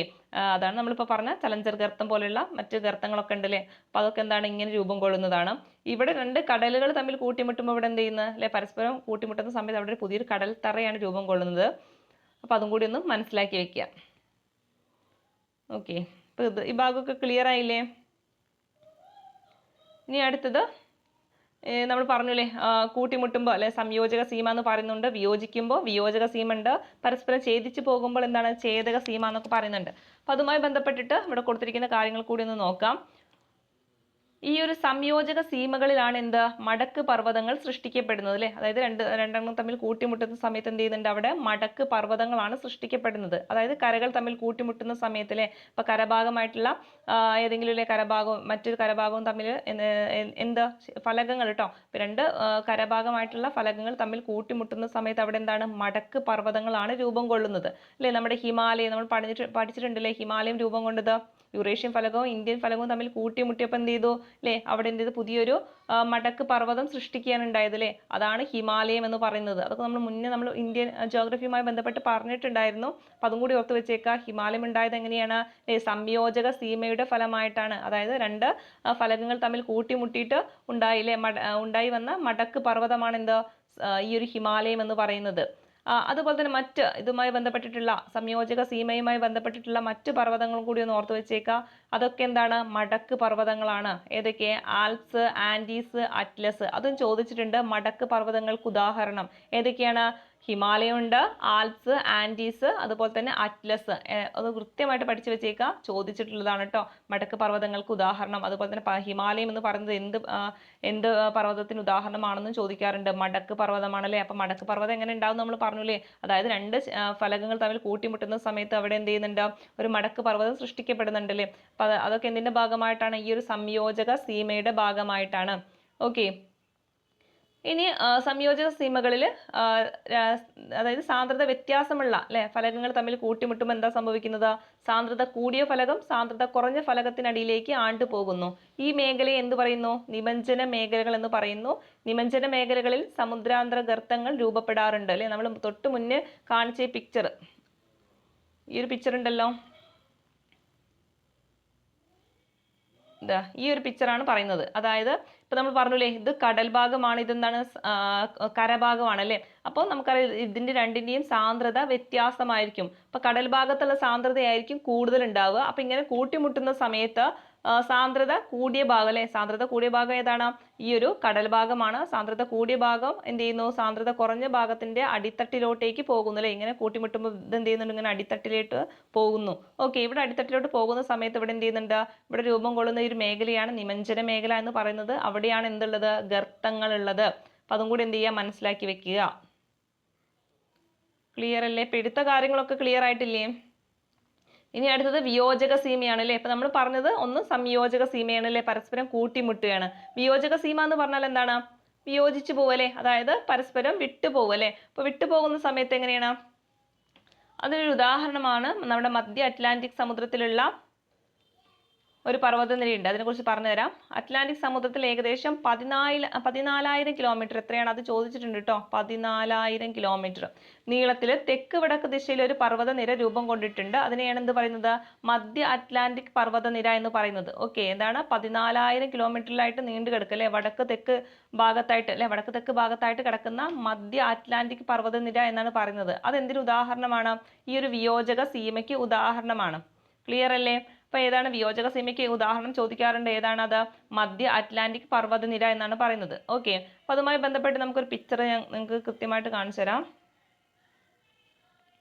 അതാണ് നമ്മളിപ്പോൾ പറഞ്ഞ ചലഞ്ചർ ഗർത്തം പോലെയുള്ള മറ്റ് ഗർത്തങ്ങളൊക്കെ ഉണ്ട് അല്ലേ. അപ്പൊ അതൊക്കെ എന്താണ്, ഇങ്ങനെ രൂപം കൊള്ളുന്നതാണ്. ഇവിടെ രണ്ട് കടലുകൾ തമ്മിൽ കൂട്ടിമുട്ടുമ്പോൾ ഇവിടെ എന്ത് ചെയ്യുന്നത് അല്ലെ, പരസ്പരം കൂട്ടിമുട്ടുന്ന സമയത്ത് അവിടെ ഒരു പുതിയൊരു കടൽ തറയാണ് രൂപം കൊള്ളുന്നത്. അപ്പൊ അതും കൂടി ഒന്ന് മനസ്സിലാക്കി വെക്കുക. ഓക്കെ, അപ്പൊ ഈ ഭാഗമൊക്കെ ക്ലിയർ ആയില്ലേ. ഇനി അടുത്തത് നമ്മൾ പറഞ്ഞില്ലേ, കൂട്ടിമുട്ടുമ്പോൾ അല്ലെ സംയോജക സീമ എന്ന് പറയുന്നുണ്ട്, വിയോജിക്കുമ്പോൾ വിയോജക സീമ ഉണ്ട്, പരസ്പരം ഛേദിച്ചു പോകുമ്പോൾ എന്താണ്, ഛേദക സീമ എന്നൊക്കെ പറയുന്നുണ്ട്. അപ്പൊ അതുമായി ബന്ധപ്പെട്ടിട്ട് ഇവിടെ കൊടുത്തിരിക്കുന്ന കാര്യങ്ങൾ കൂടി ഒന്ന് നോക്കാം. ഈ ഒരു സംയോജക സീമകളിലാണ് എന്ത് മടക്ക് പർവ്വതങ്ങൾ സൃഷ്ടിക്കപ്പെടുന്നത് അല്ലെ. അതായത് രണ്ടെണ്ണം തമ്മിൽ കൂട്ടിമുട്ടുന്ന സമയത്ത് എന്ത് ചെയ്യുന്നുണ്ട്, അവിടെ മടക്ക് പർവ്വതങ്ങളാണ് സൃഷ്ടിക്കപ്പെടുന്നത്. അതായത് കരകൾ തമ്മിൽ കൂട്ടിമുട്ടുന്ന സമയത്ത് അല്ലെ, ഇപ്പൊ കരഭാഗമായിട്ടുള്ള ഏതെങ്കിലും അല്ലെ കരഭാഗവും മറ്റൊരു കരഭാഗവും തമ്മിൽ എന്ത് ഫലകങ്ങൾ കേട്ടോ, രണ്ട് കരഭാഗമായിട്ടുള്ള ഫലകങ്ങൾ തമ്മിൽ കൂട്ടിമുട്ടുന്ന സമയത്ത് അവിടെ എന്താണ് മടക്ക് പർവ്വതങ്ങളാണ് രൂപം കൊള്ളുന്നത് അല്ലെ. നമ്മുടെ ഹിമാലയം നമ്മൾ പഠിച്ചിട്ടുണ്ടല്ലേ, ഹിമാലയം രൂപം കൊണ്ടത് യൂറേഷ്യൻ ഫലകവും ഇന്ത്യൻ ഫലകവും തമ്മിൽ കൂട്ടിമുട്ടിയപ്പോൾ എന്ത് ചെയ്തു അല്ലെ, അവിടെ എന്ത് ചെയ്തു പുതിയൊരു മടക്ക് പർവ്വതം സൃഷ്ടിക്കുകയാണ് ഉണ്ടായത് അല്ലെ. അതാണ് ഹിമാലയം എന്ന് പറയുന്നത്. അതൊക്കെ നമ്മൾ ഇന്ത്യൻ ജോഗ്രഫിയുമായി ബന്ധപ്പെട്ട് പറഞ്ഞിട്ടുണ്ടായിരുന്നു. അപ്പൊ അതും കൂടി ഓർത്ത് വെച്ചേക്കുക. ഹിമാലയം ഉണ്ടായത് എങ്ങനെയാണ് അല്ലെ, സംയോജക സീമയുടെ ഫലമായിട്ടാണ്. അതായത് രണ്ട് ഫലകങ്ങൾ തമ്മിൽ കൂട്ടിമുട്ടിയിട്ട് ഉണ്ടായി വന്ന മടക്ക് പർവ്വതമാണ് എന്ത് ഈ ഒരു ഹിമാലയം എന്ന് പറയുന്നത്. അതുപോലെ തന്നെ മറ്റ് ഇതുമായി ബന്ധപ്പെട്ടിട്ടുള്ള സംയോജക സീമയുമായി ബന്ധപ്പെട്ടിട്ടുള്ള മറ്റ് പർവ്വതങ്ങളും കൂടി ഒന്ന് ഓർത്ത് വെച്ചേക്കുക. അതൊക്കെ എന്താണ് മടക്ക് പർവ്വതങ്ങളാണ്. ഏതൊക്കെ? Alps, Andes, Atlas. അതും ചോദിച്ചിട്ടുണ്ട്. മടക്ക് പർവ്വതങ്ങൾക്ക് ഉദാഹരണം ഏതൊക്കെയാണ്? ഹിമാലയം ഉണ്ട്, ആൽപ്സ്, ആൻഡീസ്, അതുപോലെ തന്നെ അറ്റ്ലസ്. അത് കൃത്യമായിട്ട് പഠിച്ചു വെച്ചേക്കുക, ചോദിച്ചിട്ടുള്ളതാണ് കേട്ടോ. മടക്ക് പർവ്വതങ്ങൾക്ക് ഉദാഹരണം. അതുപോലെ തന്നെ ഹിമാലയം എന്ന് പറയുന്നത് എന്ത് പർവ്വതത്തിന് ഉദാഹരണമാണെന്നും ചോദിക്കാറുണ്ട്. മടക്ക് പർവ്വതമാണല്ലേ. അപ്പൊ മടക്ക് പർവ്വതം എങ്ങനെ ഉണ്ടാവും നമ്മൾ പറഞ്ഞില്ലേ. അതായത് രണ്ട് ഫലകങ്ങൾ തമ്മിൽ കൂട്ടിമുട്ടുന്ന സമയത്ത് അവിടെ എന്ത് ചെയ്യുന്നുണ്ട്, ഒരു മടക്ക് പർവ്വതം സൃഷ്ടിക്കപ്പെടുന്നുണ്ടല്ലേ. അപ്പൊ അതൊക്കെ എന്തിന്റെ ഭാഗമായിട്ടാണ്? ഈ ഒരു സംയോജക സീമയുടെ ഭാഗമായിട്ടാണ്. ഓക്കെ. ഇനി സംയോജക സീമകളിൽ അതായത് സാന്ദ്രത വ്യത്യാസമുള്ള അല്ലെ ഫലകങ്ങൾ തമ്മിൽ കൂട്ടിമുട്ടുമ്പോൾ എന്താ സംഭവിക്കുന്നത്? സാന്ദ്രത കൂടിയ ഫലകം സാന്ദ്രത കുറഞ്ഞ ഫലകത്തിനടിയിലേക്ക് ആണ്ടുപോകുന്നു. ഈ മേഖലയെ എന്ത് പറയുന്നു? നിമഞ്ജന മേഖലകൾ എന്ന് പറയുന്നു. നിമഞ്ജന മേഖലകളിൽ സമുദ്രാന്തര ഗർത്തങ്ങൾ രൂപപ്പെടാറുണ്ട് അല്ലെ. നമ്മൾ തൊട്ട് മുന്നേ കാണിച്ച ഈ പിക്ചർ, ഈ ഒരു പിക്ചർ ഉണ്ടല്ലോ, ഈ ഒരു പിക്ചറാണ് പറയുന്നത്. അതായത് ഇപ്പൊ നമ്മൾ പറഞ്ഞില്ലേ, ഇത് കടൽ ഭാഗമാണ്, ഇതെന്താണ് കരഭാഗമാണ് അല്ലെ. അപ്പോൾ നമുക്കറിയാം ഇതിന്റെ രണ്ടിന്റെയും സാന്ദ്രത വ്യത്യാസമായിരിക്കും. അപ്പൊ കടൽ ഭാഗത്തുള്ള സാന്ദ്രതയായിരിക്കും കൂടുതൽ ഉണ്ടാവുക. അപ്പൊ ഇങ്ങനെ കൂട്ടിമുട്ടുന്ന സമയത്ത് സാന്ദ്രത കൂടിയ ഭാഗം അല്ലെ, സാന്ദ്രത കൂടിയ ഭാഗം ഏതാണ്? ഈ ഒരു കടൽ ഭാഗമാണ്. സാന്ദ്രത കൂടിയ ഭാഗം എന്ത് ചെയ്യുന്നു? സാന്ദ്രത കുറഞ്ഞ ഭാഗത്തിന്റെ അടിത്തട്ടിലോട്ടേക്ക് പോകുന്നു അല്ലെ. ഇങ്ങനെ കൂട്ടിമുട്ടുമ്പോൾ ഇത് എന്ത് ചെയ്യുന്നുണ്ട്? ഇങ്ങനെ അടിത്തട്ടിലോട്ട് പോകുന്നു. ഓക്കെ. ഇവിടെ അടിത്തട്ടിലോട്ട് പോകുന്ന സമയത്ത് ഇവിടെ എന്ത് ചെയ്യുന്നുണ്ട്? ഇവിടെ രൂപം കൊള്ളുന്ന ഒരു മേഖലയാണ് നിമഞ്ജന മേഖല എന്ന് പറയുന്നത്. അവിടെയാണ് എന്തുള്ളത്? ഗർത്തങ്ങൾ ഉള്ളത്. അപ്പൊ അതും കൂടി എന്ത് ചെയ്യുക, മനസ്സിലാക്കി വെക്കുക. ക്ലിയർ അല്ലേ? ഇപ്പൊ എടുത്ത കാര്യങ്ങളൊക്കെ ക്ലിയർ ആയിട്ടില്ലേ? ഇനി അടുത്തത് വിയോജക സീമയാണ് അല്ലെ. ഇപ്പൊ നമ്മൾ പറഞ്ഞത് ഒന്ന് സംയോജക സീമയാണ് അല്ലെ, പരസ്പരം കൂട്ടിമുട്ടുകയാണ്. വിയോജക സീമ എന്ന് പറഞ്ഞാൽ എന്താണ്? വിയോജിച്ചു പോവല്ലേ, അതായത് പരസ്പരം വിട്ടുപോകല്ലേ. അപ്പൊ വിട്ടുപോകുന്ന സമയത്ത് എങ്ങനെയാണ്? അതിനൊരു ഉദാഹരണമാണ് നമ്മുടെ മധ്യ അറ്റ്ലാന്റിക് സമുദ്രത്തിലുള്ള ഒരു പർവ്വതനിരയുണ്ട്. അതിനെക്കുറിച്ച് പറഞ്ഞുതരാം. അറ്റ്ലാന്റിക് സമുദ്രത്തിൽ ഏകദേശം 14,000 കിലോമീറ്റർ, എത്രയാണ് അത് ചോദിച്ചിട്ടുണ്ട് കേട്ടോ. 14,000 കിലോമീറ്റർ നീളത്തിൽ തെക്ക് വടക്ക് ദിശയിൽ ഒരു പർവ്വതനിര രൂപം കൊണ്ടിട്ടുണ്ട്. അതിനെയാണ് എന്ത് പറയുന്നത്? മധ്യ അറ്റ്ലാന്റിക് പർവ്വതനിര എന്ന് പറയുന്നത്. ഓക്കെ. എന്താണ്? 14,000 കിലോമീറ്ററിലായിട്ട് നീണ്ടു കിടക്കുക അല്ലെ, വടക്ക് തെക്ക് ഭാഗത്തായിട്ട് കിടക്കുന്ന മധ്യ അറ്റ്ലാന്റിക് പർവ്വതനിര എന്നാണ് പറയുന്നത്. അതെന്തിന് ഉദാഹരണമാണ്? ഈ ഒരു വിയോജക സീമയ്ക്ക് ഉദാഹരണമാണ്. ക്ലിയർ അല്ലേ? അപ്പൊ ഏതാണ് വിയോജക സീമയ്ക്ക് ഉദാഹരണം ചോദിക്കാറുണ്ട്? ഏതാണ് അത്? മധ്യ അറ്റ്ലാന്റിക് പർവ്വതനിര എന്നാണ് പറയുന്നത്. ഓക്കെ. അപ്പൊ അതുമായി ബന്ധപ്പെട്ട് നമുക്കൊരു പിക്ചർ ഞാൻ നിങ്ങൾക്ക് കൃത്യമായിട്ട് കാണിച്ചു തരാം.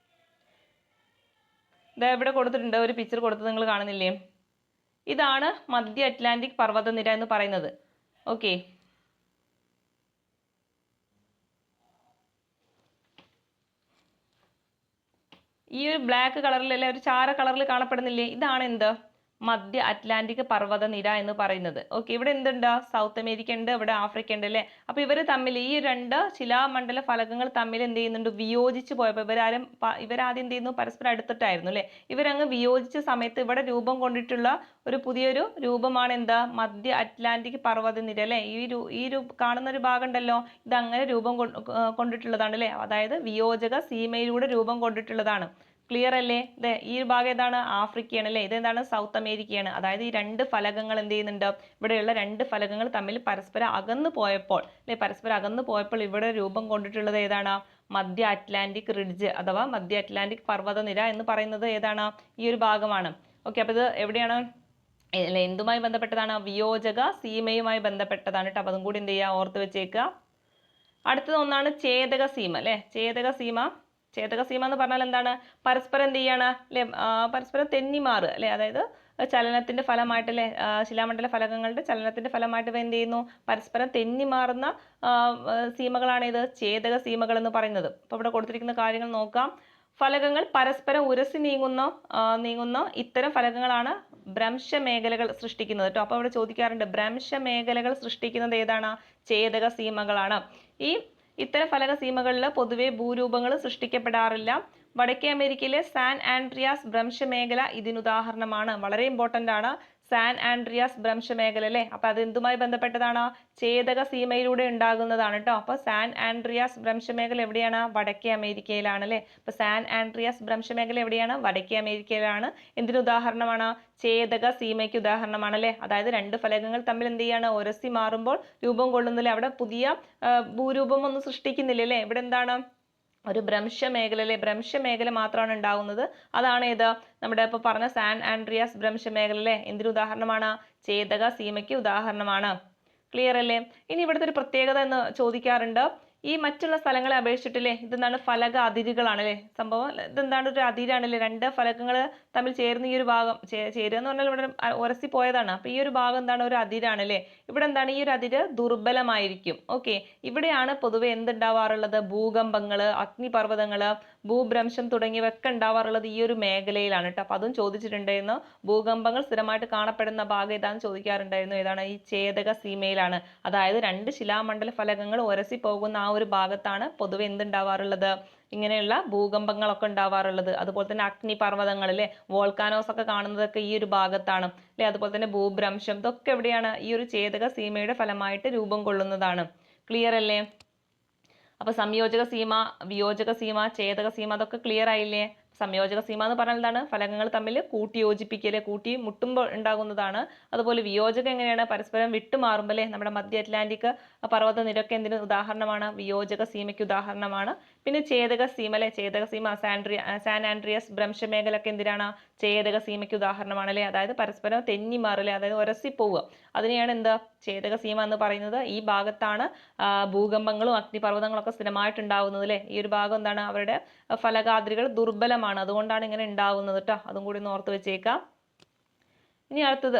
ഇതാ ഇവിടെ കൊടുത്തിട്ടുണ്ട്, ഒരു പിക്ചർ കൊടുത്തത് നിങ്ങൾ കാണുന്നില്ലേ? ഇതാണ് മധ്യ അറ്റ്ലാന്റിക് പർവ്വതനിര എന്ന് പറയുന്നത്. ഓക്കെ. ഈ ഒരു ബ്ലാക്ക് കളറിൽ അല്ലെ, ഒരു ചാര കളറിൽ കാണപ്പെടുന്നില്ലേ? ഇതാണ് എന്ത്? മധ്യ അറ്റ്ലാന്റിക് പർവ്വതനിര എന്ന് പറയുന്നത്. ഓക്കെ. ഇവിടെ എന്തുണ്ട്? സൗത്ത് അമേരിക്ക ഉണ്ട്, ഇവിടെ ആഫ്രിക്ക ഉണ്ട് അല്ലെ. അപ്പൊ ഇവര് തമ്മിൽ ഈ രണ്ട് ശിലാമണ്ഡല ഫലകങ്ങൾ തമ്മിൽ എന്ത് ചെയ്യുന്നുണ്ട്? വിയോജിച്ച് പോയപ്പോൾ ഇവരാദ്യം എന്ത് ചെയ്യുന്നു? പരസ്പരം അടുത്തിട്ടായിരുന്നു അല്ലെ. ഇവരങ്ങ് വിയോജിച്ച സമയത്ത് ഇവിടെ രൂപം കൊണ്ടിട്ടുള്ള ഒരു പുതിയൊരു രൂപമാണ് എന്താ? മധ്യ അറ്റ്ലാന്റിക് പർവ്വതനിര അല്ലെ. ഈ കാണുന്ന ഒരു ഭാഗം ഉണ്ടല്ലോ, ഇത് അങ്ങനെ രൂപം കൊണ്ടിട്ടുള്ളതാണ് അല്ലെ. അതായത് വിയോജക സീമയിലൂടെ രൂപം കൊണ്ടിട്ടുള്ളതാണ്. ക്ലിയർ അല്ലേ? ഈ ഭാഗം ഏതാണ്? ആഫ്രിക്കയാണ് അല്ലെ. ഇതെന്താണ്? സൗത്ത് അമേരിക്കയാണ്. അതായത് ഈ രണ്ട് ഫലകങ്ങൾ എന്ത് ചെയ്യുന്നുണ്ട്? ഇവിടെയുള്ള രണ്ട് ഫലകങ്ങൾ തമ്മിൽ പരസ്പരം അകന്നു പോയപ്പോൾ ഇവിടെ രൂപം കൊണ്ടിട്ടുള്ളത് ഏതാണ്? മധ്യ അറ്റ്ലാന്റിക് റിഡ്ജ് അഥവാ മധ്യ അറ്റ്ലാന്റിക് പർവ്വതനിര എന്ന് പറയുന്നത് ഏതാണ്? ഈ ഒരു ഭാഗമാണ്. ഓക്കെ. അപ്പൊ ഇത് എവിടെയാണ്? എന്തുമായി ബന്ധപ്പെട്ടതാണ്? വിയോജക സീമയുമായി ബന്ധപ്പെട്ടതാണ് കേട്ടോ. അപ്പൊ അതും കൂടി എന്ത് ചെയ്യുക? ഓർത്ത് വെച്ചേക്കുക. അടുത്തത് ഒന്നാണ് ഛേദക സീമ അല്ലെ. ഛേദക സീമ ഛേദക സീമ എന്ന് പറഞ്ഞാൽ എന്താണ്? പരസ്പരം എന്ത് ചെയ്യാണ് അല്ലെ? പരസ്പരം തെന്നിമാറുക അല്ലെ? അതായത് ചലനത്തിന്റെ ഫലമായിട്ട് അല്ലെ, ശിലാമണ്ഡല ഫലകങ്ങളുടെ ചലനത്തിന്റെ ഫലമായിട്ട് ഇവ എന്ത് ചെയ്യുന്നു? പരസ്പരം തെന്നിമാറുന്ന സീമകളാണ് ഇത് ഛേദക സീമകൾ എന്ന് പറയുന്നത്. അപ്പൊ ഇവിടെ കൊടുത്തിരിക്കുന്ന കാര്യങ്ങൾ നോക്കാം. ഫലകങ്ങൾ പരസ്പരം ഉരസി നീങ്ങുന്ന ഇത്തരം ഫലകങ്ങളാണ് ഭ്രംശ മേഖലകൾ സൃഷ്ടിക്കുന്നത് കേട്ടോ. അപ്പൊ ഇവിടെ ചോദിക്കാറുണ്ട്, ഭ്രംശ മേഖലകൾ സൃഷ്ടിക്കുന്നത് ഏതാണ്? ഛേദക സീമകളാണ്. ഇത്തരം ഫലക സീമകളിൽ പൊതുവെ ഭൂരൂപങ്ങൾ സൃഷ്ടിക്കപ്പെടാറില്ല. വടക്കേ അമേരിക്കയിലെ സാൻ ആൻഡ്രിയാസ് ഭ്രംശമേഖല ഇതിനുദാഹരണമാണ്. വളരെ ഇമ്പോർട്ടന്റ് ആണ് സാൻ ആൻഡ്രിയാസ് ഭ്രംശമേഖല അല്ലെ. അപ്പൊ അത് എന്തുമായി ബന്ധപ്പെട്ടതാണ്? ഛേദക സീമയിലൂടെ ഉണ്ടാകുന്നതാണ് കേട്ടോ. അപ്പൊ സാൻ ആൻഡ്രിയാസ് ഭ്രംശമേഖല എവിടെയാണ്? വടക്കേ അമേരിക്കയിലാണ് അല്ലെ. അപ്പൊ സാൻ ആൻഡ്രിയാസ് ഭ്രംശമേഖല എവിടെയാണ്? വടക്കേ അമേരിക്കയിലാണ്. എന്തിനു ഉദാഹരണമാണ്? ഛേദക സീമയ്ക്ക് ഉദാഹരണമാണ് അല്ലെ. അതായത് രണ്ട് ഫലകങ്ങൾ തമ്മിൽ എന്ത് ചെയ്യാണ്? ഉരസി മാറുമ്പോൾ രൂപം കൊള്ളുന്നില്ല. അവിടെ പുതിയ ഭൂരൂപം ഒന്നും സൃഷ്ടിക്കുന്നില്ല അല്ലെ. ഇവിടെ എന്താണ്? ഒരു ഭ്രംശമേഖല അല്ലെ, ഭ്രംശമേഖല മാത്രമാണ് ഉണ്ടാവുന്നത്. അതാണ് ഏത്? നമ്മുടെ ഇപ്പൊ പറഞ്ഞ സാൻ ആൻഡ്രിയാസ് ഭ്രംശമേഖല അല്ലെ. എന്തിനു ഉദാഹരണമാണ്? ഛേദക സീമയ്ക്ക് ഉദാഹരണമാണ്. ക്ലിയർ അല്ലേ? ഇനി ഇവിടുത്തെ ഒരു പ്രത്യേകത എന്ന് ചോദിക്കാറുണ്ട്, ഈ മറ്റുള്ള സ്ഥലങ്ങളെ അപേക്ഷിച്ചിട്ടില്ലേ ഇതെന്താണ്? ഫലക അതിരുകളാണ് അല്ലെ. സംഭവം ഇതെന്താണ്? ഒരു അതിരാണല്ലേ. രണ്ട് ഫലകങ്ങൾ തമ്മിൽ ചേർന്ന് ഈ ഒരു ഭാഗം ചേരുക എന്ന് പറഞ്ഞാൽ ഇവിടെ ഉരസി പോയതാണ്. അപ്പൊ ഈ ഒരു ഭാഗം എന്താണ്? ഒരു അതിരാണ് അല്ലെ. ഇവിടെ എന്താണ്? ഈ ഒരു അതിര് ദുർബലമായിരിക്കും. ഓക്കെ, ഇവിടെയാണ് പൊതുവെ എന്തുണ്ടാവാറുള്ളത്? ഭൂകമ്പങ്ങള്, അഗ്നിപർവ്വതങ്ങള്, ഭൂഭ്രംശം തുടങ്ങിയവയൊക്കെ ഉണ്ടാവാറുള്ളത് ഈ ഒരു മേഖലയിലാണ് കേട്ടോ. അപ്പൊ അതും ചോദിച്ചിട്ടുണ്ടായിരുന്നു. ഭൂകമ്പങ്ങൾ സ്ഥിരമായിട്ട് കാണപ്പെടുന്ന ഭാഗം ഏതാണെന്ന് ചോദിക്കാറുണ്ടായിരുന്നു. ഏതാണ്? ഈ ഛേദക സീമയിലാണ്. അതായത് രണ്ട് ശിലാമണ്ഡല ഫലകങ്ങൾ ഉരസി പോകുന്ന ആ ഒരു ഭാഗത്താണ് പൊതുവെ എന്തുണ്ടാവാറുള്ളത്? ഇങ്ങനെയുള്ള ഭൂകമ്പങ്ങളൊക്കെ ഉണ്ടാവാറുള്ളത്. അതുപോലെ തന്നെ അഗ്നിപർവ്വതങ്ങൾ അല്ലെ, വോൾക്കാനോസ് ഒക്കെ കാണുന്നതൊക്കെ ഈ ഒരു ഭാഗത്താണ് അല്ലെ. അതുപോലെ തന്നെ ഭൂഭ്രംശം, ഇതൊക്കെ എവിടെയാണ്? ഈ ഒരു ഛേദക സീമയുടെ ഫലമായിട്ട് രൂപം കൊള്ളുന്നതാണ്. ക്ലിയർ അല്ലേ? അപ്പൊ സംയോജക സീമ, വിയോജക സീമ, ഛേദക സീമ അതൊക്കെ ക്ലിയർ ആയില്ലേ? സംയോജക സീമ എന്ന് പറഞ്ഞാൽ എന്താണ്? ഫലകങ്ങൾ തമ്മിൽ കൂട്ടി യോജിപ്പിക്കല്, കൂട്ടി മുട്ടുമ്പോൾ ഉണ്ടാകുന്നതാണ്. അതുപോലെ വിയോജകം എങ്ങനെയാണ്? പരസ്പരം വിട്ടുമാറുമ്പോൾ അല്ലെ. നമ്മുടെ മധ്യ അറ്റ്ലാന്റിക് പർവ്വത നിരക്ക് എന്തിന് ഉദാഹരണമാണ്? വിയോജക സീമയ്ക്ക് ഉദാഹരണമാണ്. പിന്നെ ഛേദക സീമ അല്ലെ, ഛേദക സീമ സാൻ ആൻഡ്രിയാസ് ഭ്രംശമേഖല ഒക്കെ എന്തിനാണ്? ഛേദക സീമയ്ക്ക് ഉദാഹരണമാണ് അല്ലെ. അതായത് പരസ്പരം തെന്നിമാറല്ലേ, അതായത് ഉരസിപ്പോവുക, അതിനെയാണ് എന്താ? ഛേദക സീമ എന്ന് പറയുന്നത്. ഈ ഭാഗത്താണ് ഭൂകമ്പങ്ങളും അഗ്നിപർവ്വതങ്ങളും ഒക്കെ സ്ഥിരമായിട്ട് ഉണ്ടാവുന്നത് അല്ലെ. ഈ ഒരു ഭാഗം എന്താണ്? അവരുടെ ഫലകാദ്രികൾ ദുർബലമാണ്, അതുകൊണ്ടാണ് ഇങ്ങനെ ഉണ്ടാവുന്നത് കേട്ടോ. അതും കൂടി ഒന്ന് ഓർത്ത് വെച്ചേക്കാം. ഇനി അടുത്തത്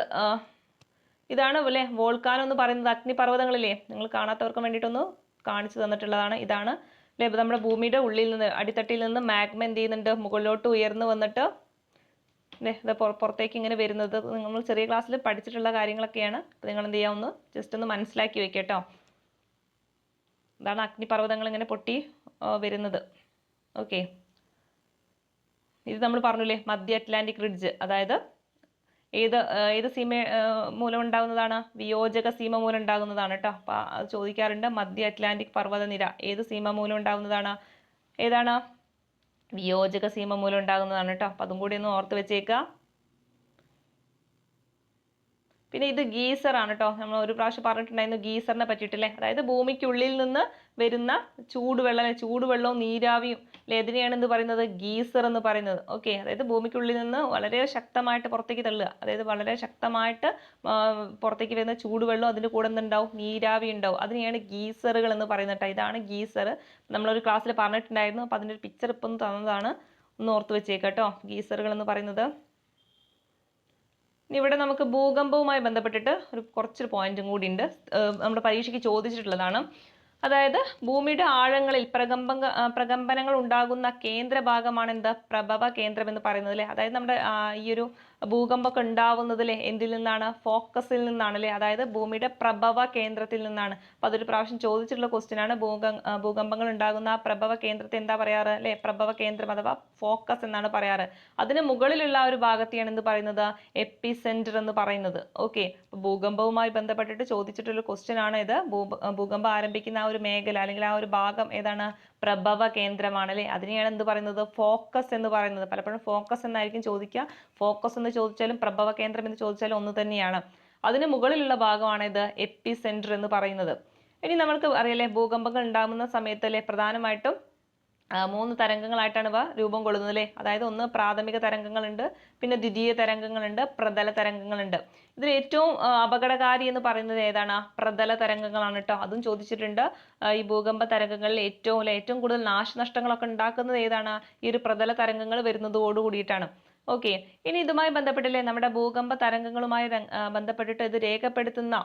ഇതാണ് അല്ലെ വോൾക്കാനോ എന്ന് പറയുന്നത്. അഗ്നിപർവ്വതങ്ങളില്ലേ, നിങ്ങൾ കാണാത്തവർക്ക് വേണ്ടിയിട്ടൊന്ന് കാണിച്ചു തന്നിട്ടുള്ളതാണ്. ഇതാണ് അല്ലെ, നമ്മുടെ ഭൂമിയുടെ ഉള്ളിൽ നിന്ന്, അടിത്തട്ടിൽ നിന്ന് മാഗ്മ എന്ത് ചെയ്യുന്നുണ്ട്? മുകളിലോട്ട് ഉയർന്നു വന്നിട്ട് ഇത് പുറത്തേക്ക് ഇങ്ങനെ വരുന്നത് നമ്മൾ ചെറിയ ക്ലാസ്സിൽ പഠിച്ചിട്ടുള്ള കാര്യങ്ങളൊക്കെയാണ്. അപ്പോൾ നിങ്ങൾ എന്ത് ചെയ്യാവുന്ന ജസ്റ്റ് ഒന്ന് മനസ്സിലാക്കി വെക്കട്ടോ. ഇതാണ് അഗ്നിപർവ്വതങ്ങൾ ഇങ്ങനെ പൊട്ടി വരുന്നത്. ഓക്കെ, ഇത് നമ്മൾ പറഞ്ഞില്ലേ മധ്യ അറ്റ്ലാന്റിക് റിഡ്ജ്, അതായത് ഏത് സീമ മൂലം ഉണ്ടാകുന്നതാണ്? വിയോജക സീമ മൂലം ഉണ്ടാകുന്നതാണ് കേട്ടോ. അപ്പൊ അത് ചോദിക്കാറുണ്ട്. മധ്യ അറ്റ്ലാന്റിക് പർവ്വതനിര ഏത് സീമ മൂലം ഉണ്ടാകുന്നതാണ്? ഏതാണ്? വിയോജക സീമ മൂലം ഉണ്ടാകുന്നതാണ് കേട്ടോ. അപ്പൊ അതും കൂടി ഒന്ന് ഓർത്ത് വെച്ചേക്കുക. പിന്നെ ഇത് ഗീസർ ആണ് കേട്ടോ. നമ്മൾ ഒരു പ്രാവശ്യം പറഞ്ഞിട്ടുണ്ടായിരുന്നു ഗീസറിനെ പറ്റിയിട്ടില്ലേ. അതായത് ഭൂമിക്കുള്ളിൽ നിന്ന് വരുന്ന ചൂടുവെള്ളവും നീരാവിയും അല്ലെ, ഇതിനെയാണ് എന്ത് പറയുന്നത്? ഗീസർ എന്ന് പറയുന്നത്. ഓക്കെ, അതായത് ഭൂമിക്കുള്ളിൽ നിന്ന് വളരെ ശക്തമായിട്ട് പുറത്തേക്ക് തള്ളുക, അതായത് വളരെ ശക്തമായിട്ട് പുറത്തേക്ക് വരുന്ന ചൂടുവെള്ളം, അതിൻ്റെ കൂടെ എന്തുണ്ടാവും? നീരാവി ഉണ്ടാവും. അതിനെയാണ് ഗീസറുകൾ എന്ന് പറയുന്നത് കേട്ടോ. ഇതാണ് ഗീസർ. നമ്മളൊരു ക്ലാസ്സിൽ പറഞ്ഞിട്ടുണ്ടായിരുന്നു. അപ്പൊ അതിൻ്റെ ഒരു പിക്ചർ ഇപ്പം തന്നതാണ്, ഒന്ന് ഓർത്ത് വെച്ചേക്കാട്ടോ. ഗീസറുകൾ എന്ന് പറയുന്നത്. ഇനി ഇവിടെ നമുക്ക് ഭൂകമ്പവുമായി ബന്ധപ്പെട്ടിട്ട് കുറച്ചൊരു പോയിന്റും കൂടി ഉണ്ട്. നമ്മുടെ പരീക്ഷയ്ക്ക് ചോദിച്ചിട്ടുള്ളതാണ്. അതായത് ഭൂമിയുടെ ആഴങ്ങളിൽ പ്രകമ്പനങ്ങൾ ഉണ്ടാകുന്ന കേന്ദ്ര ഭാഗമാണ് എന്താ? പ്രഭവ കേന്ദ്രം എന്ന് പറയുന്നത് അല്ലെ. അതായത് നമ്മുടെ ഈ ഒരു ഭൂകമ്പമൊക്കെ ഉണ്ടാവുന്നത് അല്ലെ എന്തിൽ നിന്നാണ്? ഫോക്കസിൽ നിന്നാണ് അല്ലെ. അതായത് ഭൂമിയുടെ പ്രഭവ കേന്ദ്രത്തിൽ നിന്നാണ്. അപ്പൊ അതൊരു പ്രാവശ്യം ചോദിച്ചിട്ടുള്ള ക്വസ്റ്റ്യൻ ആണ്. ഭൂകമ്പങ്ങൾ ഉണ്ടാകുന്ന ആ പ്രഭവ കേന്ദ്രത്തെ എന്താ പറയാറ് അല്ലെ? പ്രഭവ കേന്ദ്രം അഥവാ ഫോക്കസ് എന്നാണ് പറയാറ്. അതിന് മുകളിലുള്ള ഒരു ഭാഗത്തെയാണ് എന്ത് പറയുന്നത്? എപ്പി സെന്റർ എന്ന് പറയുന്നത്. ഓക്കെ, ഭൂകമ്പവുമായി ബന്ധപ്പെട്ടിട്ട് ചോദിച്ചിട്ടുള്ള ക്വസ്റ്റ്യൻ ആണ് ഇത്. ഭൂകമ്പം ആരംഭിക്കുന്ന ആ ഒരു മേഖല അല്ലെങ്കിൽ ആ ഒരു ഭാഗം ഏതാണ്? പ്രഭവ കേന്ദ്രമാണ് അല്ലെ. അതിനെയാണ് എന്ത് പറയുന്നത്? ഫോക്കസ് എന്ന് പറയുന്നത്. പലപ്പോഴും ഫോക്കസ് എന്നായിരിക്കും ചോദിക്കുക. ഫോക്കസ് എന്ന് ചോദിച്ചാലും പ്രഭവ കേന്ദ്രം എന്ന് ചോദിച്ചാലും ഒന്ന് തന്നെയാണ്. അതിന് മുകളിലുള്ള ഭാഗമാണ് ഇത് എപ്പി സെന്റർ എന്ന് പറയുന്നത്. ഇനി നമ്മൾക്ക് അറിയാലേ ഭൂകമ്പങ്ങൾ ഉണ്ടാകുന്ന സമയത്ത് അല്ലെ പ്രധാനമായിട്ടും മൂന്ന് തരംഗങ്ങളായിട്ടാണ് ഇവ രൂപം കൊള്ളുന്നത് അല്ലേ. അതായത് ഒന്ന് പ്രാഥമിക തരംഗങ്ങളുണ്ട്, പിന്നെ ദ്വിതീയ തരംഗങ്ങളുണ്ട്, പ്രതല തരംഗങ്ങളുണ്ട്. ഇതിൽ ഏറ്റവും അപകടകാരി എന്ന് പറയുന്നത് ഏതാണ്? പ്രതല തരംഗങ്ങളാണ് കേട്ടോ. അതും ചോദിച്ചിട്ടുണ്ട്. ഈ ഭൂകമ്പ തരംഗങ്ങളിൽ ഏറ്റവും കൂടുതൽ നാശനഷ്ടങ്ങളൊക്കെ ഉണ്ടാക്കുന്നത് ഏതാണ്? ഈ ഒരു പ്രതല തരംഗങ്ങൾ വരുന്നതോട് കൂടിയിട്ടാണ്. ഓക്കെ, ഇനി ഇതുമായി ബന്ധപ്പെട്ടില്ലേ നമ്മുടെ ഭൂകമ്പ തരംഗങ്ങളുമായി ബന്ധപ്പെട്ടിട്ട് ഇത് രേഖപ്പെടുത്തുന്ന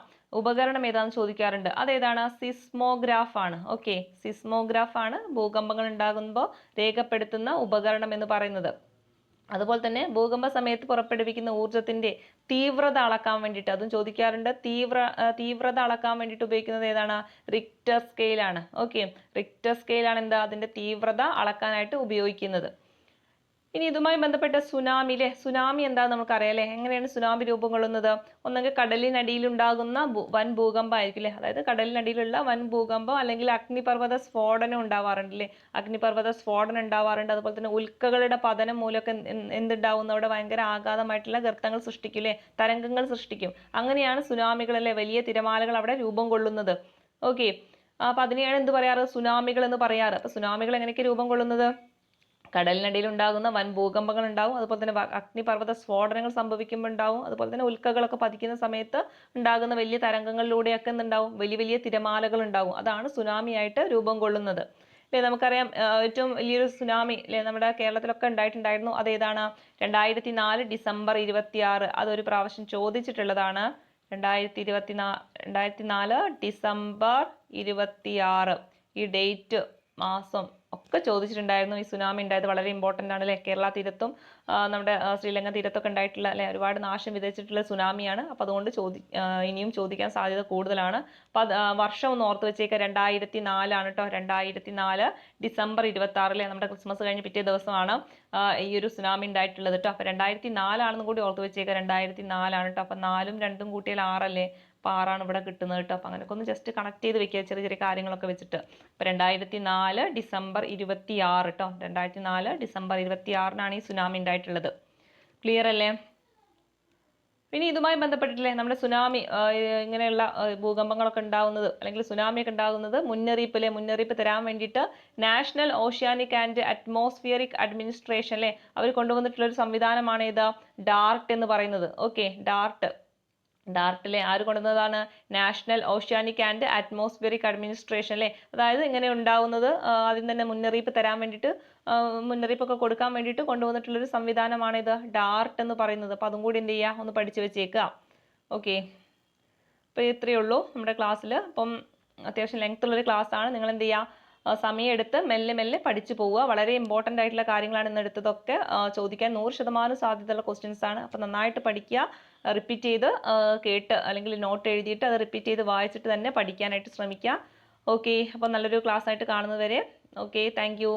ഉപകരണം ഏതാണെന്ന് ചോദിക്കാറുണ്ട്. അതേതാണ്? സിസ്മോഗ്രാഫ് ആണ്. ഓക്കെ, സിസ്മോഗ്രാഫ് ആണ് ഭൂകമ്പങ്ങൾ ഉണ്ടാകുമ്പോൾ രേഖപ്പെടുത്തുന്ന ഉപകരണം എന്ന് പറയുന്നത്. അതുപോലെ തന്നെ ഭൂകമ്പ സമയത്ത് പുറപ്പെടുവിക്കുന്ന ഊർജത്തിന്റെ തീവ്രത അളക്കാൻ വേണ്ടിയിട്ട് അതും ചോദിക്കാറുണ്ട്. തീവ്രത അളക്കാൻ വേണ്ടിയിട്ട് ഉപയോഗിക്കുന്നത് ഏതാണ്? റിക്ടർ സ്കെയിലാണ്. ഓക്കെ, റിക്ടർ സ്കെയിലാണ് എന്താ അതിന്റെ തീവ്രത അളക്കാനായിട്ട് ഉപയോഗിക്കുന്നത്. ഇനി ഇതുമായി ബന്ധപ്പെട്ട സുനാമിയിലെ സുനാമി എന്താന്ന് നമുക്കറിയാം അല്ലേ. എങ്ങനെയാണ് സുനാമി രൂപം കൊള്ളുന്നത്? ഒന്നെങ്കിൽ കടലിനടിയിൽ ഉണ്ടാകുന്ന വൻ ഭൂകമ്പം ആയിരിക്കും അല്ലേ. അതായത് കടലിനടിയിലുള്ള വൻ ഭൂകമ്പം അല്ലെങ്കിൽ അഗ്നിപർവ്വത സ്ഫോടനം ഉണ്ടാവാറുണ്ട് അല്ലേ. അഗ്നിപർവ്വത സ്ഫോടനം ഉണ്ടാവാറുണ്ട്. അതുപോലെ തന്നെ ഉൽക്കകളുടെ പതനം മൂലമൊക്കെ എന്തുണ്ടാവുന്നു? അവിടെ ഭയങ്കര ആഘാതമായിട്ടുള്ള ഗർത്തങ്ങൾ സൃഷ്ടിക്കും അല്ലേ, തരംഗങ്ങൾ സൃഷ്ടിക്കും. അങ്ങനെയാണ് സുനാമികൾ അല്ലേ, വലിയ തിരമാലകൾ അവിടെ രൂപം കൊള്ളുന്നത്. ഓക്കെ, അപ്പൊ അതിനെയാണ് എന്ത് പറയാറ്? സുനാമികൾ എന്ന് പറയാറ്. അപ്പൊ സുനാമികൾ എങ്ങനെയൊക്കെ രൂപം കൊള്ളുന്നത്? കടലിനടിയിൽ ഉണ്ടാകുന്ന വൻ ഭൂകമ്പങ്ങൾ ഉണ്ടാവും, അതുപോലെ തന്നെ അഗ്നിപർവ്വത സ്ഫോടനങ്ങൾ സംഭവിക്കുമ്പോൾ ഉണ്ടാവും, അതുപോലെ തന്നെ ഉൽക്കകളൊക്കെ പതിക്കുന്ന സമയത്ത് ഉണ്ടാകുന്ന വലിയ തരംഗങ്ങളിലൂടെയൊക്കെ എന്തുണ്ടാവും? വലിയ വലിയ തിരമാലകൾ ഉണ്ടാവും. അതാണ് സുനാമി ആയിട്ട് രൂപം കൊള്ളുന്നത് അല്ലേ. നമുക്കറിയാം ഏറ്റവും വലിയൊരു സുനാമി അല്ലെ നമ്മുടെ കേരളത്തിലൊക്കെ ഉണ്ടായിട്ടുണ്ടായിരുന്നു. അതേതാണ്? 2004 ഡിസംബർ 26. അതൊരു പ്രാവശ്യം ചോദിച്ചിട്ടുള്ളതാണ്. 2004 ഡിസംബർ 26 ഈ ഡേറ്റ് മാസം ഒക്കെ ചോദിച്ചിട്ടുണ്ടായിരുന്നു. ഈ സുനാമി ഉണ്ടായത് വളരെ ഇമ്പോർട്ടൻ്റ് ആണ് അല്ലേ. കേരള തീരത്തും നമ്മുടെ ശ്രീലങ്ക തീരത്തൊക്കെ ഉണ്ടായിട്ടുള്ള അല്ലെ ഒരുപാട് നാശം വിതച്ചിട്ടുള്ള സുനാമിയാണ്. അപ്പോൾ അതുകൊണ്ട് ഇനിയും ചോദിക്കാൻ സാധ്യത കൂടുതലാണ്. അപ്പോൾ വർഷം ഒന്ന് ഓർത്ത് വെച്ചേക്കുക, 2004 ആണ് കേട്ടോ. 2004 ഡിസംബർ 26 അല്ലേ, നമ്മുടെ ക്രിസ്മസ് കഴിഞ്ഞ് പിറ്റേ ദിവസമാണ് ഈ ഒരു സുനാമി ഉണ്ടായിട്ടുള്ളത് കേട്ടോ. അപ്പോൾ 2004 ആണെന്ന് കൂടി ഓർത്ത് വെച്ചേക്കുക. 2004 ആണ് കേട്ടോ. അപ്പോൾ 4ഉം 2ഉം കൂട്ടിയാൽ 6 അല്ലേ. അപ്പോൾ 6ആണ് ഇവിടെ കിട്ടുന്നത് കേട്ടോ. അപ്പോൾ അങ്ങനെയൊക്കെ ഒന്ന് ജസ്റ്റ് കണക്ട് ചെയ്ത് വെക്കുക ചെറിയ ചെറിയ കാര്യങ്ങളൊക്കെ വെച്ചിട്ട്. അപ്പോൾ 2004 ഡിസംബർ 26 കേട്ടോ. 2004 ഡിസംബർ 26-നാണ് ഈ സുനാമി ഉണ്ടായിട്ടുള്ളത്. ക്ലിയർ അല്ലേ? പിന്നെ ഇതുമായി ബന്ധപ്പെട്ടിട്ടില്ലേ നമ്മുടെ സുനാമി ഇങ്ങനെയുള്ള ഭൂകമ്പങ്ങളൊക്കെ ഉണ്ടാകുന്നത് അല്ലെങ്കിൽ സുനാമിയൊക്കെ ഉണ്ടാകുന്നത് മുന്നറിയിപ്പ് തരാൻ വേണ്ടിയിട്ട് national oceanic and atmospheric administration അല്ലേ അവർ കൊണ്ടുവന്നിട്ടുള്ള ഒരു സംവിധാനമാണ് ഇത് ഡാർട്ട് എന്ന് പറയുന്നത്. ഓക്കെ, ഡാർട്ടിലെ ആര് കൊണ്ടുവന്നതാണ്? National oceanic and atmospheric administration അല്ലേ. അതായത് ഇങ്ങനെ ഉണ്ടാവുന്നത് ആദ്യം തന്നെ മുന്നറിയിപ്പ് തരാൻ വേണ്ടിയിട്ട് മുന്നറിയിപ്പൊക്കെ കൊടുക്കാൻ വേണ്ടിയിട്ട് കൊണ്ടുവന്നിട്ടുള്ളൊരു സംവിധാനമാണ് ഇത് ഡാർട്ട് എന്ന് പറയുന്നത്. അപ്പോൾ അതും കൂടി എന്ത് ചെയ്യുക, ഒന്ന് പഠിച്ചു വെച്ചേക്കുക. ഓക്കെ, അപ്പോൾ ഇത്രയേ ഉള്ളൂ നമ്മുടെ ക്ലാസ്സിൽ. അപ്പം അത്യാവശ്യം ലെങ്ത് ഉള്ളൊരു ക്ലാസ് ആണ്. നിങ്ങൾ എന്ത് ചെയ്യുക, സമയമെടുത്ത് മെല്ലെ മെല്ലെ പഠിച്ചു പോവുക. വളരെ ഇമ്പോർട്ടൻ്റ് ആയിട്ടുള്ള കാര്യങ്ങളാണ് ഇന്ന് എടുത്തതൊക്കെ. ചോദിക്കാൻ 100% സാധ്യതയുള്ള ക്വസ്റ്റ്യൻസ് ആണ്. അപ്പോൾ നന്നായിട്ട് പഠിക്കുക, റിപ്പീറ്റ് ചെയ്ത് കേട്ട് അല്ലെങ്കിൽ നോട്ട് എഴുതിയിട്ട് അത് റിപ്പീറ്റ് ചെയ്ത് വായിച്ചിട്ട് തന്നെ പഠിക്കാനായിട്ട് ശ്രമിക്കുക. ഓക്കെ, അപ്പോൾ നല്ലൊരു ക്ലാസ് ആയിട്ട് കാണുന്നത് വരെ ഓക്കെ, താങ്ക് യു.